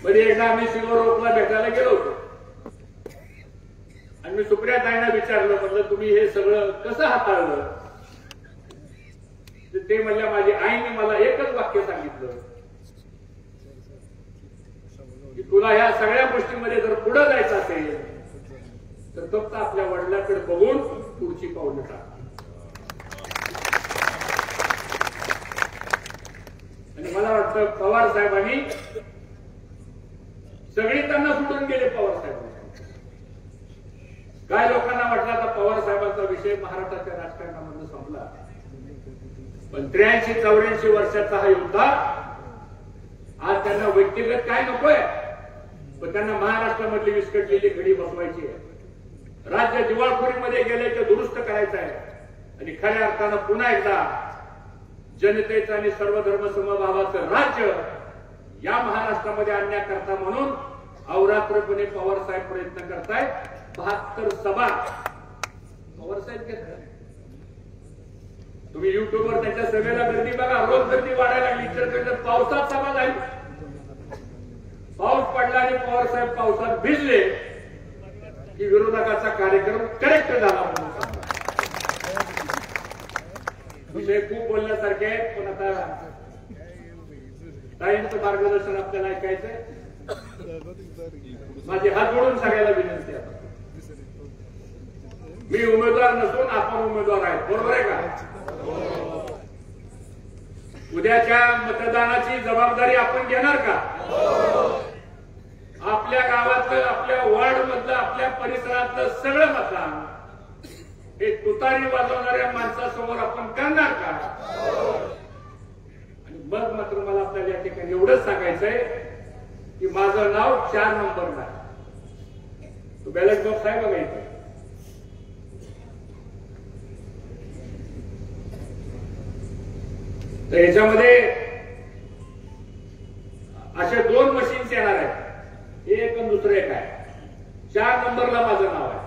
एकदा आम्ही सिल्वर भेटायला गेलो होतो आणि मी सुप्रिया ताईंना विचारलं, म्हटलं तुम्ही हे सगळं कसं हाताळलं? ते म्हणल्या माझी आईने मला एकच वाक्य सांगितलं की तुला ह्या सगळ्या गोष्टीमध्ये जर पुढे जायचं असेल तर फक्त आपल्या वडिलांकडे बघून पुढची पावलं टाक. आणि मला वाटतं पवार साहेबांनी सगळे त्यांना सोडून गेले. पवार साहेबांनी काय लोकांना वाटलं आता पवार साहेबांचा विषय महाराष्ट्राच्या राजकारणामधून संपला, पण 83-84 वर्षाचा हा योद्धा आज त्यांना व्यक्तिगत काय नकोय, पण त्यांना महाराष्ट्रामधली विस्कटलेली घडी बसवायची आहे. राज्य दिवाळखोरीमध्ये गेले ते दुरुस्त करायचं आहे आणि खऱ्या अर्थानं पुन्हा एकदा जनतेचं आणि सर्व धर्म समभावाचं राज्य या महाराष्ट्रामध्ये आणण्याकरता म्हणून अवरात्रपणे पवार साहेब प्रयत्न करतायत. 72 सभा पवार साहेब घेतात. तुम्ही युट्यूबवर त्यांच्या सभेला गर्दी बघा, रोज गर्दी वाढायला लागली. पावसात सभा झाली, पाऊस पडला आणि पवार साहेब पावसात भिजले की विरोधकाचा कार्यक्रम करेक्ट झाला म्हणून विषय खूप बोलण्यासारखे आहेत. पण आता ताईंचं मार्गदर्शन आपल्याला ऐकायचंय. माझी हात जोडून सगळ्याला विनंती आहे, मी उमेदवार नसून आपण उमेदवार आहेत, बरोबर आहे का? उद्याच्या मतदानाची जबाबदारी आपण घेणार का? आपल्या गावातलं, आपल्या वॉर्ड मधलं, आपल्या परिसरातलं सगळं मतदान हे तुतारी वाजवणाऱ्या माणसासमोर आपण करणार का? आणि मग मात्र मला आपल्याला या ठिकाणी एवढंच सांगायचंय की माझं नाव 4 नंबरला आहे. तो बॅलेट बॉक्स आहे बघा इथे. तर याच्यामध्ये असे 2 मशीन्स येणार आहेत, एक आणि दुसरं एक आहे. 4 नंबरला माझं नाव आहे.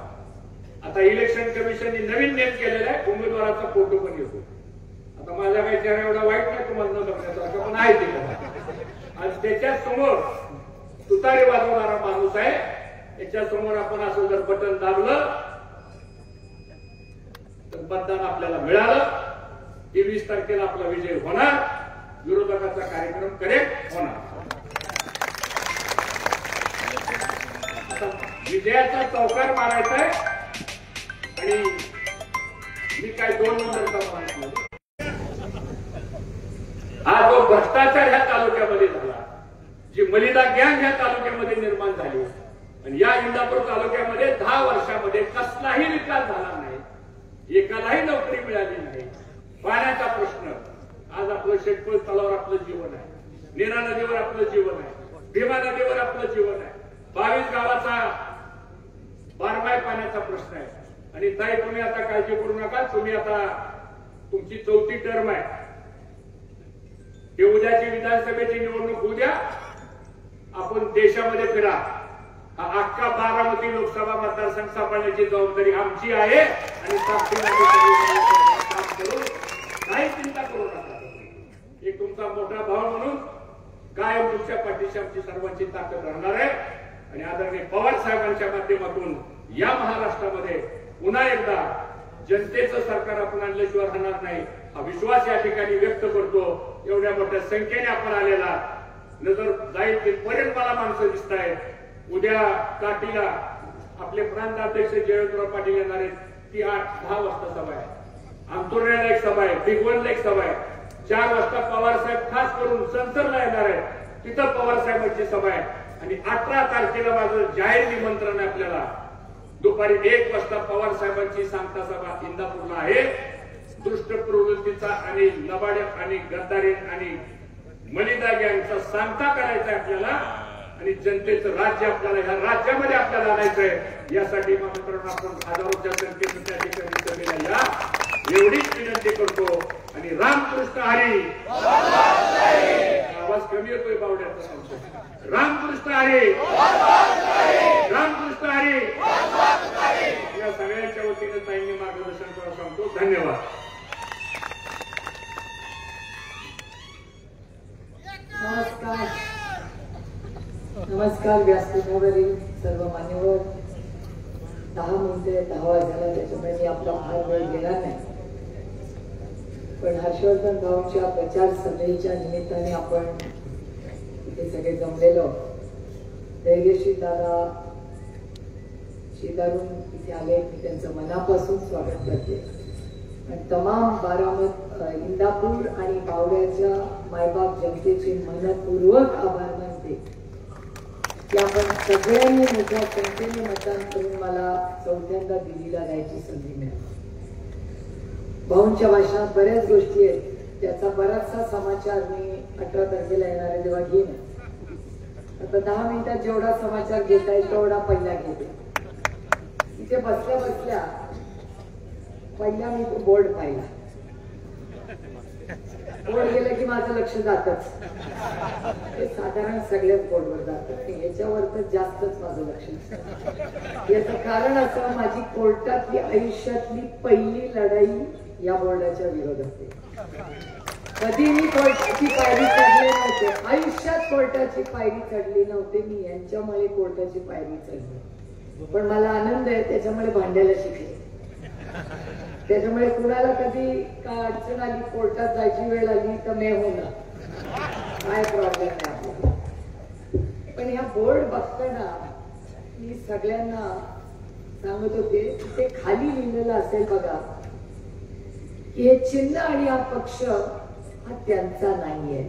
आता इलेक्शन कमिशनने नवीन नेम केलेला आहे, उमेदवाराचा फोटो पण येतो. आता माझा काही चेहरा एवढा वाईट नाही तुम्हाला न बघण्यासारखं, पण आहे ते आज त्याच्या समोर तुतारी वाजवणारा माणूस आहे. याच्या समोर आपण असं जर बटन दाबलं तर मतदान आपल्याला मिळालं. 23 तारखेला आपला विजय होणार. विरोधकाचा कार्यक्रम करेक्ट होणार. विजयाचा चौकार मारायचा आहे आणि मी काय 2 नंबरचा माणूस नाही. हा जो भ्रष्टाचार ह्या तालुक्यामध्ये झाला, जी मलिदा गँग ह्या तालुक्यामध्ये निर्माण झाली आणि या इंदापूर तालुक्यामध्ये 10 वर्षामध्ये कसलाही विकास झाला नाही, एकालाही नोकरी मिळाली नाही. पाण्याचा प्रश्न, आज आपलं शेतकरी तलावर आपलं जीवन आहे, नीरा नदीवर आपलं जीवन आहे, भीमा नदीवर आपलं जीवन आहे, 22 गावाचा 12 पाण्याचा प्रश्न आहे. आणि ताई तुम्ही आता काळजी करू नका, तुम्ही आता तुमची 4थी टर्म आहे. हे उद्याची विधानसभेची निवडणूक उद्या आपण देशामध्ये फिरा. हा अख्खा बारामती लोकसभा मतदारसंघ सांभाळण्याची जबाबदारी आमची आहे आणि काम करू, काही चिंता करू नका. एक तुमचा मोठा भाव म्हणून कायम तुमच्या पाठीशी आमची सर्वांची ताकद राहणार आहे. आणि आदरणीय पवार साहेबांच्या माध्यमातून या महाराष्ट्रामध्ये पुन्हा एकदा जनतेचं सरकार आपण आणल्याशिवाय राहणार नाही हा विश्वास या ठिकाणी व्यक्त करतो. एवढ्या मोठ्या संख्येने आपण आलेला नजर जाईल तिथपर्यंत मला माणसं दिसत आहेत. उद्या काठीला आपले प्रांताध्यक्ष जयवंतराव पाटील येणार आहेत. ती 8-10 वाजता सभा आहे. आंतुर्याला एक सभा आहे, भिगवणला एक सभा आहे. 4 वाजता पवार साहेब खास करून संसरला येणार आहे, तिथं पवार साहेबांची सभा आहे. आणि 18 तारखेला माझं जाहीर निमंत्रण आहे आपल्याला. दुपारी 1 वाजता पवार साहेबांची सांगता सभा इंदापूरला आहे. दुष्ट प्रवृत्तीचा आणि लबाड्या आणि गद्दारी आणि मलिदा गँगचा सांगता करायचा आहे आपल्याला. आणि जनतेचं राज्य आपल्याला ह्या राज्यामध्ये आपल्याला आणायचंय. यासाठी मित्रांनो आपण हजारोच्या संख्येने त्या ठिकाणी सभेला या एवढीच विनंती करतो. आणि रामकृष्ण हरी, आवाज कमी येतोय बावड्याचा सांगतो. रामकृष्ण हरी, रामकृष्ण हरी. या सगळ्यांच्या वतीने ताईंनी मार्गदर्शन करा सांगतो. धन्यवाद. नमस्कार व्यासपीठावरील सर्व मान्यवर. 10 मिनिटे 10 वाजला, त्याच्यामुळे मी आपला फार वेळ घेणार नाही. पण हर्षवर्धन भाऊंच्या प्रचार सभेच्या निमित्ताने आपण इथे सगळे जमलेलो. धैर्यशील दादा शेजारून इथे आले, मी त्यांचं मनापासून स्वागत करते. आणि तमाम इंदापूर आणि बावड्याच्या मायबाप जनतेचे मनपूर्वक आभार मानते की आपण सगळ्यांनी मोठ्या संख्येने मतदान करून मला 4थ्यांदा दिल्लीला जायची संधी मिळाली. भाऊंच्या भाषणात बऱ्याच गोष्टी आहेत, त्याचा बराचसा समाचार मी 18 तारखेला येणाऱ्या तेव्हा घेईन. आता 10 मिनिटात जेवढा समाचार घेता येईल तेवढा पहिला घेते. इथे बसल्या बसल्या पहिला मी तो बोर्ड पाहिला. बोर्ड गेलं की माझं लक्ष जातच. ते साधारण सगळ्याच बोर्डवर जातं, याच्यावर तर जास्तच माझं लक्ष. याचं कारण असं, माझी कोर्टातली आयुष्यातली पहिली लढाई या बोर्डाच्या विरोधात आहे. कधी मी कोर्टाची पायरी चढले नव्हते, आयुष्यात कोर्टाची पायरी चढली नव्हते मी. यांच्यामुळे कोर्टाची पायरी चढली. पण मला आनंद आहे, त्याच्यामुळे भांडायला शिकले. त्याच्यामुळे कुणाला कधी काय अडचण आली, कोर्टात जायची वेळ आली तर मी होणार, काय प्रॉब्लेम नाही आपल्याला. पण ह्या बोर्ड बघताना मी सगळ्यांना सांगत होते, ते खाली लिहिलेलं असेल बघा की हे चिन्ह आणि हा पक्ष हा त्यांचा नाहीये,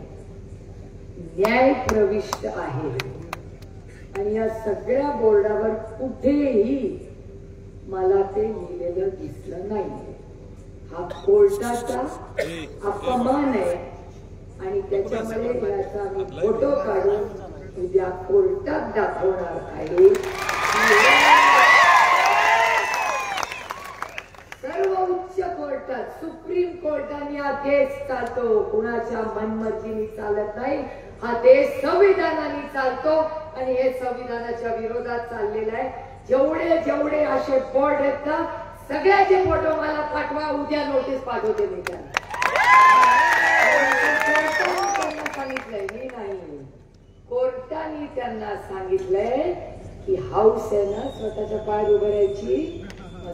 न्याय प्रविष्ट आहे. आणि या सगळ्या बोर्डावर कुठेही मला ते लिहिलेलं दिसलं नाहीये. हा कोर्टाचा अपमान आहे आणि त्याच्यामुळे याचा मी फोटो काढून उद्या कोर्टात दाखवणार आहे. सर्व उच्च कोर्टात, सुप्रीम कोर्टाने हा देश चालतो, कुणाच्या मनमर्जीने चालत नाही. हा देश संविधानाने चालतो आणि हे संविधानाच्या विरोधात चाललेलं आहे. जेवढे जेवढे असे बोर्ड आहेत ना, सगळ्याचे फोटो मला पाठवा, उद्या नोटीस पाठवते मी त्यांना. सांगितलंय मी नाही. कोर्टाने त्यांना सांगितलंय की हाऊस आहे ना स्वतःच्या पायावर उभं राहायची,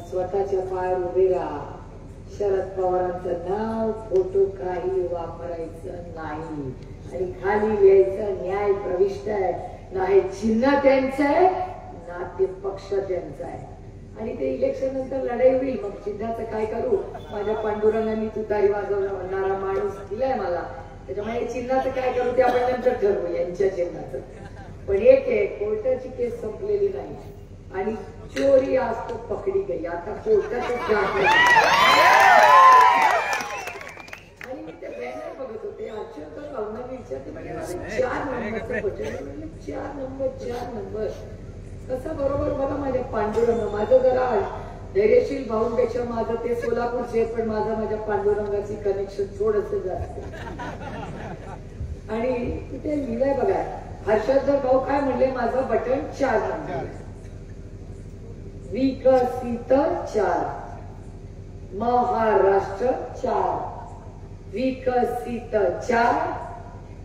स्वतःच्या पायावर उभे राहा. शरद पवारांचं नाव फोटो काही वापरायचं नाही आणि खाली लिहायचं न्याय प्रविष्ट आहे. नाही चिन्ह त्यांचं आहे ना ते पक्ष त्यांचा आहे. आणि ते इलेक्शन नंतर लढाई होईल. मग चिन्हाचं काय करू? माझ्या पांडुरंगांनी तुतारी वाजवणारा माणूस दिलाय मला, त्याच्यामुळे चिन्हाचं काय करू ते आपण नंतर ठरवू यांच्या चिन्हाचं. पण एक आहे, कोर्टाची केस संपलेली नाही आणि चोरी आज तो पकडी गई. आता कोर्टाचं आणि मी ते बॅनर बघत होते. अर्चना भावना विचारते म्हणजे 4 नंबरचं बटन, 4 नंबर कसं बरोबर बघा. माझ्या पांडुरंग माझं जरा धैर्यशील भाऊंपेक्षा माझं ते सोलापूरचे, पण माझ्या पांडुरंगाची कनेक्शन थोडंसं जास्त. आणि तिथे लिहिलंय बघा, हर्षवर्धन भाऊ काय म्हणले, माझं बटन 4 नंबर, विकसित 4, महाराष्ट्र 4, विकसित 4,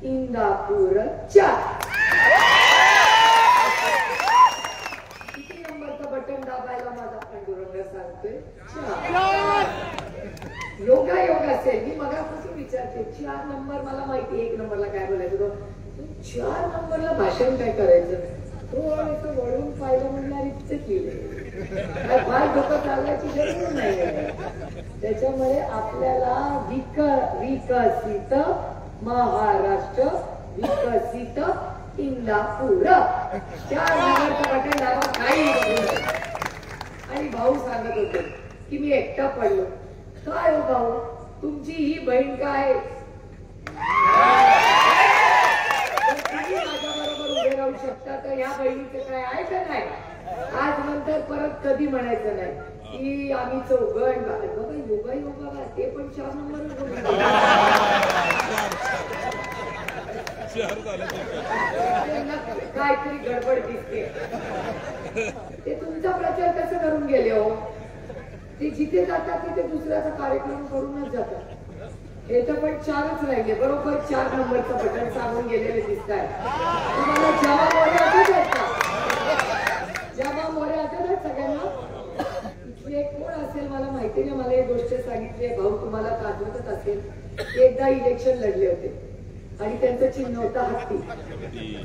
इंदापूर 4. किती नंबरचं बटन दाबायला माझा पांडुरंग सांगतोय 4. योगा असेल. मी मगापासून विचारते 4 नंबर मला माहिती, 1 नंबरला काय बोलायचं, 4 नंबरला भाषण काय करायचं. थोडंसं वळून पाहिलं म्हणणार इतकंच लिहिलं, काय फार डोकं चालवायची गरज नाही. त्याच्यामुळे आपल्याला विकसित महाराष्ट्र, विकसित इंदापूर 4 नंबरचं बटन दाबा काही. आणि भाऊ सांगत होते की मी एकटा पडलो. काय हो भाऊ, तुमची ही बहीण काय तुम्ही माझ्या बरोबर उभे राहू शकता, तर ह्या बहिणीचं काय आहे का नाही. आज नंतर परत कधी म्हणायचं नाही की आम्ही चौघण बघा योगा ते पण 4 नंबर काहीतरी गडबड दिसते. ते तुमचा प्रचार कसं करून गेले हो. ते जिथे जातात तिथे दुसऱ्याचा कार्यक्रम करूनच जातात. हे तर पण 4च राहिले, बरोबर 4 नंबरचं बटन सांगून गेलेले दिसत आहे. तुम्हाला जेव्हा मोरे आठवत आहेत का? जेव्हा मोरे आठवत आहेत सगळ्यांना. इथले कोण असेल मला माहिती नाही, मला एक गोष्ट सांगितली भाऊ, तुम्हाला आठवतच असेल. एकदा इलेक्शन लढले होते आणि त्यांचं चिन्ह होतं हत्ती.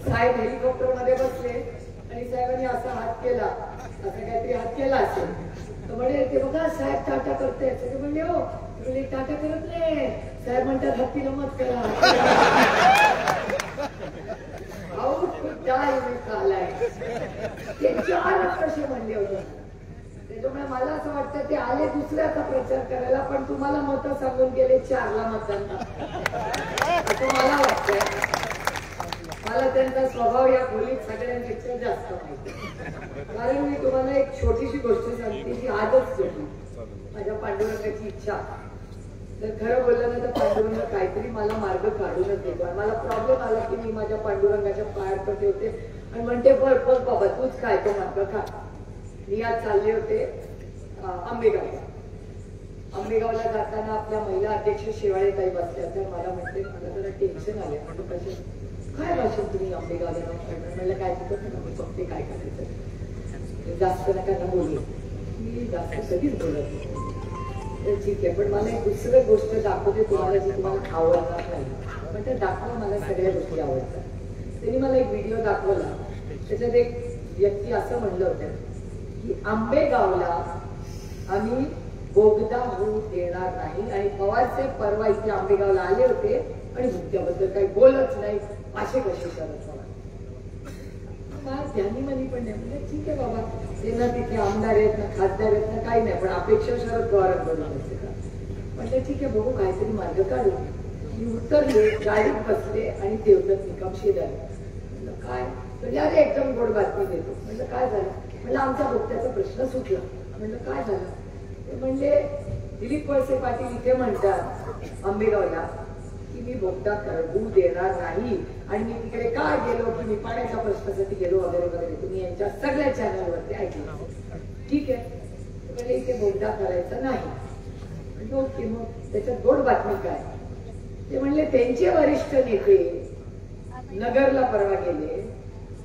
साहेब हेलिकॉप्टर मध्ये बसले आणि साहेबांनी असा हात केला, असं काहीतरी हात केला असेल तर म्हणे ते बघा साहेब टाटा करते. सगळे म्हणले हो, म्हणजे टाटा करत नाही साहेब, म्हणतात हत्तीला मत करा. ते 4 कसे म्हणले होते. त्याच्यामुळे मला असं वाटतं ते आले दुसऱ्याचा प्रचार करायला, पण तुम्हाला मतं सांगून गेले 4ला मतदान असं मला वाटतंय. मला त्यांचा स्वभाव या खोलीत सगळ्यांपेक्षा जास्त माहिती. कारण मी तुम्हाला एक छोटीशी गोष्ट सांगते जी आजच होती. माझ्या पांडुरंगाची इच्छा, तर खरं बोललं ना तर पांडुरंग काहीतरी मला मार्ग काढूनच देतो. मला प्रॉब्लेम आला की मी माझ्या पांडुरंगाच्या पायात पडते होते आणि म्हणते बघ बाबा तूच काय तो मार्ग का. मी आज चालले होते आंबेगावला जाताना आपल्या महिला अध्यक्ष शेवाळे ताई बसल्या, तर मला म्हणते मला जरा टेन्शन आले. काय भाषण तुम्ही आंबेगावला म्हणलं काय तिथं मी बघते काय करायचं, जास्त नका ना बोलू. मी जास्त कधीच बोलत नाही. ठीक आहे, पण मला एक दुसरं गोष्ट दाखवते तुम्हाला जी तुम्हाला आवडणार नाही, पण ते दाखवा मला सगळ्या गोष्टी आवडतात. त्यांनी मला एक व्हिडिओ दाखवला, त्याच्यात एक व्यक्ती असं म्हणलं होतं की आंबेगावला आम्ही बोगदा होऊ देणार नाही. आणि पवारसाहेब परवा इथे आंबेगावला आले होते आणि मुद्द्याबद्दल काही बोलत नाही. असे कसे शरद पवार त्यांनी म्हणी पण नाही. म्हणजे ठीक आहे बाबा, त्यांना तिथे आमदार आहेत ना खासदार आहेत ना काही नाही, पण अपेक्षा शरद पवारांकडून असते का. म्हणजे ठीक आहे बघू काहीतरी मार्ग काढू. मी उतरले, गाडीत बसले आणि देवदत्त निकम शेजारी. म्हणलं काय, म्हणजे अरे एकदम गोड बातमी देतो. म्हणलं काय झालं, म्हणलं आमच्या बोगद्याचा प्रश्न सुटला. म्हणलं काय झालं, ते म्हणले दिलीप वळसे पाटील इथे म्हणतात आंबेगावला की मी बोगदा होऊ देणार नाही आणि मी तिकडे काय गेलो की मी पाण्याच्या प्रश्नासाठी गेलो वगैरे वगैरे. तुम्ही यांच्या सगळ्या चॅनलवरती ऐकलं. ठीक आहे, म्हणजे इथे बोगदा करायचा नाही. ओके, मग त्याच्यात गोड बातमी काय. ते म्हणले त्यांचे वरिष्ठ नेते नगरला परवा गेले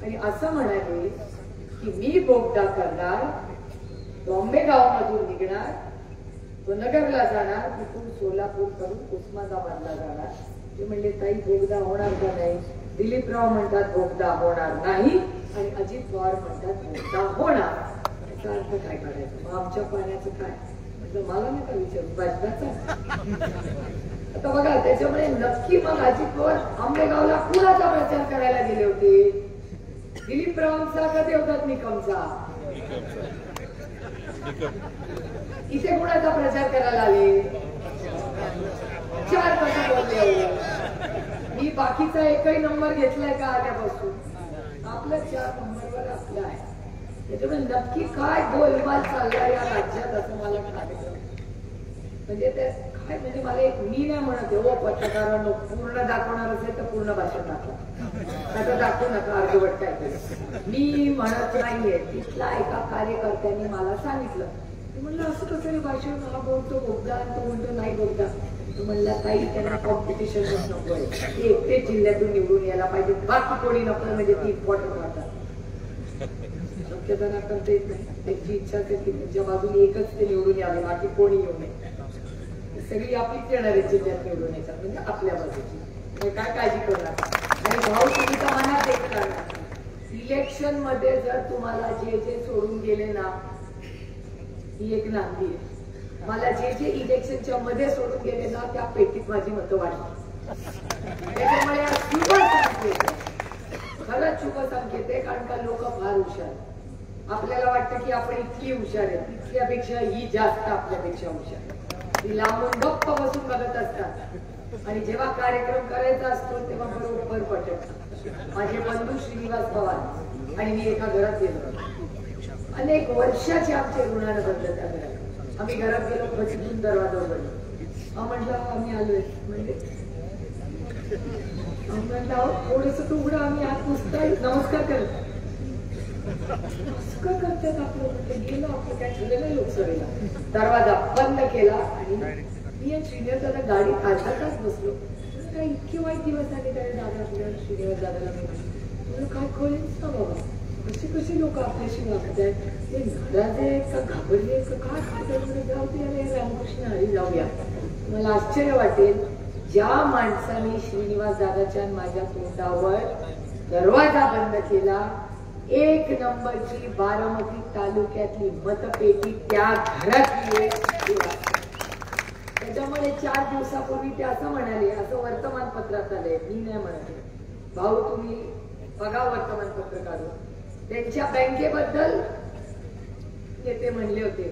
आणि असं म्हणाले की मी बोगदा करणार, बॉम्बे गावामधून निघणार, तो नगरला जाणार, तिथून सोलापूर करून उस्मानाबादला जाणार. ते म्हणले ताई बोगदा होणार का नाही? दिलीपराव म्हणतात बोगदा होणार नाही आणि अजित पवार म्हणतात बोगदा होणार. याचा अर्थ काय करायचं? मग आमच्या पाण्याचं काय? म्हणजे मला नाही का विचारू भाजपाचा. आता बघा त्याच्यामुळे नक्की मग अजित पवार आंबेगावला कुणाचा प्रचार करायला गेले होते? दिलीपरावांचा का देवदत्त निकमचा? इथे कुणाचा प्रचार करायला आले? 4 कसं बोलले? मी बाकीचा एकही नंबर घेतलाय का आल्यापासून? आपल्या 4 नंबरवर आपला आहे. त्याच्यामुळे नक्की काय गोलमाल चाललाय या राज्यात असं मला कळालं. म्हणजे ते काय म्हणजे मला एक मी नाही म्हणत हो पत्रकारांनो, पूर्ण दाखवणार असेल तर पूर्ण भाषण दाखवा, आता दाखवू नका अर्धवट काय केलं. मी म्हणत नाहीये. तिथला एका कार्यकर्त्यांनी मला सांगितलं, म्हणलं असं कसं रे भाषण, हा बोलतो बोगदा तो म्हणतो नाही बोगदा. तो म्हणला ताई त्यांना कॉम्पिटिशन नकोय, ते एकटेच जिल्ह्यातून निवडून यायला पाहिजे, बाकी कोणी नको, म्हणजे ती इम्पॉर्टंट वाटतात. शक्यता ना करता येत नाही. त्यांची इच्छा असेल की त्यांच्या बाजूने एकच ते निवडून यावे, बाकी कोणी येऊ नये. सगळी आपलीच येणार आहे जिल्ह्यात निवडून यायच्या, म्हणजे आपल्या बाजूची. काय काळजी करू नका. आणि भाऊ तुम्ही मनात एक करा, इलेक्शन मध्ये जर तुम्हाला जे सोडून गेले ना, ही एक नांदी आहे. मला जे इलेक्शनच्या मध्ये सोडून गेले ना, त्या पेटीत माझी मतं वाढली. त्याच्यामुळे शुभ संकेत, खरंच शुभ संकेत आहे. कारण का लोक फार हुशार. आपल्याला वाटतं की आपण इतकी हुशार आहे, तिथल्यापेक्षा ही जास्त आपल्यापेक्षा हुशार. ती लांबून गप्प बसून बघत असतात आणि जेव्हा कार्यक्रम करायचा असतो तेव्हा बरोबर पटत. माझे बंधू श्रीनिवास पवार आणि मी एका घरात गेलो. अनेक वर्षाचे आमचे ऋणानं बदलत त्या घरात. आम्ही घरात गेलो, बसून दरवाजा उघडला. म्हटलं आम्ही आलोय. म्हणजे म्हटलं थोडस तू उघडा, आम्ही आत पुसता नमस्कार करतो. असं करतात आपलं. म्हणजे गेलो आपलं काय ठरलेलं लोकसभेला, दरवाजा बंद केला आणि मी श्रीनिवास दादा गाडीत अर्धा तास बसलो. काय इतके वाईट दिवस आले त्या दादा आपल्या श्रीनिवास दादाला. मी काय कळेलच ना बाबा, कसे लोक आपल्याशी वागत आहेत, ते नाराज आहेत का घाबरले का काय खातात. जाऊ दे रामकृष्ण हरी जाऊया. मला आश्चर्य वाटेल ज्या माणसाने श्रीनिवास दादाच्या माझ्या तोंडावर दरवाजा बंद केला, 1 नंबरची बारामती तालुक्यातली मतपेटी त्या घरातली. त्याच्यामुळे 4 दिवसापूर्वी ते असं म्हणाले, असं वर्तमानपत्रात आलंय, मी नाही म्हणते, भाऊ तुम्ही बघा वर्तमानपत्र काढून. त्यांच्या बँकेबद्दल ते म्हणले होते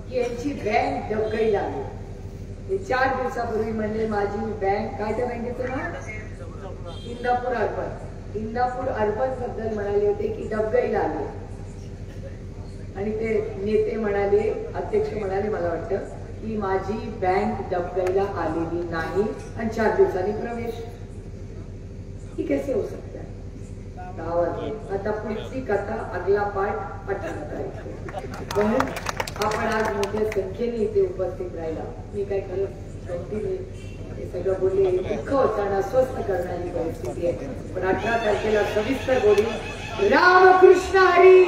की यांची बँक डबगईला आली. ते 4 दिवसापूर्वी म्हणले माझी बँक, काय त्या बँकेचं नाव? इंदापूर अर्बन. इंदापूर अर्बन बद्दल म्हणाले होते की डबगईला आले. आणि ते नेते म्हणाले, अध्यक्ष म्हणाले मला वाटतं की माझी बँक डबगईला आलेली नाही आणि 4 दिवसांनी प्रवेश. ही कैसे हो सकता है? आता पुढची कथा अगला पाठ 18 तारीख. आपण आज मोठ्या संख्येने इथे उपस्थित राहिला. मी काय खरं हे सगळं बोलले, दुःख होतं आणि अस्वस्थ करणारी परिस्थिती आहे. पण 18 तारखेला सविस्तर बोलू. रामकृष्ण हरी.